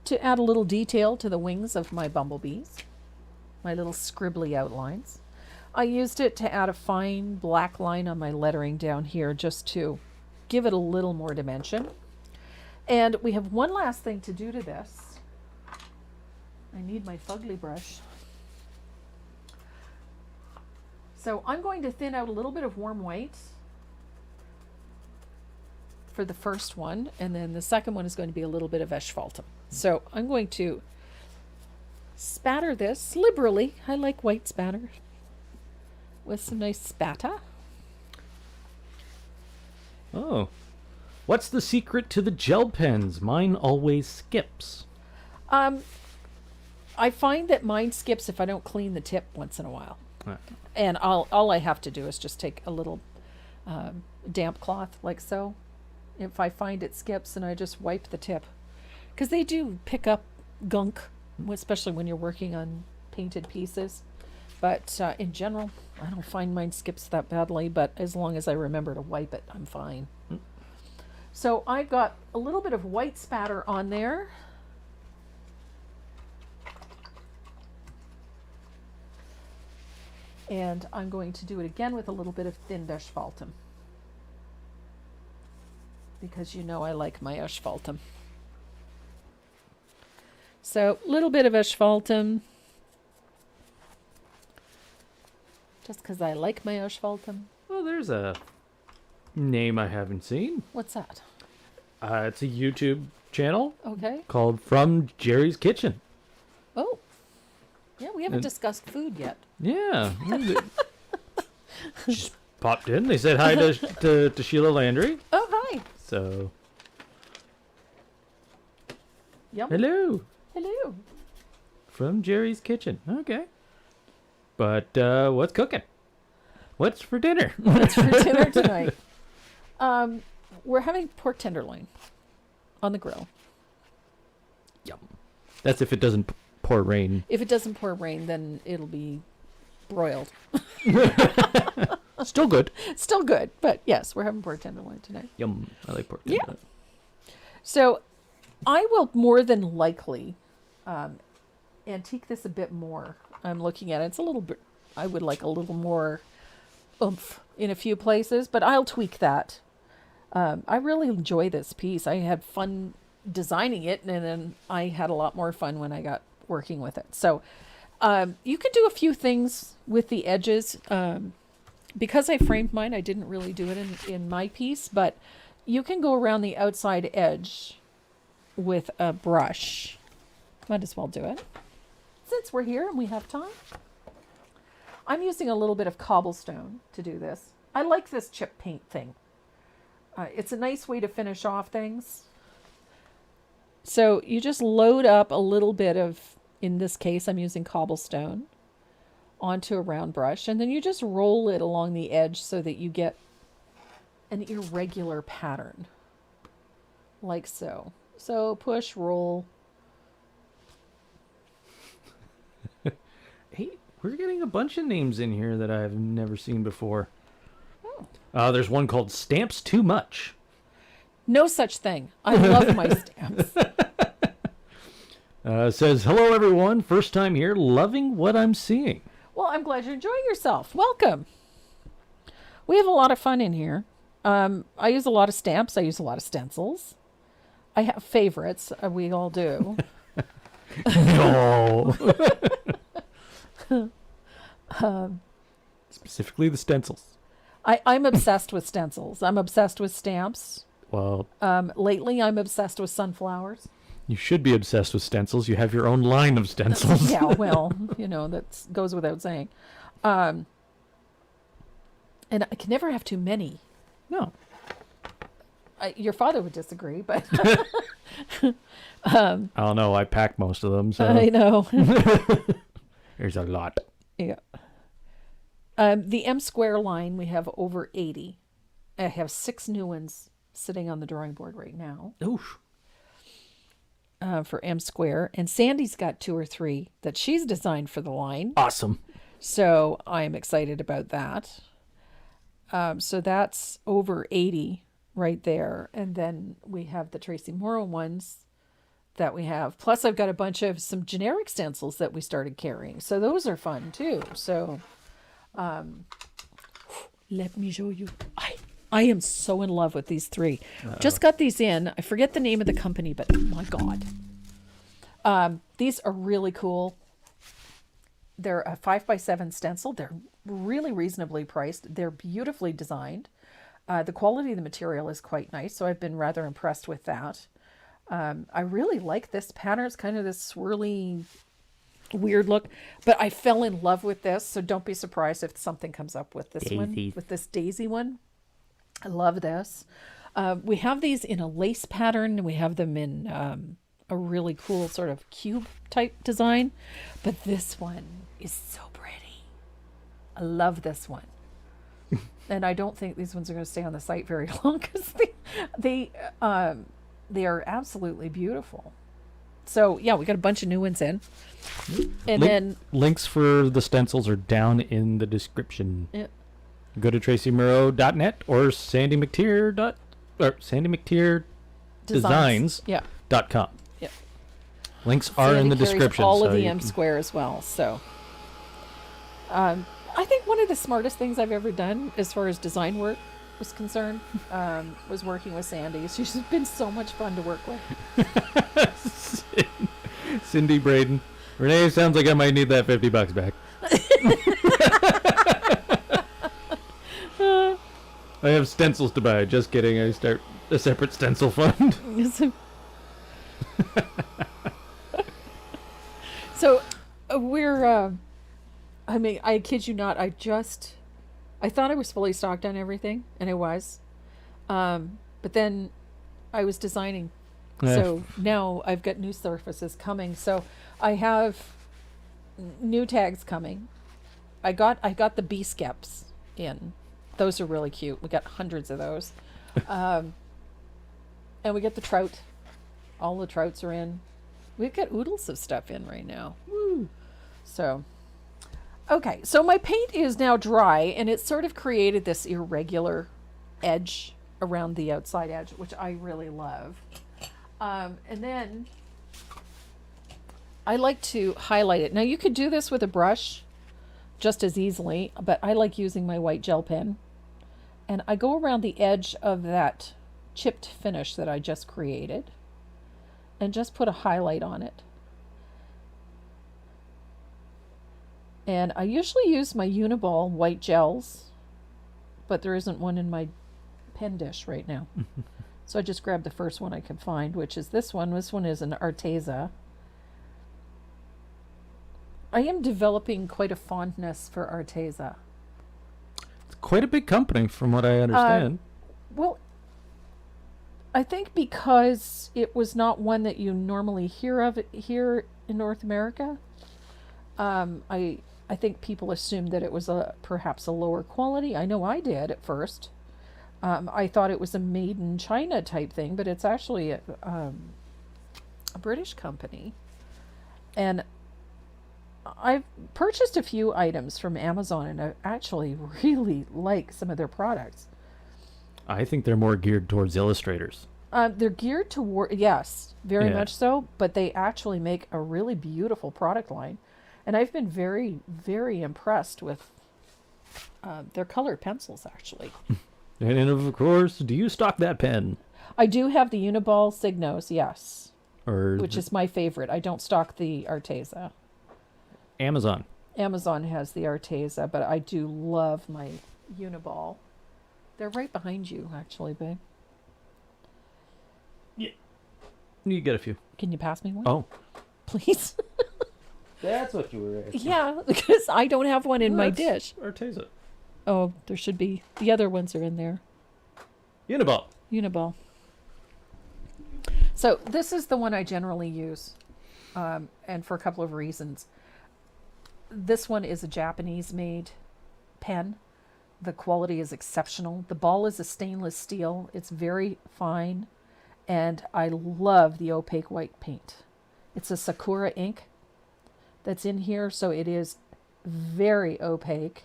Speaker 1: to add a little detail to the wings of my bumblebees, my little scribbly outlines. I used it to add a fine black line on my lettering down here, just to give it a little more dimension. And we have one last thing to do to this. I need my fugly brush. So I'm going to thin out a little bit of warm white for the first one, and then the second one is going to be a little bit of asphaltum. So I'm going to spatter this liberally. I like white spatter with some nice spata.
Speaker 2: Oh. What's the secret to the gel pens? Mine always skips.
Speaker 1: I find that mine skips if I don't clean the tip once in a while. And all I have to do is just take a little damp cloth like so. If I find it skips, and I just wipe the tip. Because they do pick up gunk, especially when you're working on painted pieces. But in general, I don't find mine skips that badly, but as long as I remember to wipe it, I'm fine. So I've got a little bit of white spatter on there. And I'm going to do it again with a little bit of thin asphaltum. Because you know I like my asphaltum. So a little bit of asphaltum. Just because I like my asphaltum.
Speaker 2: Well, there's a name I haven't seen.
Speaker 1: What's that?
Speaker 2: It's a YouTube channel
Speaker 1: Okay.
Speaker 2: called From Jerry's Kitchen.
Speaker 1: Oh. Yeah, we haven't discussed food yet.
Speaker 2: Yeah. Just popped in. They said hi to Sheila Landry.
Speaker 1: Oh, hi.
Speaker 2: So,
Speaker 1: Yum.
Speaker 2: hello.
Speaker 1: Hello.
Speaker 2: From Jerry's Kitchen. Okay. But what's cooking? What's for dinner?
Speaker 1: What's for dinner tonight? We're having pork tenderloin on the grill.
Speaker 2: Yum. That's if it doesn't pour rain.
Speaker 1: If it doesn't pour rain, then it'll be broiled.
Speaker 2: Still good.
Speaker 1: Still good, but yes, we're having pork tenderloin tonight.
Speaker 2: Yum. I like pork.
Speaker 1: Yeah.
Speaker 2: tenderloin.
Speaker 1: So I will more than likely antique this a bit more. I'm looking at it. It's a little bit, I would like a little more oomph in a few places, but I'll tweak that. I really enjoy this piece. I had fun designing it, and then I had a lot more fun when I got working with it. So you can do a few things with the edges. Because I framed mine, I didn't really do it in my piece, but you can go around the outside edge with a brush. Might as well do it. Since we're here and we have time. I'm using a little bit of cobblestone to do this. I like this chip paint thing. It's a nice way to finish off things. So you just load up a little bit of, in this case, I'm using cobblestone, onto a round brush, and then you just roll it along the edge so that you get an irregular pattern. Like so. So push, roll.
Speaker 2: Hey, we're getting a bunch of names in here that I've never seen before. There's one called Stamps Too Much.
Speaker 1: No such thing. I love my stamps.
Speaker 2: Says, hello everyone, first time here, loving what I'm seeing.
Speaker 1: Well, I'm glad you're enjoying yourself. Welcome. We have a lot of fun in here. I use a lot of stamps. I use a lot of stencils. I have favorites. We all do.
Speaker 2: No. Specifically the stencils.
Speaker 1: I'm obsessed with stencils. I'm obsessed with stamps.
Speaker 2: Well,
Speaker 1: Lately, I'm obsessed with sunflowers.
Speaker 2: you should be obsessed with stencils. You have your own line of stencils.
Speaker 1: Yeah, well, that goes without saying. And I can never have too many.
Speaker 2: No.
Speaker 1: Your father would disagree, but
Speaker 2: I don't know. I pack most of them, so
Speaker 1: I know.
Speaker 2: there's a lot.
Speaker 1: Yeah. The M square line, we have over 80. I have 6 new ones sitting on the drawing board right now.
Speaker 2: Oof.
Speaker 1: For M square. And Sandy's got 2 or 3 that she's designed for the line.
Speaker 2: Awesome.
Speaker 1: So I'm excited about that. So that's over 80 right there. And then we have the Tracy Morrow ones that we have. Plus I've got a bunch of some generic stencils that we started carrying. So those are fun too. So let me show you. I am so in love with these 3. Just got these in. I forget the name of the company, but oh my God. These are really cool. They're a 5x7 stencil. They're really reasonably priced. They're beautifully designed. The quality of the material is quite nice, so I've been rather impressed with that. I really like this pattern. It's kind of this swirly, weird look, but I fell in love with this, so don't be surprised if something comes up with this one, with this daisy one. I love this. We have these in a lace pattern. We have them in a really cool sort of cube type design, but this one is so pretty. I love this one. And I don't think these ones are going to stay on the site very long because they are absolutely beautiful. So yeah, we got a bunch of new ones in. And then
Speaker 2: links for the stencils are down in the description.
Speaker 1: yeah,
Speaker 2: Go to tracymurrow.net or sandymcteer.designs.com.
Speaker 1: yeah. Yeah.
Speaker 2: Links are in the
Speaker 1: carries
Speaker 2: description.
Speaker 1: all
Speaker 2: so
Speaker 1: of the
Speaker 2: you
Speaker 1: M
Speaker 2: can-
Speaker 1: square as well. So I think one of the smartest things I've ever done as far as design work was concerned was working with Sandy. She's been so much fun to work with.
Speaker 2: Cindy Braden. Renee, sounds like I might need that $50 back. I have stencils to buy. Just kidding. I start a separate stencil fund.
Speaker 1: So we're I mean, I kid you not, I thought I was fully stocked on everything, and I was. But then I was designing.
Speaker 2: Yeah.
Speaker 1: So now I've got new surfaces coming. So I have new tags coming. I got the bee skeps in. Those are really cute. We got hundreds of those. And we get the trout. All the trouts are in. We've got oodles of stuff in right now. Woo! So, okay. So my paint is now dry, and it's sort of created this irregular edge around the outside edge, which I really love. And then I like to highlight it. Now you could do this with a brush just as easily, but I like using my white gel pen. And I go around the edge of that chipped finish that I just created and just put a highlight on it. And I usually use my Uniball white gels, but there isn't one in my pen dish right now. So I just grabbed the first one I could find, which is this one. This one is an Arteza. I am developing quite a fondness for Arteza.
Speaker 2: It's quite a big company, from what I understand.
Speaker 1: Well, I think because it was not one that you normally hear of here in North America, I think people assumed that it was perhaps a lower quality. I know I did at first. I thought it was a made in China type thing, but it's actually a British company. And I've purchased a few items from Amazon, and I actually really like some of their products.
Speaker 2: I think they're more geared towards illustrators.
Speaker 1: They're geared toward, yes, very
Speaker 2: Yeah.
Speaker 1: much so, but they actually make a really beautiful product line. And I've been very, very impressed with their colored pencils, actually.
Speaker 2: And of course, do you stock that pen?
Speaker 1: I do have the Uniball Signos, yes,
Speaker 2: Or
Speaker 1: which is my favorite. I don't stock the Arteza.
Speaker 2: Amazon?
Speaker 1: Amazon has the Arteza, but I do love my Uniball. They're right behind you, actually, babe.
Speaker 2: You get a few.
Speaker 1: Can you pass me one?
Speaker 2: Oh.
Speaker 1: Please?
Speaker 3: That's what you were asking.
Speaker 1: Yeah, because I don't have one in my dish.
Speaker 2: Arteza.
Speaker 1: Oh, there should be. The other ones are in there.
Speaker 2: Uniball.
Speaker 1: Uniball. So this is the one I generally use, and for a couple of reasons. This one is a Japanese-made pen. The quality is exceptional. The ball is a stainless steel. It's very fine, and I love the opaque white paint. It's a Sakura ink that's in here, so it is very opaque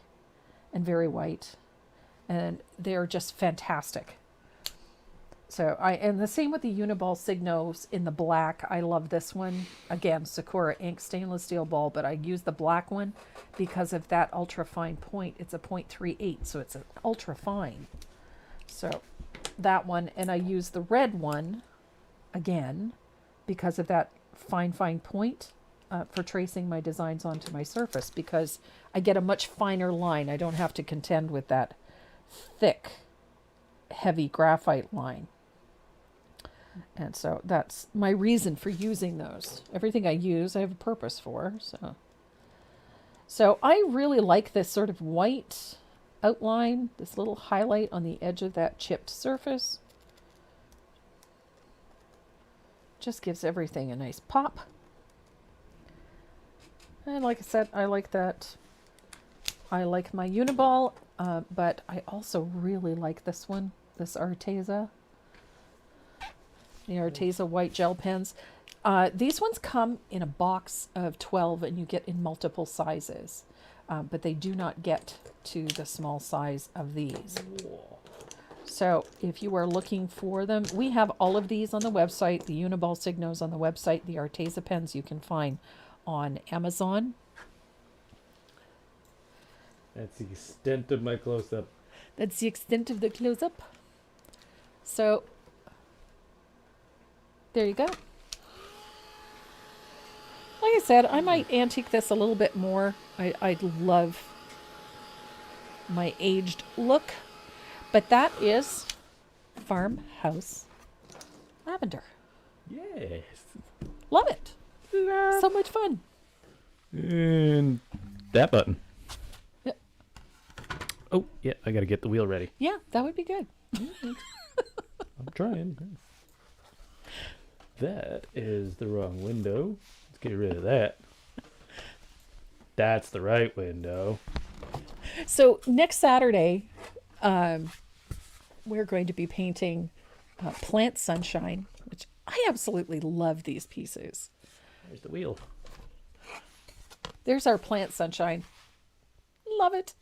Speaker 1: and very white, and they're just fantastic. So and the same with the Uniball Signos in the black. I love this one. Again, Sakura ink stainless steel ball, but I use the black one because of that ultra fine point. It's a 0.38, so it's an ultra fine. So that one, and I use the red one again because of that fine point for tracing my designs onto my surface, because I get a much finer line. I don't have to contend with that thick, heavy graphite line. And so that's my reason for using those. Everything I use, I have a purpose for. So I really like this sort of white outline, this little highlight on the edge of that chipped surface. Just gives everything a nice pop. And like I said, I like that. I like my Uniball, but I also really like this one, this Arteza. The Arteza white gel pens. These ones come in a box of 12 and you get in multiple sizes, but they do not get to the small size of these. So if you are looking for them, we have all of these on the website, the Uniball Signos on the website, the Arteza pens you can find on Amazon.
Speaker 2: That's the extent of my close-up.
Speaker 1: That's the extent of the close-up. So there you go. Like I said, I might antique this a little bit more. I love my aged look. But that is Farmhouse Lavender.
Speaker 2: Yes.
Speaker 1: Love it. So much fun.
Speaker 2: And that button.
Speaker 1: Yeah.
Speaker 2: Oh, yeah, I got to get the wheel ready.
Speaker 1: Yeah, that would be good.
Speaker 2: I'm trying. That is the wrong window. Let's get rid of that. That's the right window.
Speaker 1: So next Saturday, we're going to be painting Plant Sunshine, which I absolutely love these pieces.
Speaker 2: There's the wheel.
Speaker 1: There's our Plant Sunshine. Love it.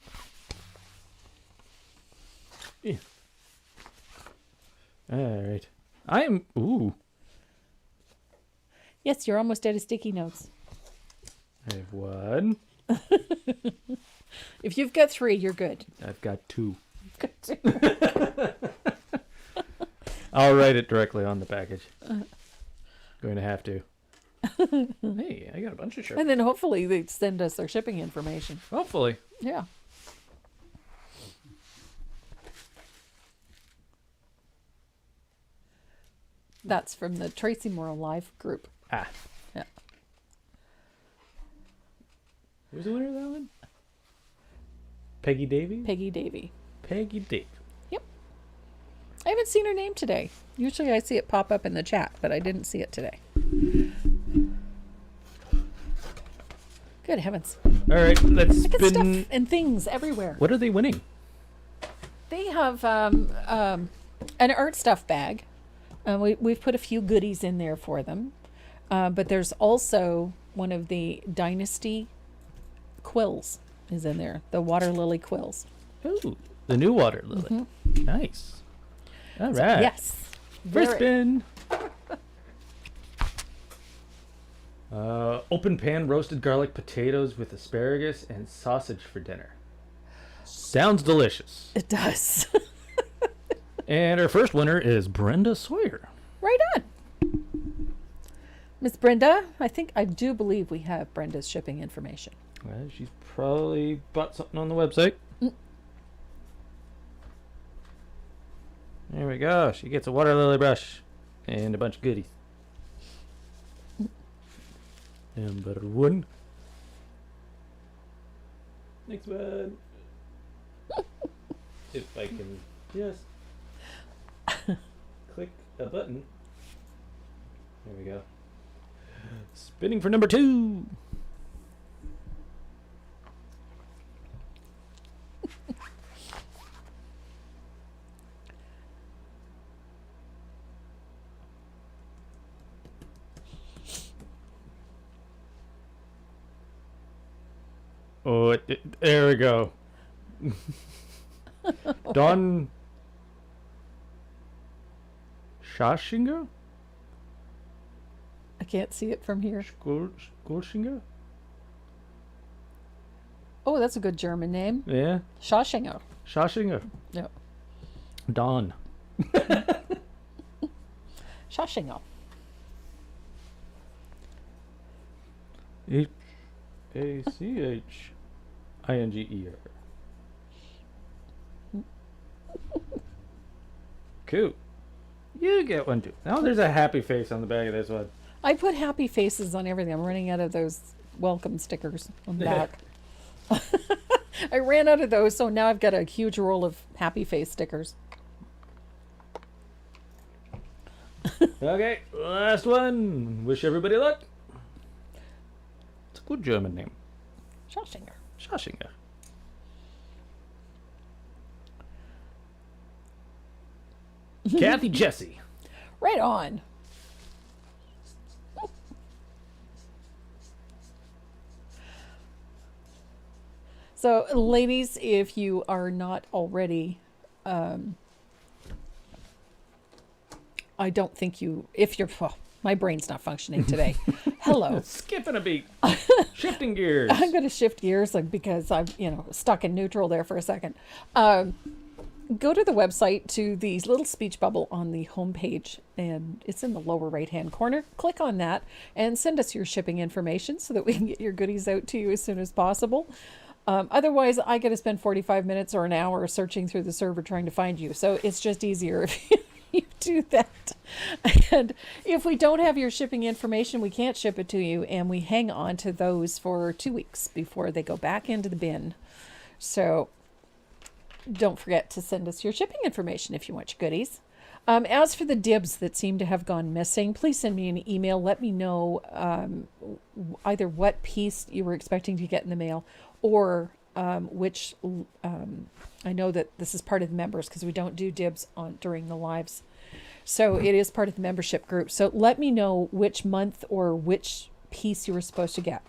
Speaker 2: Yeah. All right. Ooh.
Speaker 1: Yes, you're almost out of sticky notes.
Speaker 2: I have one.
Speaker 1: If you've got 3, you're good.
Speaker 2: I've got 2.
Speaker 1: You've got 2.
Speaker 2: I'll write it directly on the package. Going to have to. Hey, I got a bunch of shirts.
Speaker 1: And then hopefully they send us their shipping information.
Speaker 2: Hopefully.
Speaker 1: Yeah. That's from the Tracy Moral Live group.
Speaker 2: Ah.
Speaker 1: Yeah.
Speaker 2: Who's the winner of that one? Peggy Davy?
Speaker 1: Peggy Davy.
Speaker 2: Peggy Davy.
Speaker 1: Yep. I haven't seen her name today. Usually I see it pop up in the chat, but I didn't see it today. Good heavens.
Speaker 2: All right, let's
Speaker 1: Look at
Speaker 2: spin.
Speaker 1: stuff and things everywhere.
Speaker 2: What are they winning?
Speaker 1: They have an art stuff bag. We've put a few goodies in there for them. But there's also one of the Dynasty quills is in there. The water lily quills.
Speaker 2: Oh, the new water lily. Nice. All right.
Speaker 1: Yes.
Speaker 2: First
Speaker 1: Very-
Speaker 2: spin. Open pan roasted garlic potatoes with asparagus and sausage for dinner. Sounds delicious.
Speaker 1: It does.
Speaker 2: And our first winner is Brenda Sawyer.
Speaker 1: Right on. Miss Brenda, I do believe we have Brenda's shipping information.
Speaker 2: She's probably bought something on the website. There we go. She gets a water lily brush and a bunch of goodies. Number 1. Next one. If I can just click a button. There we go. Spinning for number 2. Oh, there we go. Don Schaschinger?
Speaker 1: I can't see it from here.
Speaker 2: Schaschinger?
Speaker 1: Oh, that's a good German name.
Speaker 2: Yeah.
Speaker 1: Schaschinger.
Speaker 2: Schaschinger.
Speaker 1: Yep.
Speaker 2: Don.
Speaker 1: Schaschinger.
Speaker 2: H-A-C-H-I-N-G-E-R. Cool. You get one too. Now there's a happy face on the back of this one.
Speaker 1: I put happy faces on everything. I'm running out of those welcome stickers on the back. I ran out of those, so now I've got a huge roll of happy face stickers.
Speaker 2: Okay, last one. Wish everybody luck. It's a good German name.
Speaker 1: Schaschinger.
Speaker 2: Schaschinger. Kathy Jesse.
Speaker 1: Right on. So, ladies, if you are not already, I don't think you, if you're, well, my brain's not functioning today. Hello.
Speaker 2: Skipping a beat. Shifting gears.
Speaker 1: I'm going to shift gears because I'm, stuck in neutral there for a second. Go to the website to the little speech bubble on the homepage, and it's in the lower right-hand corner. Click on that and send us your shipping information so that we can get your goodies out to you as soon as possible. Otherwise, I got to spend 45 minutes or an hour searching through the server trying to find you. So it's just easier if you do that. And if we don't have your shipping information, we can't ship it to you, and we hang on to those for 2 weeks before they go back into the bin. So don't forget to send us your shipping information if you want your goodies. As for the dibs that seem to have gone missing, please send me an email. Let me know either what piece you were expecting to get in the mail, or which I know that this is part of the members because we don't do dibs on during the lives. So it is part of the membership group. So let me know which month or which piece you were supposed to get.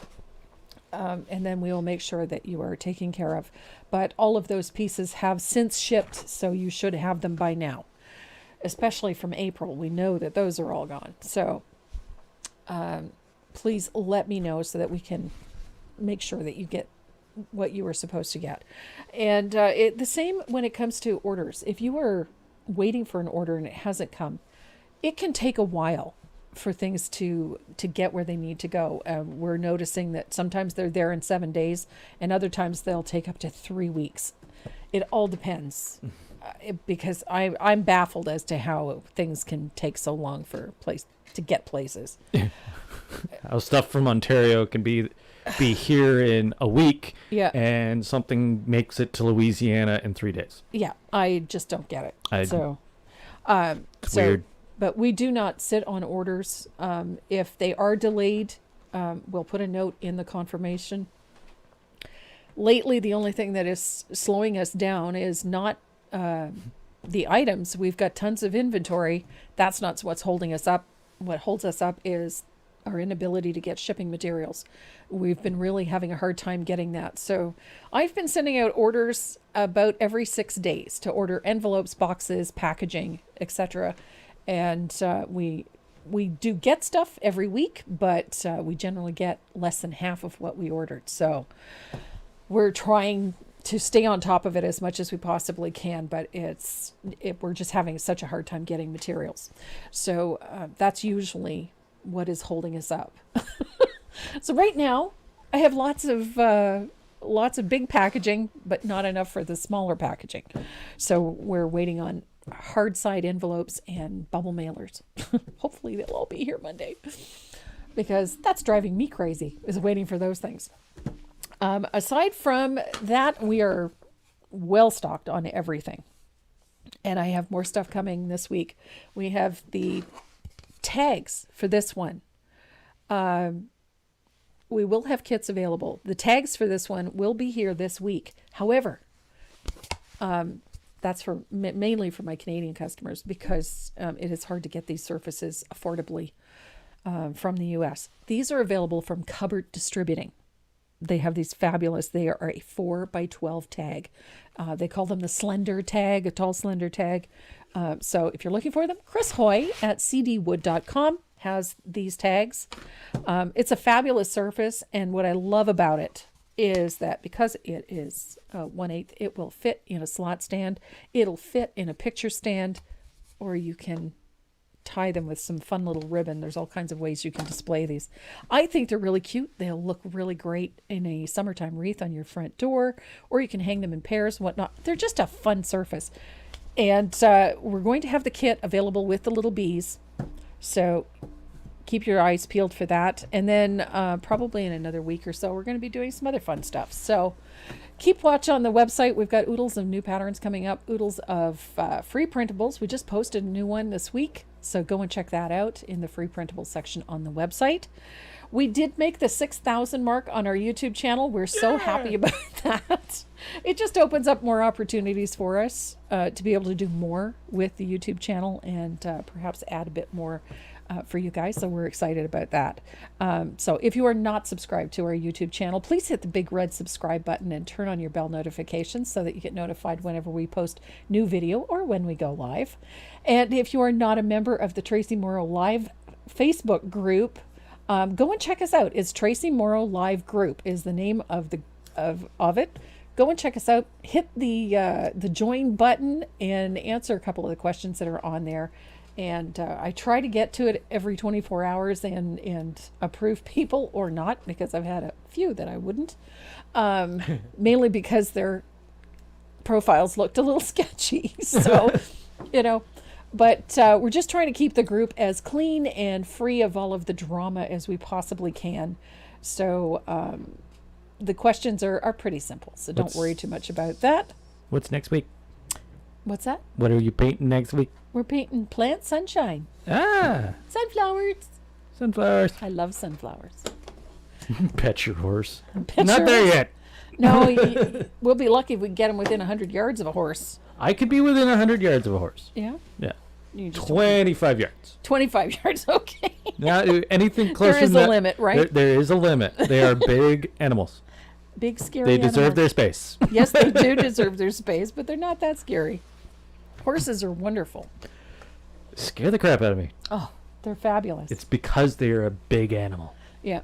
Speaker 1: And then we will make sure that you are taken care of. But all of those pieces have since shipped, so you should have them by now. Especially from April, we know that those are all gone. So please let me know so that we can make sure that you get what you were supposed to get. And the same when it comes to orders. If you are waiting for an order and it hasn't come, it can take a while for things to get where they need to go. We're noticing that sometimes they're there in 7 days, and other times they'll take up to 3 weeks. It all depends, because I'm baffled as to how things can take so long for to get places.
Speaker 2: How stuff from Ontario can be here in a week,
Speaker 1: Yeah.
Speaker 2: and something makes it to Louisiana in 3 days.
Speaker 1: Yeah, I just don't get it.
Speaker 2: It's
Speaker 1: So
Speaker 2: weird.
Speaker 1: But we do not sit on orders. If they are delayed, we'll put a note in the confirmation. Lately, the only thing that is slowing us down is not the items. We've got tons of inventory. That's not what's holding us up. What holds us up is our inability to get shipping materials. We've been really having a hard time getting that. So I've been sending out orders about every 6 days to order envelopes, boxes, packaging, etc. And we do get stuff every week, but we generally get less than half of what we ordered. So we're trying to stay on top of it as much as we possibly can, but we're just having such a hard time getting materials. So that's usually what is holding us up. So right now, I have lots of big packaging, but not enough for the smaller packaging. So we're waiting on hard side envelopes and bubble mailers. Hopefully they'll all be here Monday, because that's driving me crazy, is waiting for those things. Aside from that, we are well stocked on everything, and I have more stuff coming this week. We have the tags for this one. We will have kits available. The tags for this one will be here this week. However, that's for mainly for my Canadian customers, because it is hard to get these surfaces affordably from the US. These are available from Cupboard Distributing. They have these fabulous, they are a 4x12 tag. They call them the slender tag, a tall slender tag. So if you're looking for them, Chris Hoy at cdwood.com has these tags. It's a fabulous surface, and what I love about it is that because it is 1/8, it will fit in a slot stand, it'll fit in a picture stand, or you can tie them with some fun little ribbon. There's all kinds of ways you can display these. I think they're really cute. They'll look really great in a summertime wreath on your front door, or you can hang them in pairs and whatnot. They're just a fun surface. And we're going to have the kit available with the little bees. So keep your eyes peeled for that. And then probably in another week or so, we're going to be doing some other fun stuff. So keep watch on the website. We've got oodles of new patterns coming up, oodles of free printables. We just posted a new one this week, so go and check that out in the free printables section on the website. We did make the 6,000 mark on our YouTube channel. We're so happy about that. It just opens up more opportunities for us to be able to do more with the YouTube channel, and perhaps add a bit more for you guys. So we're excited about that. So if you are not subscribed to our YouTube channel, please hit the big red subscribe button and turn on your bell notifications so that you get notified whenever we post new video or when we go live. And if you are not a member of the Tracy Morrow Live Facebook group, go and check us out. It's Tracy Morrow Live Group is the name of it. Go and check us out. Hit the join button and answer a couple of the questions that are on there. And I try to get to it every 24 hours and approve people or not, because I've had a few that I wouldn't. Mainly because their profiles looked a little sketchy. So, but we're just trying to keep the group as clean and free of all of the drama as we possibly can. So the questions are pretty simple. So don't worry too much about that.
Speaker 2: What's next week?
Speaker 1: What's that?
Speaker 2: What are you painting next week?
Speaker 1: We're painting plant sunshine.
Speaker 2: Ah,
Speaker 1: Sunflowers.
Speaker 2: sunflowers.
Speaker 1: I love sunflowers.
Speaker 2: Pet your horse.
Speaker 1: Pet
Speaker 2: Not
Speaker 1: your
Speaker 2: there
Speaker 1: horse.
Speaker 2: yet.
Speaker 1: No, we'll be lucky if we can get them within 100 yards of a horse.
Speaker 2: I could be within 100 yards of a horse.
Speaker 1: Yeah?
Speaker 2: Yeah.
Speaker 1: You just
Speaker 2: 25 yards.
Speaker 1: 25 yards, okay.
Speaker 2: Now, anything closer
Speaker 1: There is
Speaker 2: than
Speaker 1: a
Speaker 2: that,
Speaker 1: limit, right?
Speaker 2: There is a limit. They are big animals.
Speaker 1: Big, scary
Speaker 2: They deserve their
Speaker 1: animals.
Speaker 2: space.
Speaker 1: Yes, they do deserve their space, but they're not that scary. Horses are wonderful.
Speaker 2: Scare the crap out of me.
Speaker 1: Oh, they're fabulous.
Speaker 2: It's because they're a big animal.
Speaker 1: Yeah.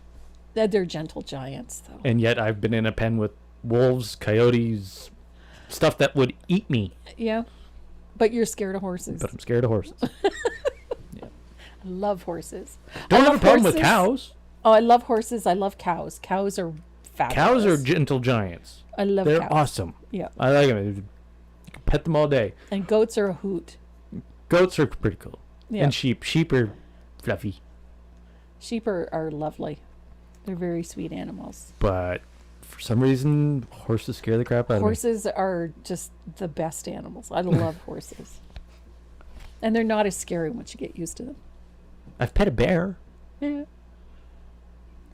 Speaker 1: They're gentle giants, though.
Speaker 2: And yet I've been in a pen with wolves, coyotes, stuff that would eat me.
Speaker 1: Yeah. But you're scared of horses.
Speaker 2: But I'm scared of horses.
Speaker 1: I love horses.
Speaker 2: Don't
Speaker 1: I
Speaker 2: have a
Speaker 1: love
Speaker 2: problem with
Speaker 1: horses.
Speaker 2: cows.
Speaker 1: Oh, I love horses. I love cows. Cows are fabulous.
Speaker 2: Cows are gentle giants.
Speaker 1: I love
Speaker 2: They're
Speaker 1: cows.
Speaker 2: awesome.
Speaker 1: Yeah.
Speaker 2: I like them. You can pet them all day.
Speaker 1: And goats are a hoot.
Speaker 2: Goats are pretty cool.
Speaker 1: Yeah.
Speaker 2: And sheep. Sheep are fluffy.
Speaker 1: Sheep are lovely. They're very sweet animals.
Speaker 2: But for some reason, horses scare the crap out of me.
Speaker 1: Horses are just the best animals. I love horses. And they're not as scary once you get used to them.
Speaker 2: I've pet a bear.
Speaker 1: Yeah.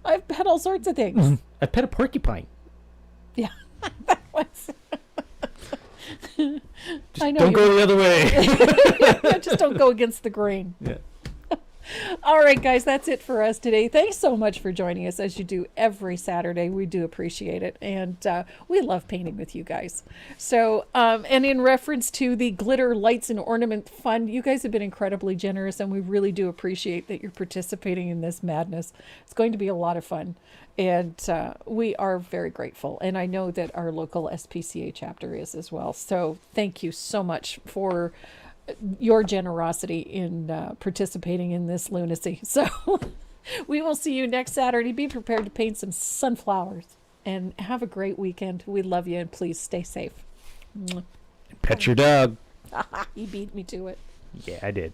Speaker 1: I've pet all sorts of things.
Speaker 2: I've pet a porcupine.
Speaker 1: Yeah. That was...
Speaker 2: Just
Speaker 1: I know
Speaker 2: don't
Speaker 1: you-
Speaker 2: go the other way.
Speaker 1: Just don't go against the grain.
Speaker 2: Yeah.
Speaker 1: All right, guys, that's it for us today. Thanks so much for joining us as you do every Saturday. We do appreciate it. And we love painting with you guys. So, and in reference to the Glitter Lights and Ornament Fund, you guys have been incredibly generous, and we really do appreciate that you're participating in this madness. It's going to be a lot of fun. And we are very grateful. And I know that our local SPCA chapter is as well. So thank you so much for your generosity in participating in this lunacy. So we will see you next Saturday. Be prepared to paint some sunflowers and have a great weekend. We love you, and please stay safe.
Speaker 2: Pet your dog.
Speaker 1: He beat me to it.
Speaker 2: Yeah, I did.